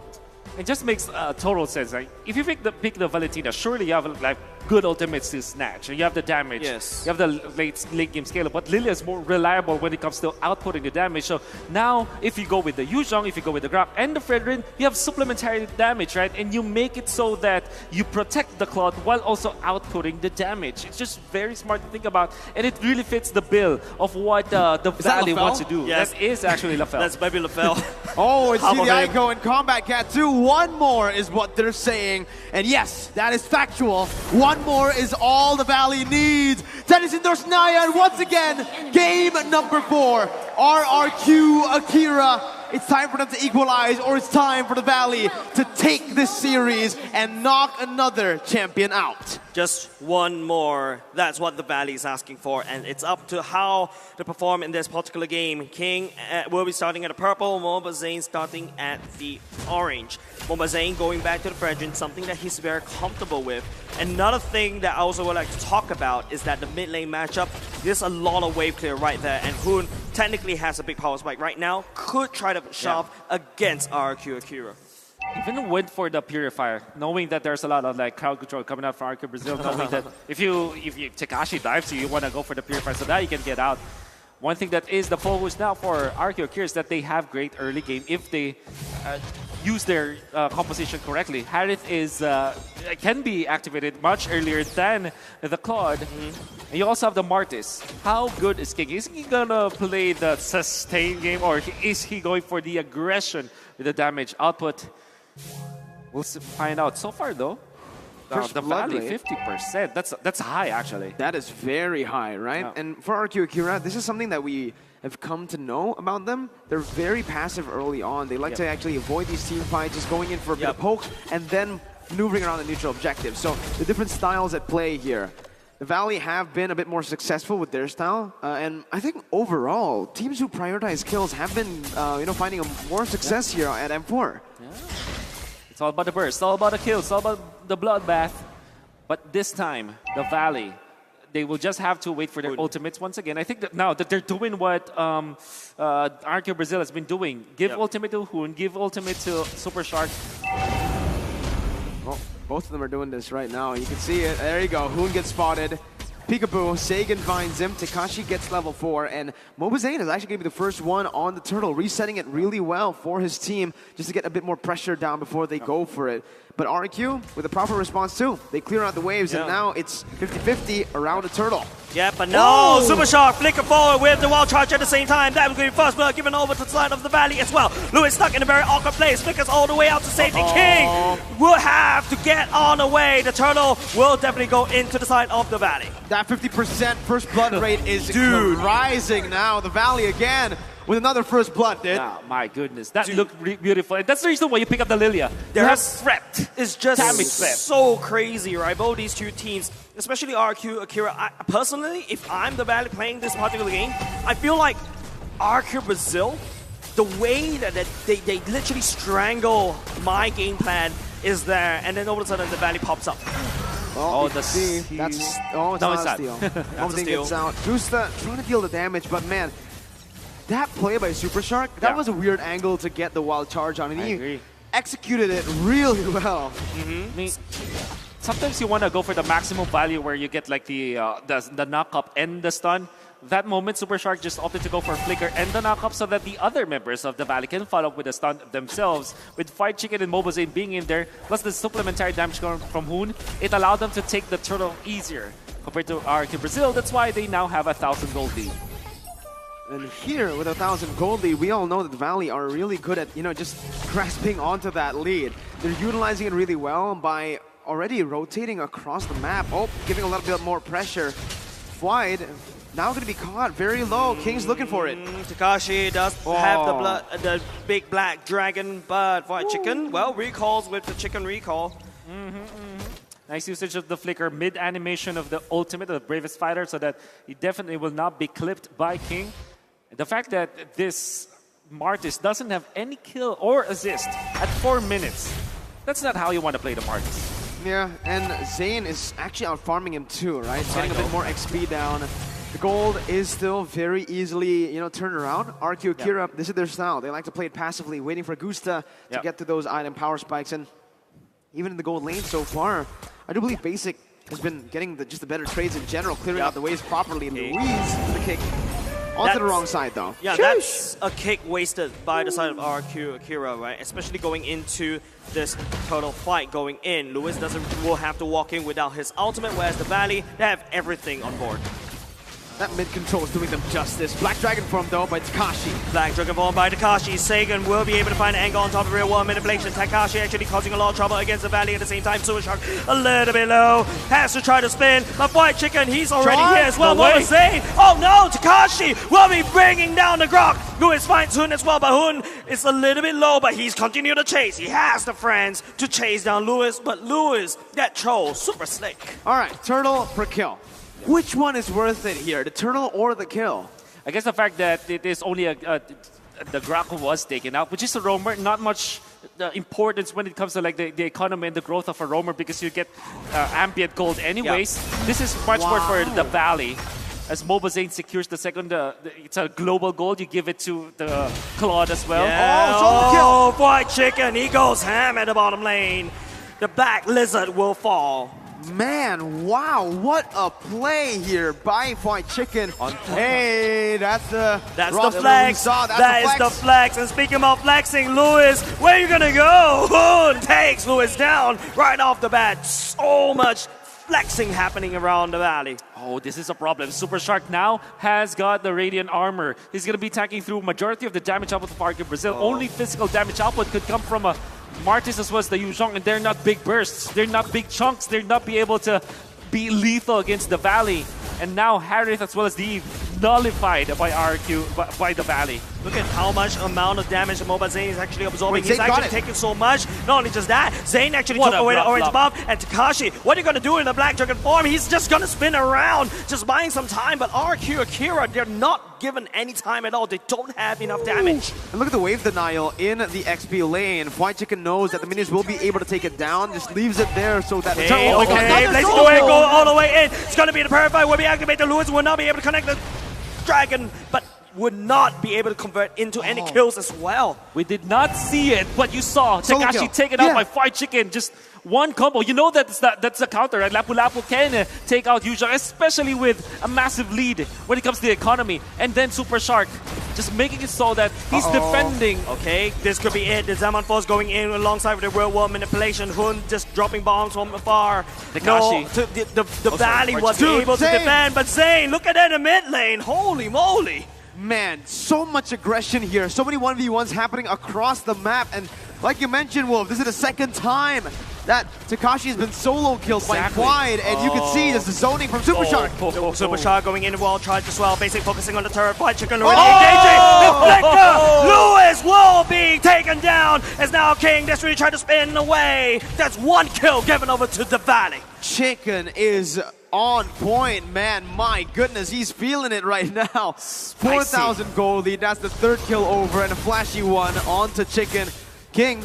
It just makes total sense. Like if you pick the Valentina, surely you have like good ultimates to snatch. You have the damage. Yes. You have the late game scale. But Lilia is more reliable when it comes to outputting the damage. So now, if you go with the Yuzhong, if you go with the Grab and the Fredrin, you have supplementary damage, right? And you make it so that you protect the Claude while also outputting the damage. It's just very smart to think about, and it really fits the bill of what the Valley wants to do. Yes. That is actually LaFell. That's maybe LaFell. Oh, it's Half of the him. Ico and Combat Cat 2. One more is what they're saying. And yes, that is factual. One more is all the Valley needs. Tennis endorse Naya, and once again, game number 4. Rrq Akira. It's time for them to equalize, or it's time for the Valley to take this series and knock another champion out. Just one more. That's what the Valley is asking for, and it's up to how to perform in this particular game. King will be starting at the purple, Mobazane starting at the orange. Mobazane going back to the Fredrin, something that he's very comfortable with. Another thing that I also would like to talk about is that the mid lane matchup, there's a lot of wave clear right there, and Hoon technically has a big power spike right now, could try to shove against Rrq Akira. Even went for the Purifier, knowing that there's a lot of like crowd control coming out from Rrq Brazil, knowing that if you Takashi dives you want to go for the Purifier so that you can get out. One thing that is the focus now for Rrq Akira is that they have great early game if they use their composition correctly. Harith is can be activated much earlier than the Claude. And you also have the Martis. How good is King? Is he gonna play the sustain game, or is he going for the aggression with the damage output? We'll find out. So far though, the Valley 50%. That's high actually. That is very high, right? And for Rrq Akira, this is something that we have come to know about them. They're very passive early on. They like to actually avoid these team fights, just going in for a bit of poke and then maneuvering around the neutral objective. So the different styles at play here. the Valley have been a bit more successful with their style. And I think overall, teams who prioritize kills have been finding a more success here at M4. Yeah. It's all about the burst, it's all about the kills, it's all about the bloodbath. But this time, the Valley, they will just have to wait for their ultimates once again. I think that now that they're doing what Rrq Brazil has been doing. Give ultimate to Hoon, give ultimate to Super Shark. Well, both of them are doing this right now. You can see it. There you go. Hoon gets spotted. Peekaboo, Sagan finds him, Takashi gets level 4, and Mobazane is actually going to be the first one on the turtle, resetting it really well for his team just to get a bit more pressure down before they go for it. But Rrq, with a proper response too, they clear out the waves, and now it's 50-50 around the turtle. Yeah, but no, Super Shark flicker forward with the wild charge at the same time. That was going to be first blood given over to the side of the Valley as well. Lewis stuck in a very awkward place, flickers all the way out to safety. King will have to get on the way. The turtle will definitely go into the side of the Valley. That 50% first blood rate is rising now. The Valley again with another first blood, dude. Oh, my goodness. That looked beautiful. And that's the reason why you pick up the Lilia. Their threat is just so crazy, right? Both these two teams, especially Rrq Akira. Personally, if I'm the Valley playing this particular game, I feel like Rrq Brazil, the way that they literally strangle my game plan is there, and then all of a sudden the Valley pops up. Oh, it's not a steal. That's a steal. Gets out. Gusta trying to deal the damage, but man, that play by Super Shark, that was a weird angle to get the wild charge on, and he executed it really well. I mean, sometimes you want to go for the maximum value where you get like the knock-up and the stun. That moment, Super Shark just opted to go for Flicker and the knock-up so that the other members of the Valley can follow up with the stun themselves. With Fight Chicken and Mobazane being in there, plus the supplementary damage from Hoon, it allowed them to take the turtle easier compared to Rrq Brazil. That's why they now have 1,000 gold lead. And here, with 1,000 gold lead, we all know that the Valley are really good at, just grasping onto that lead. They're utilizing it really well by already rotating across the map. Oh, giving a little bit more pressure. Floyd now going to be caught very low. King's looking for it. Takashi does have the big black dragon, but White Chicken, well, recalls with the chicken recall. Nice usage of the flicker mid-animation of the ultimate of the bravest fighter so that he definitely will not be clipped by King. The fact that this Martis doesn't have any kill or assist at 4 minutes, that's not how you want to play the Martis. Yeah, and Zane is actually out-farming him too, right? Getting a bit more XP down. The gold is still very easily, turned around. Rrq Akira, this is their style. They like to play it passively, waiting for Gusta to get to those item power spikes. And even in the gold lane so far, I do believe Basic has been getting just the better trades in general, clearing out the waves properly. And Louise, the kick onto the wrong side, though. Yeah, that's a kick wasted by the side of Rrq Akira, right? Especially going into this total fight going in. Lewis will have to walk in without his ultimate, whereas the Valley, they have everything on board. That mid-control is doing them justice. Black Dragon form, though, by Takashi. Black Dragon form by Takashi. Sagan will be able to find an angle on top of real world manipulation. Takashi actually causing a lot of trouble against the Valley at the same time. Super Shark a little bit low. Has to try to spin. But White Chicken, he's already here as well. What was Zane? Oh no, Takashi will be bringing down the Grok. Lewis finds Hoon as well, but Hoon is a little bit low, but he's continuing to chase. He has the friends to chase down Lewis, but Lewis, that troll, super slick. All right, turtle per kill. Which one is worth it here, the turtle or the kill? I guess the fact that it is only the Grok was taken out, which is a roamer, not much importance when it comes to like the economy and the growth of a roamer because you get ambient gold anyways. This is much more for the Valley. As Mobazane secures the second, it's a global gold, you give it to the Claude as well. Yeah. Oh, White Chicken, he goes ham at the bottom lane. The Black Lizard will fall. Man, wow, what a play here by White Chicken. Hey, that's the flex. That is the flex. And speaking of flexing, Lewis, where are you gonna go? Hoon takes Lewis down right off the bat. So much flexing happening around the Valley. Oh, this is a problem. Super Shark now has got the Radiant Armor. He's going to be attacking through majority of the damage output of Rrq Brazil. Only physical damage output could come from a Martis as well as the Yuzhong, and they're not big bursts. They're not big chunks. They're not be able to be lethal against the Valley. And now Harith as well as the nullified by by the Valley. Look at how much amount of damage the Mobile Zayn is actually absorbing. Wait, He's Zayn got actually it. taking so much. Not only just that, Zayn actually What took a away the bluff, orange bluff. buff. And Takashi, what are you going to do in the Black Dragon form? He's just going to spin around, just buying some time. But Rrq Akira, they're not given any time at all. They don't have enough damage. And look at the wave denial in the XP lane. White Chicken knows that the minions will be able to take it down, just leaves it there so that the Okay, turtle. okay, let's go and go all the way in. It's going to be the Purify will be activated. Lewis will not be able to connect the Dragon, but would not be able to convert into any kills as well. We did not see it, but you saw Solo Takashi kill. taken out Yeah. by Fried Chicken. Just one combo. You know that's a counter, right? Lapu Lapu can take out Yuja, especially with a massive lead when it comes to the economy. And then Super Shark just making it so that he's defending. Okay, this could be it. The Zaman Force going in alongside with the real world manipulation. Hun just dropping bombs from afar. Takashi. No, the Valley was able to Zayn. defend, but Zayn, look at that in the mid lane. Holy moly. Man, so much aggression here. So many 1v1s happening across the map. And like you mentioned, Wolf, this is the second time that Takashi has been solo killed by Wide. And you can see there's the zoning from Super Shark. Super Shark going in the wall, charge as well. Basic focusing on the turret. White Chicken already engaging. The flicker. Lewis will be taken down as now King Destiny tried to spin away. That's one kill given over to the Valley. Chicken is on point, man. My goodness, he's feeling it right now. 4,000 gold lead. That's the third kill over and a flashy one onto Chicken. King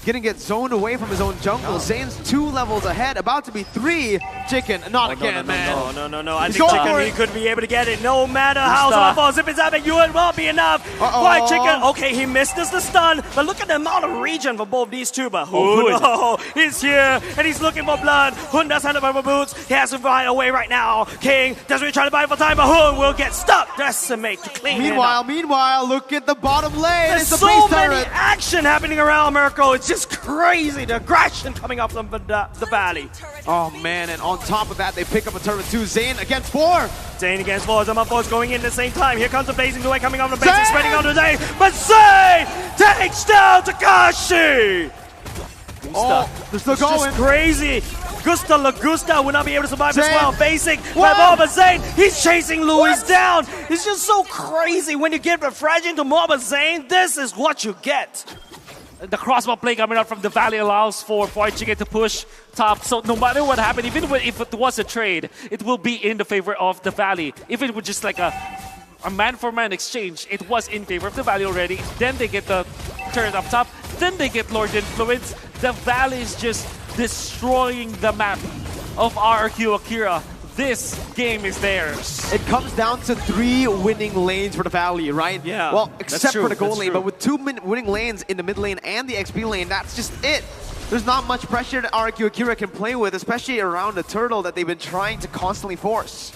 gonna get zoned away from his own jungle. Zayn's 2 levels ahead, about to be 3. Chicken, not again, man. No. I He's think going Chicken for he it. could be able to get it. No matter how Zaman Force, if it's happening, you it won't be enough. White Chicken, okay, he missed the stun, but look at the amount of regen for both these two. But no, he's here and he's looking for blood. Hun does have the purple boots. He has to find a way right now. King desperately trying to buy for time, but Hun will get stuck. Decimate to clean it up. Meanwhile, look at the bottom lane. There's It's a so base many turret. action happening around Mirko. It's just crazy. The aggression coming up from the Valley. Oh man, and on top of that, they pick up a turret too. Zayn against 4. Zayn against 4. Zaman Force going in at the same time. Here comes the blazing duet coming off the basic, spreading onto Zayn. But Zayn takes down Takashi. Oh, they're still It's going. just crazy. Gusta Lagusta will not be able to survive as Zayn. well. Basic What? by Moba Zayn. He's chasing Louis down. It's just so crazy when you give the fragile to Moba Zayn. This is what you get. The crossbow play coming out from the Valley allows for Fried Chicken to push top. So no matter what happened, even if it was a trade, it will be in the favor of the Valley. If it was just like a man-for-man exchange, it was in favor of the Valley already. Then they get the turret up top. Then they get Lord Influence. The Valley is just destroying the map of Rrq Akira. This game is theirs. It comes down to 3 winning lanes for the Valley, right? Yeah, Well, that's except true, for the gold that's lane, true. but with 2 winning lanes in the mid lane and the XP lane, that's just it. There's not much pressure that Rrq Akira can play with, especially around the turtle that they've been trying to constantly force.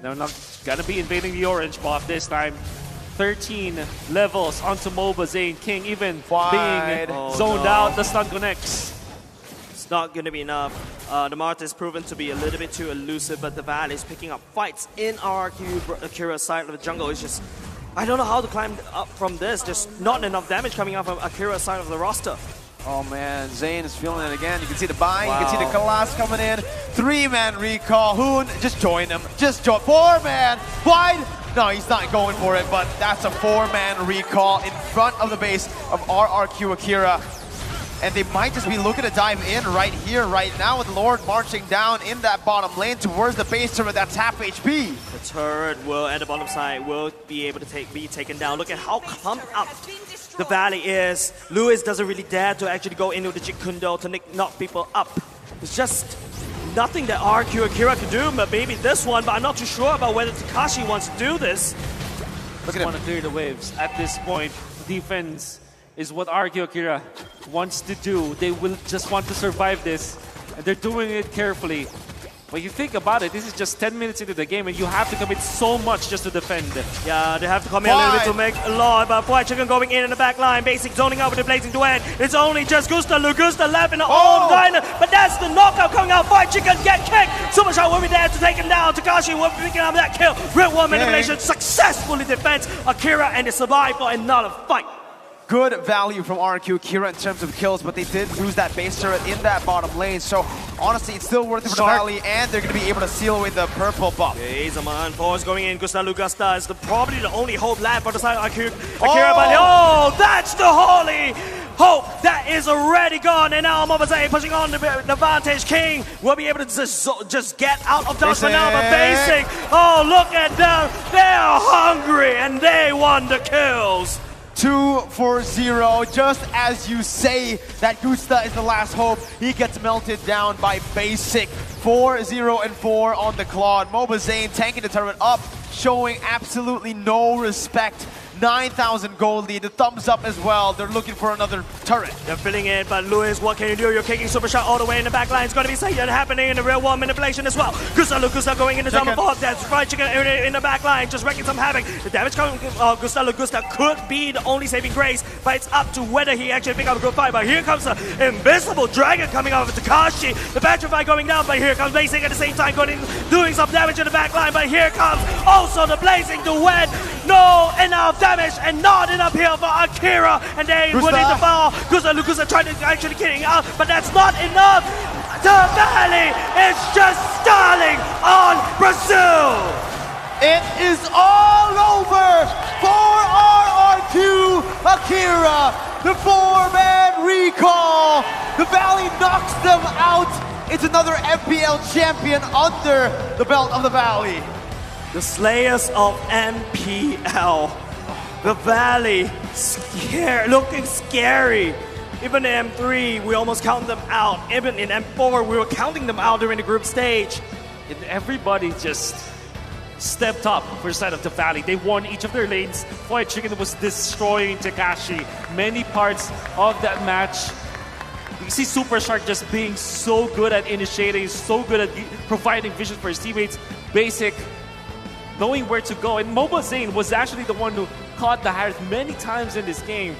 They're not gonna be invading the orange buff this time. 13 levels onto Moba Zayn. King even Wide. being zoned out. The stun connects. It's not going to be enough. The Marth is proven to be a little bit too elusive, but the Valley is picking up fights in Rrq Akira's side of the jungle. It's just, I don't know how to climb up from this. There's not enough damage coming out from Akira's side of the roster. Oh man, Zayn is feeling it again. You can see the buy, you can see the Kalas coming in. 3-man recall. Hoon, just join them. Just join. 4-man. Wide. No, he's not going for it, but that's a 4-man recall in front of the base of Rrq Akira. And they might just be looking to dive in right here, right now, with Lord marching down in that bottom lane towards the base turret that's half HP. The turret will, at the bottom side, will be able to be taken down. Look at how clumped up the Valley is. Lewis doesn't really dare to actually go into the Jikundo to knock people up. It's just nothing that Rrq Akira can do, but maybe this one, but I'm not too sure about whether Takashi wants to do this. Just want to clear the waves. At this point, defense is what Rrq Akira wants to do. They will just want to survive this, and they're doing it carefully. But you think about it, this is just 10 minutes into the game, and you have to commit so much just to defend. Yeah, they have to come in a little bit to make a lot, but White Chicken going in the back line, basic zoning out with the blazing duet. It's only just Gusta Lugusta left in the own line, but that's the knockout coming out. White Chicken get kicked. Super Shot will be there to take him down. Takashi will be picking up that kill. Real World Manipulation successfully defends Akira, and they survive for another fight. good value from Rrq Akira in terms of kills, but they did lose that base turret in that bottom lane. So honestly, it's still worth it for the Valley, and they're going to be able to seal away the purple buff. Okay, Zaman Force going in. Gusta is probably the only hope left for the side of Akira. But that's the holy hope that is already gone. And now Mobazane pushing on the Vantage King will be able to just get out of dodge for now. But Basic, look at them. They're hungry and they want the kills. 2-0, just as you say that Gusta is the last hope, he gets melted down by Basic. 4-0-4 on the Claude. Mobazane tanking the turret up, showing absolutely no respect. 9,000 gold lead, the thumbs up as well. They're looking for another turret. They're filling it, but Lewis, what can you do? You're kicking super shot all the way in the back line. It's going to be something happening in the real world manipulation as well. Gusta going in the double force. That's fried chicken in the back line, just wrecking some havoc. The damage coming Gusta could be the only saving grace, but it's up to whether he actually pick up a good fight. But here comes the invisible dragon coming out of Takashi. The Petrify going down, but here comes Blazing at the same time, doing some damage in the back line. But here comes also the Blazing Duet. No enough damage and not enough heal for Akira, and they winning the ball. Gusta trying to actually getting out, but that's not enough. The Valley is just stalling on Brazil. It is all over for Rrq Akira. The 4-man recall. The Valley knocks them out. It's another FPL champion under the belt of the Valley. The Slayers of MPL. The Valley, looking scary. Even in M3, we almost counted them out. Even in M4, we were counting them out during the group stage. And everybody just stepped up for the side of the Valley. They won each of their lanes. Fried Chicken was destroying Takashi. Many parts of that match. You see Super Shark just being so good at initiating, so good at providing vision for his teammates. Basic, knowing where to go. And Mobazane was actually the one who caught the Harris many times in this game.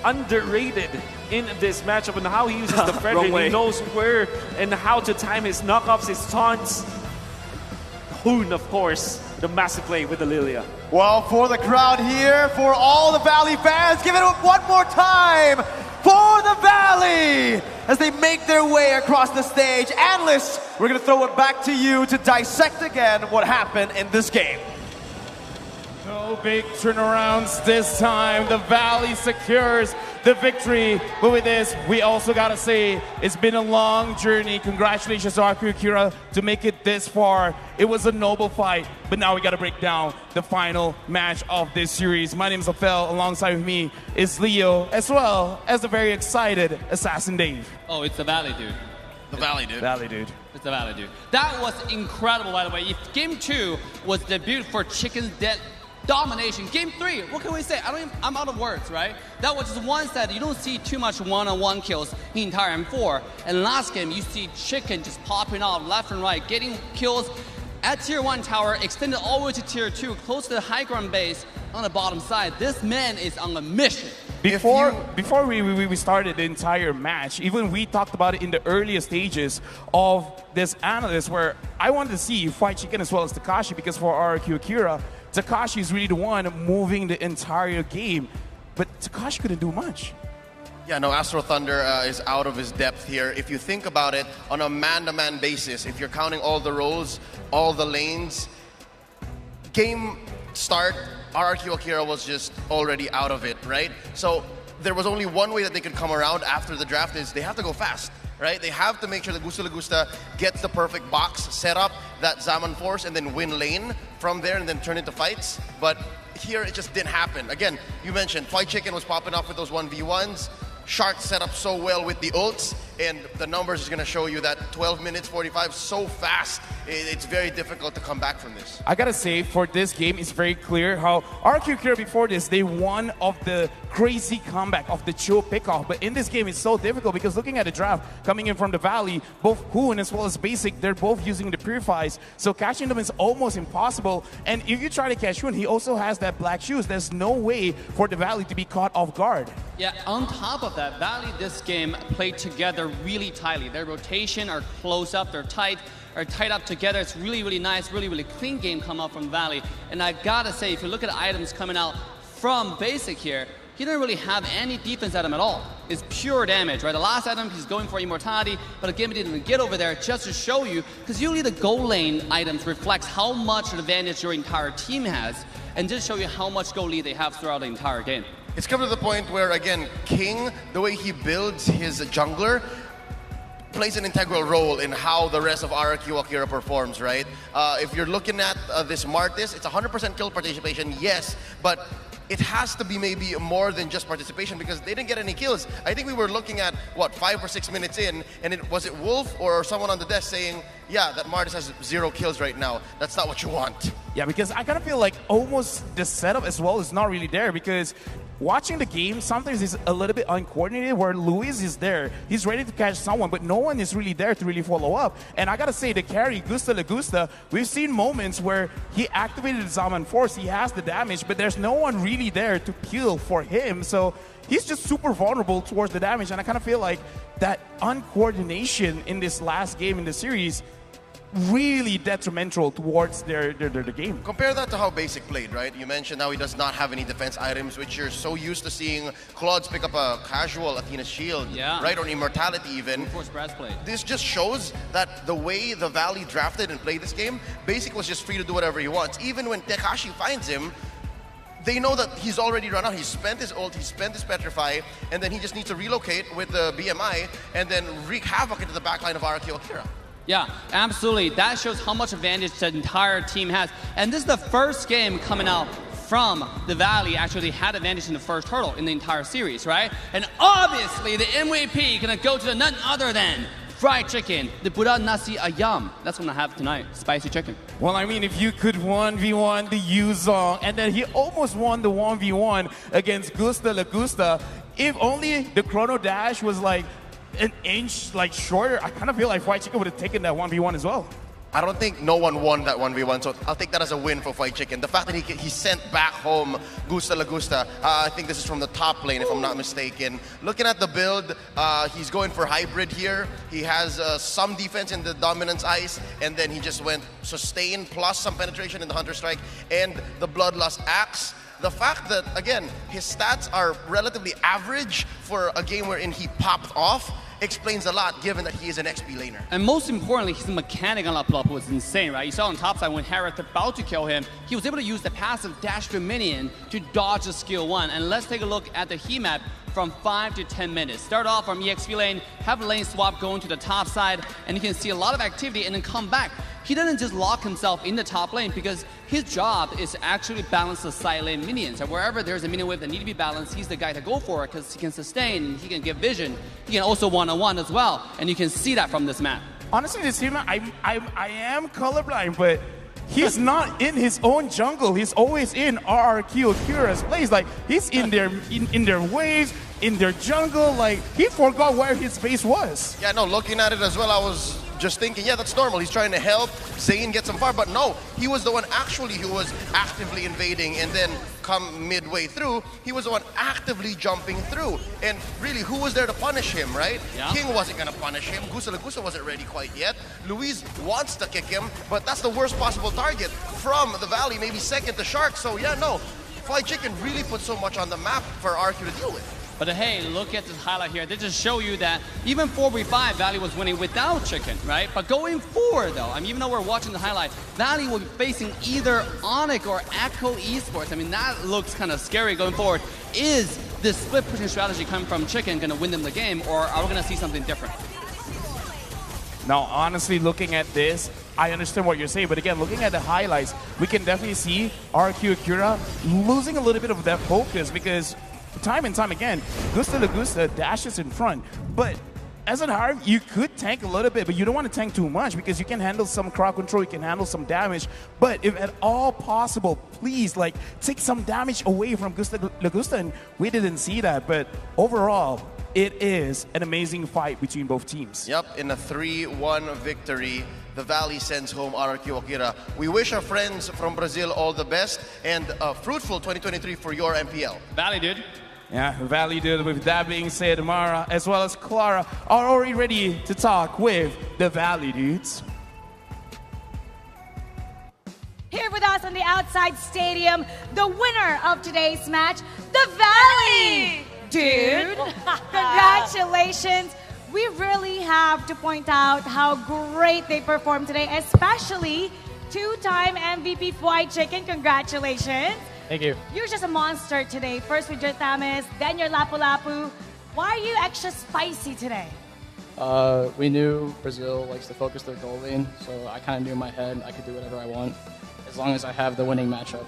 Underrated in this matchup and how he uses the Frederick. He knows where and how to time his knockoffs, his taunts. Hoon, of course, the massive play with the Lilia. Well, for the crowd here, for all the Valley fans, give it up one more time for the Valley as they make their way across the stage. Analysts, we're going to throw it back to you to dissect again what happened in this game. No big turnarounds this time. The Valley secures the victory. But with this, we also got to say it's been a long journey. Congratulations to Rrq Akira to make it this far. It was a noble fight, but now we got to break down the final match of this series. My name is Afel. Alongside with me is Leo, as well as the very excited Assassin Dave. Oh, it's the Valley, dude. The Valley, dude. Valley, dude. It's the Valley, dude. That was incredible, by the way. If Game 2 was debut for Chicken's Dead domination, Game 3, what can we say? I'm out of words, right? That was just one set. You don't see too much one-on-one kills the entire M4. And last game, you see Chicken just popping off left and right, getting kills at Tier 1 tower, extended all the way to Tier 2, close to the high ground base on the bottom side. This man is on a mission. Before we started the entire match, even we talked about it in the earliest stages of this analyst, where I wanted to see Fried Chicken as well as Takashi, because for Rrq Akira, Takashi is really the one moving the entire game, but Takashi couldn't do much. Yeah, no, Astro Thunder is out of his depth here. If you think about it, on a man-to-man basis, if you're counting all the roles, all the lanes, game start, Rrq Akira was just already out of it, right? So there was only one way that they could come around after the draft is they have to go fast, right? They have to make sure that Gusta gets the perfect box, set up that Zaman Force, and then win lane from there and then turn into fights. But here it just didn't happen. Again, you mentioned Fried Chicken was popping off with those 1v1s. Shark set up so well with the ults, and the numbers is going to show you that 12 minutes 45 so fast. It's very difficult to come back from this. I gotta say, for this game, it's very clear how Rrq Akira before this, they won of the crazy comeback of the chill pickoff. But in this game, it's so difficult because looking at the draft coming in from the Valley, both Hoon as well as Basic, they're both using the Purifies. So catching them is almost impossible. And if you try to catch Hoon, he also has that black shoes. There's no way for the Valley to be caught off guard. Yeah, on top of that, Valley this game played together really tightly. Their rotation are close up, they're tight, are tied up together. It's really, really nice, really, really clean game come out from Valley. And I gotta say, if you look at the items coming out from Basic here, he didn't really have any defense at him at all. It's pure damage, right? The last item, he's going for immortality, but again, he didn't get over there just to show you, because usually the goal lane items reflects how much advantage your entire team has, and just show you how much goal lead they have throughout the entire game. It's come to the point where, again, King, the way he builds his jungler, plays an integral role in how the rest of Rrq Akira performs, right? If you're looking at this Martis, it's 100% kill participation, yes, but it has to be maybe more than just participation because they didn't get any kills. I think we were looking at, what, 5 or 6 minutes in, and was it Wolf or someone on the desk saying, yeah, that Martis has 0 kills right now. That's not what you want. Yeah, because I kind of feel like almost the setup as well is not really there because watching the game sometimes is a little bit uncoordinated where Luis is there. He's ready to catch someone, but no one is really there to really follow up. And I got to say, the carry, Gusta Lagusta, we've seen moments where he activated the Zaman Force, he has the damage, but there's no one really there to peel for him. So he's just super vulnerable towards the damage. And I kind of feel like that uncoordination in this last game in the series really detrimental towards their game. Compare that to how Basic played, right? You mentioned how he does not have any defense items, which you're so used to seeing Claude's pick up a casual Athena's shield, right? Or an immortality even. This just shows that the way the Valley drafted and played this game, Basic was just free to do whatever he wants. Even when Tekashi finds him, they know that he's already run out. He's spent his ult, he's spent his Petrify, and then he just needs to relocate with the BMI and then wreak havoc into the backline of Rrq Akira. Yeah, absolutely. That shows how much advantage the entire team has. And this is the first game coming out from the Valley actually had advantage in the first hurdle in the entire series, right? And obviously the MVP gonna go to none other than fried chicken, the Buddha Nasi Ayam. That's what I have tonight, spicy chicken. Well, I mean, if you could 1v1 the Yuzong, and then he almost won the 1v1 against Gusta Lagusta, if only the Chrono Dash was like an inch shorter, I kind of feel like Fried Chicken would have taken that 1v1 as well. I don't think no one won that 1v1, so I'll take that as a win for Fried Chicken. The fact that he sent back home Gusta Lagusta, I think this is from the top lane if I'm not mistaken. Looking at the build, he's going for hybrid here. He has some defense in the Dominance Ice, and then he just went sustain plus some penetration in the Hunter Strike and the Bloodlust Axe. The fact that, again, his stats are relatively average for a game wherein he popped off explains a lot given that he is an XP laner. And most importantly, his mechanic on level up was insane, right? You saw on top side when Harith about to kill him, he was able to use the passive dash to minion to dodge the skill 1. And let's take a look at the heat map from 5 to 10 minutes. Start off from EXP lane, have a lane swap going to the top side, and you can see a lot of activity and then come back. He doesn't just lock himself in the top lane because his job is to actually balance the side lane minions. And wherever there's a minion wave that need to be balanced, he's the guy to go for it because he can sustain, and he can give vision. He can also one-on-one as well, and you can see that from this map. Honestly, this team, I am colorblind, but he's not in his own jungle. He's always in Rrq Akira's place. Like, he's in their waves, in their jungle. Like, he forgot where his base was. Yeah, no, looking at it as well, I was just thinking, yeah, that's normal. He's trying to help Zayn get some far, but no, he was the one actually who was actively invading, and then come midway through, he was the one actively jumping through. And really, who was there to punish him, right? Yeah. King wasn't going to punish him. Gusta Lagusta wasn't ready quite yet. Luis wants to kick him, but that's the worst possible target from the Valley, maybe second to Shark. So yeah, no, Fried Chicken really put so much on the map for Rrq to deal with. But hey, look at this highlight here. They just show you that even 4v5, Valley was winning without Chicken, right? But going forward, though, I mean, even though we're watching the highlight, Valley will be facing either Onyx or Echo Esports. I mean, that looks kind of scary going forward. Is this split pushing strategy coming from Chicken going to win them the game, or are we going to see something different? Now, honestly, looking at this, I understand what you're saying, but again, looking at the highlights, we can definitely see Rrq Akira losing a little bit of that focus because time and time again, Gusta Lagusta dashes in front. But as an Harm, you could tank a little bit, but you don't want to tank too much because you can handle some crowd control, you can handle some damage. But if at all possible, please, like, take some damage away from Gusta Lagusta, and we didn't see that. But overall, it is an amazing fight between both teams. Yep, in a 3-1 victory, the Valley sends home Rrq Akira. We wish our friends from Brazil all the best and a fruitful 2023 for your MPL. Valley, dude. Yeah, Valley dude. With that being said, Mara as well as Clara are already ready to talk with the Valley dudes. Here with us us on the outside stadium, the winner of today's match, the Valley. Dude, congratulations. We really have to point out how great they performed today, especially two-time MVP Fried Chicken. Congratulations. Thank you. You're just a monster today. First with your tamis, then your lapu-lapu. Why are you extra spicy today? We knew Brazil likes to focus their goal lane, so I kind of knew in my head I could do whatever I want as long as I have the winning matchup.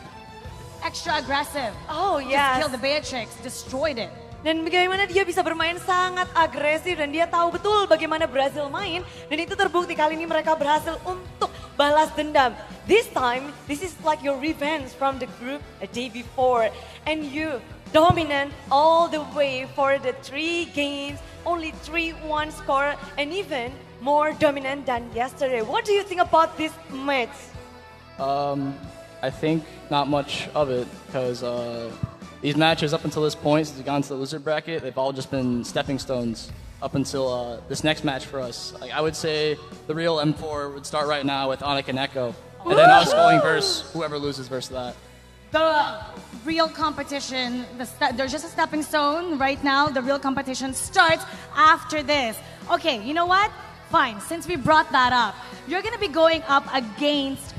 Extra aggressive. Oh, Just yes. killed the Beatrix, destroyed it. Dan bagaimana dia bisa bermain sangat agresif dan dia tahu betul bagaimana Brazil main dan itu terbukti kali ini mereka berhasil untuk balas dendam. This time, this is like your revenge from the group a day before and you dominant all the way for the 3 games, only 3-1 score and even more dominant than yesterday. What do you think about this match? I think not much of it because these matches up until this point, since we've gone to the loser bracket, they've all just been stepping stones up until this next match for us. Like, I would say the real M4 would start right now with Onic and Echo, and then us going versus whoever loses versus that. The real competition, there's just a stepping stone right now. The real competition starts after this. Okay, you know what? Fine, since we brought that up, you're going to be going up against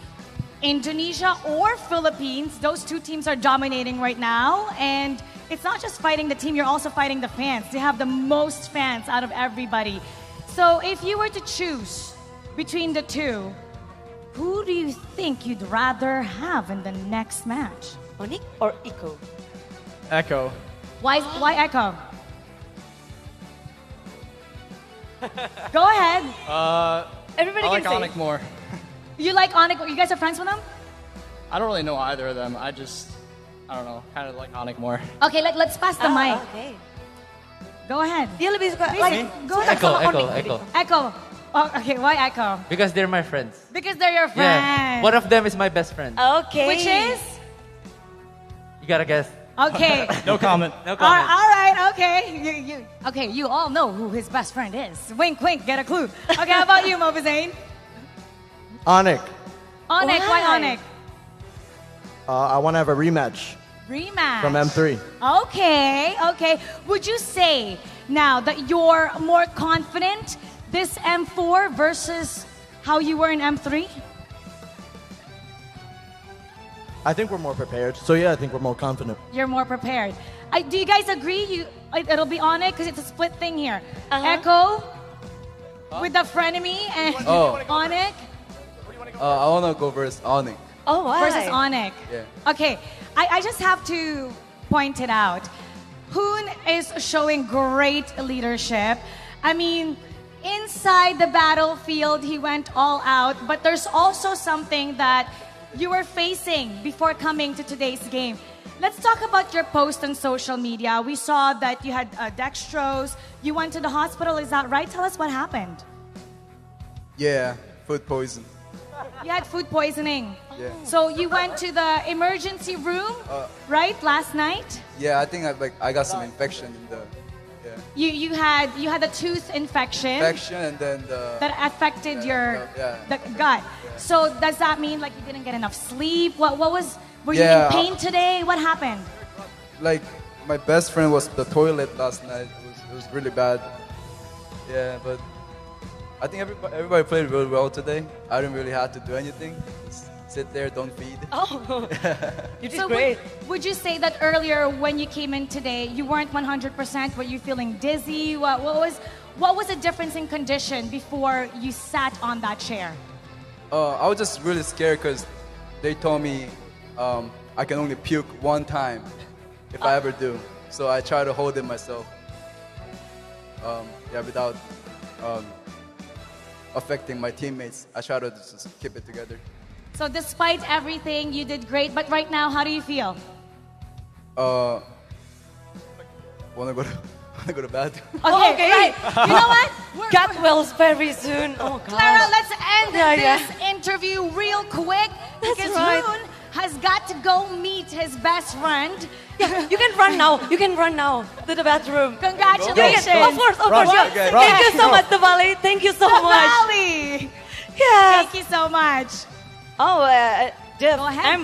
Indonesia or Philippines. Those two teams are dominating right now. And it's not just fighting the team, you're also fighting the fans. They have the most fans out of everybody. So if you were to choose between the two, who do you think you'd rather have in the next match? Onic or Echo? Echo. Why Echo? Go ahead. Everybody I like can say. Onic more. You like Onic? You guys are friends with him? I don't really know either of them. I don't know, kind of like Onic more. Okay, let's pass the mic. Okay. Go ahead. Dia lebih suka Go ahead. Echo. Echo. Oh, okay, why Echo? Because they're my friends. Because they're your Yeah. friends. One of them is my best friend. Okay. Which is? You gotta guess. Okay. No comment. No comment. All right, okay. Okay, you all know who his best friend is. Wink, wink, get a clue. Okay, how about you, Mobazane? Onic, Onic, why Why? Onic? I want to have a rematch Rematch. from M3. Okay. Would you say now that you're more confident this M4 versus how you were in M3? I think we're more prepared. So yeah, I think we're more confident. You're more prepared. Do you guys agree? It'll be Onic because it's a split thing here. Echo with the frenemy and Onic I wanna go versus Onic. Oh, why? versus Onic. Yeah. Okay, I just have to point it out. Hoon is showing great leadership. I mean, inside the battlefield, he went all out, but there's also something that you were facing before coming to today's game. Let's talk about your post on social media. We saw that you had dextrose. You went to the hospital, is that right? Tell us what happened. Yeah, food poison. You had food poisoning. Yeah. So you went to the emergency room, right, last night? Yeah, I think I got some infection in the You had a tooth infection and then the that affected your yeah. the gut. So does that mean like you didn't get enough sleep? Were you Yeah. in pain today? What happened? like my best friend was the toilet last night. It was really bad. Yeah, but I think everybody played really well today. I didn't really have to do anything. Just sit there, don't feed. Oh, you did So great. would you say that earlier when you came in today, you weren't 100%? Were you feeling dizzy? What was the difference in condition before you sat on that chair? I was just really scared because they told me I can only puke one time if I ever do. So I try to hold it myself. Without affecting my teammates. I try to just keep it together. So despite everything, you did great. But right now, how do you feel? Wanna go to bed? Okay, right. You know what? Get well very soon. Oh, God. Clara, let's end Yeah. this interview real quick because right. Hoon has got to go meet his best friend. Yeah, you can run now. You can run now to the bathroom. Congratulations. Of course. Run. Yeah. Okay. Thank you so much, Diwali. Thank you so much. Valley. Yes. Thank you so much. Oh, Jeff, Go ahead. I'm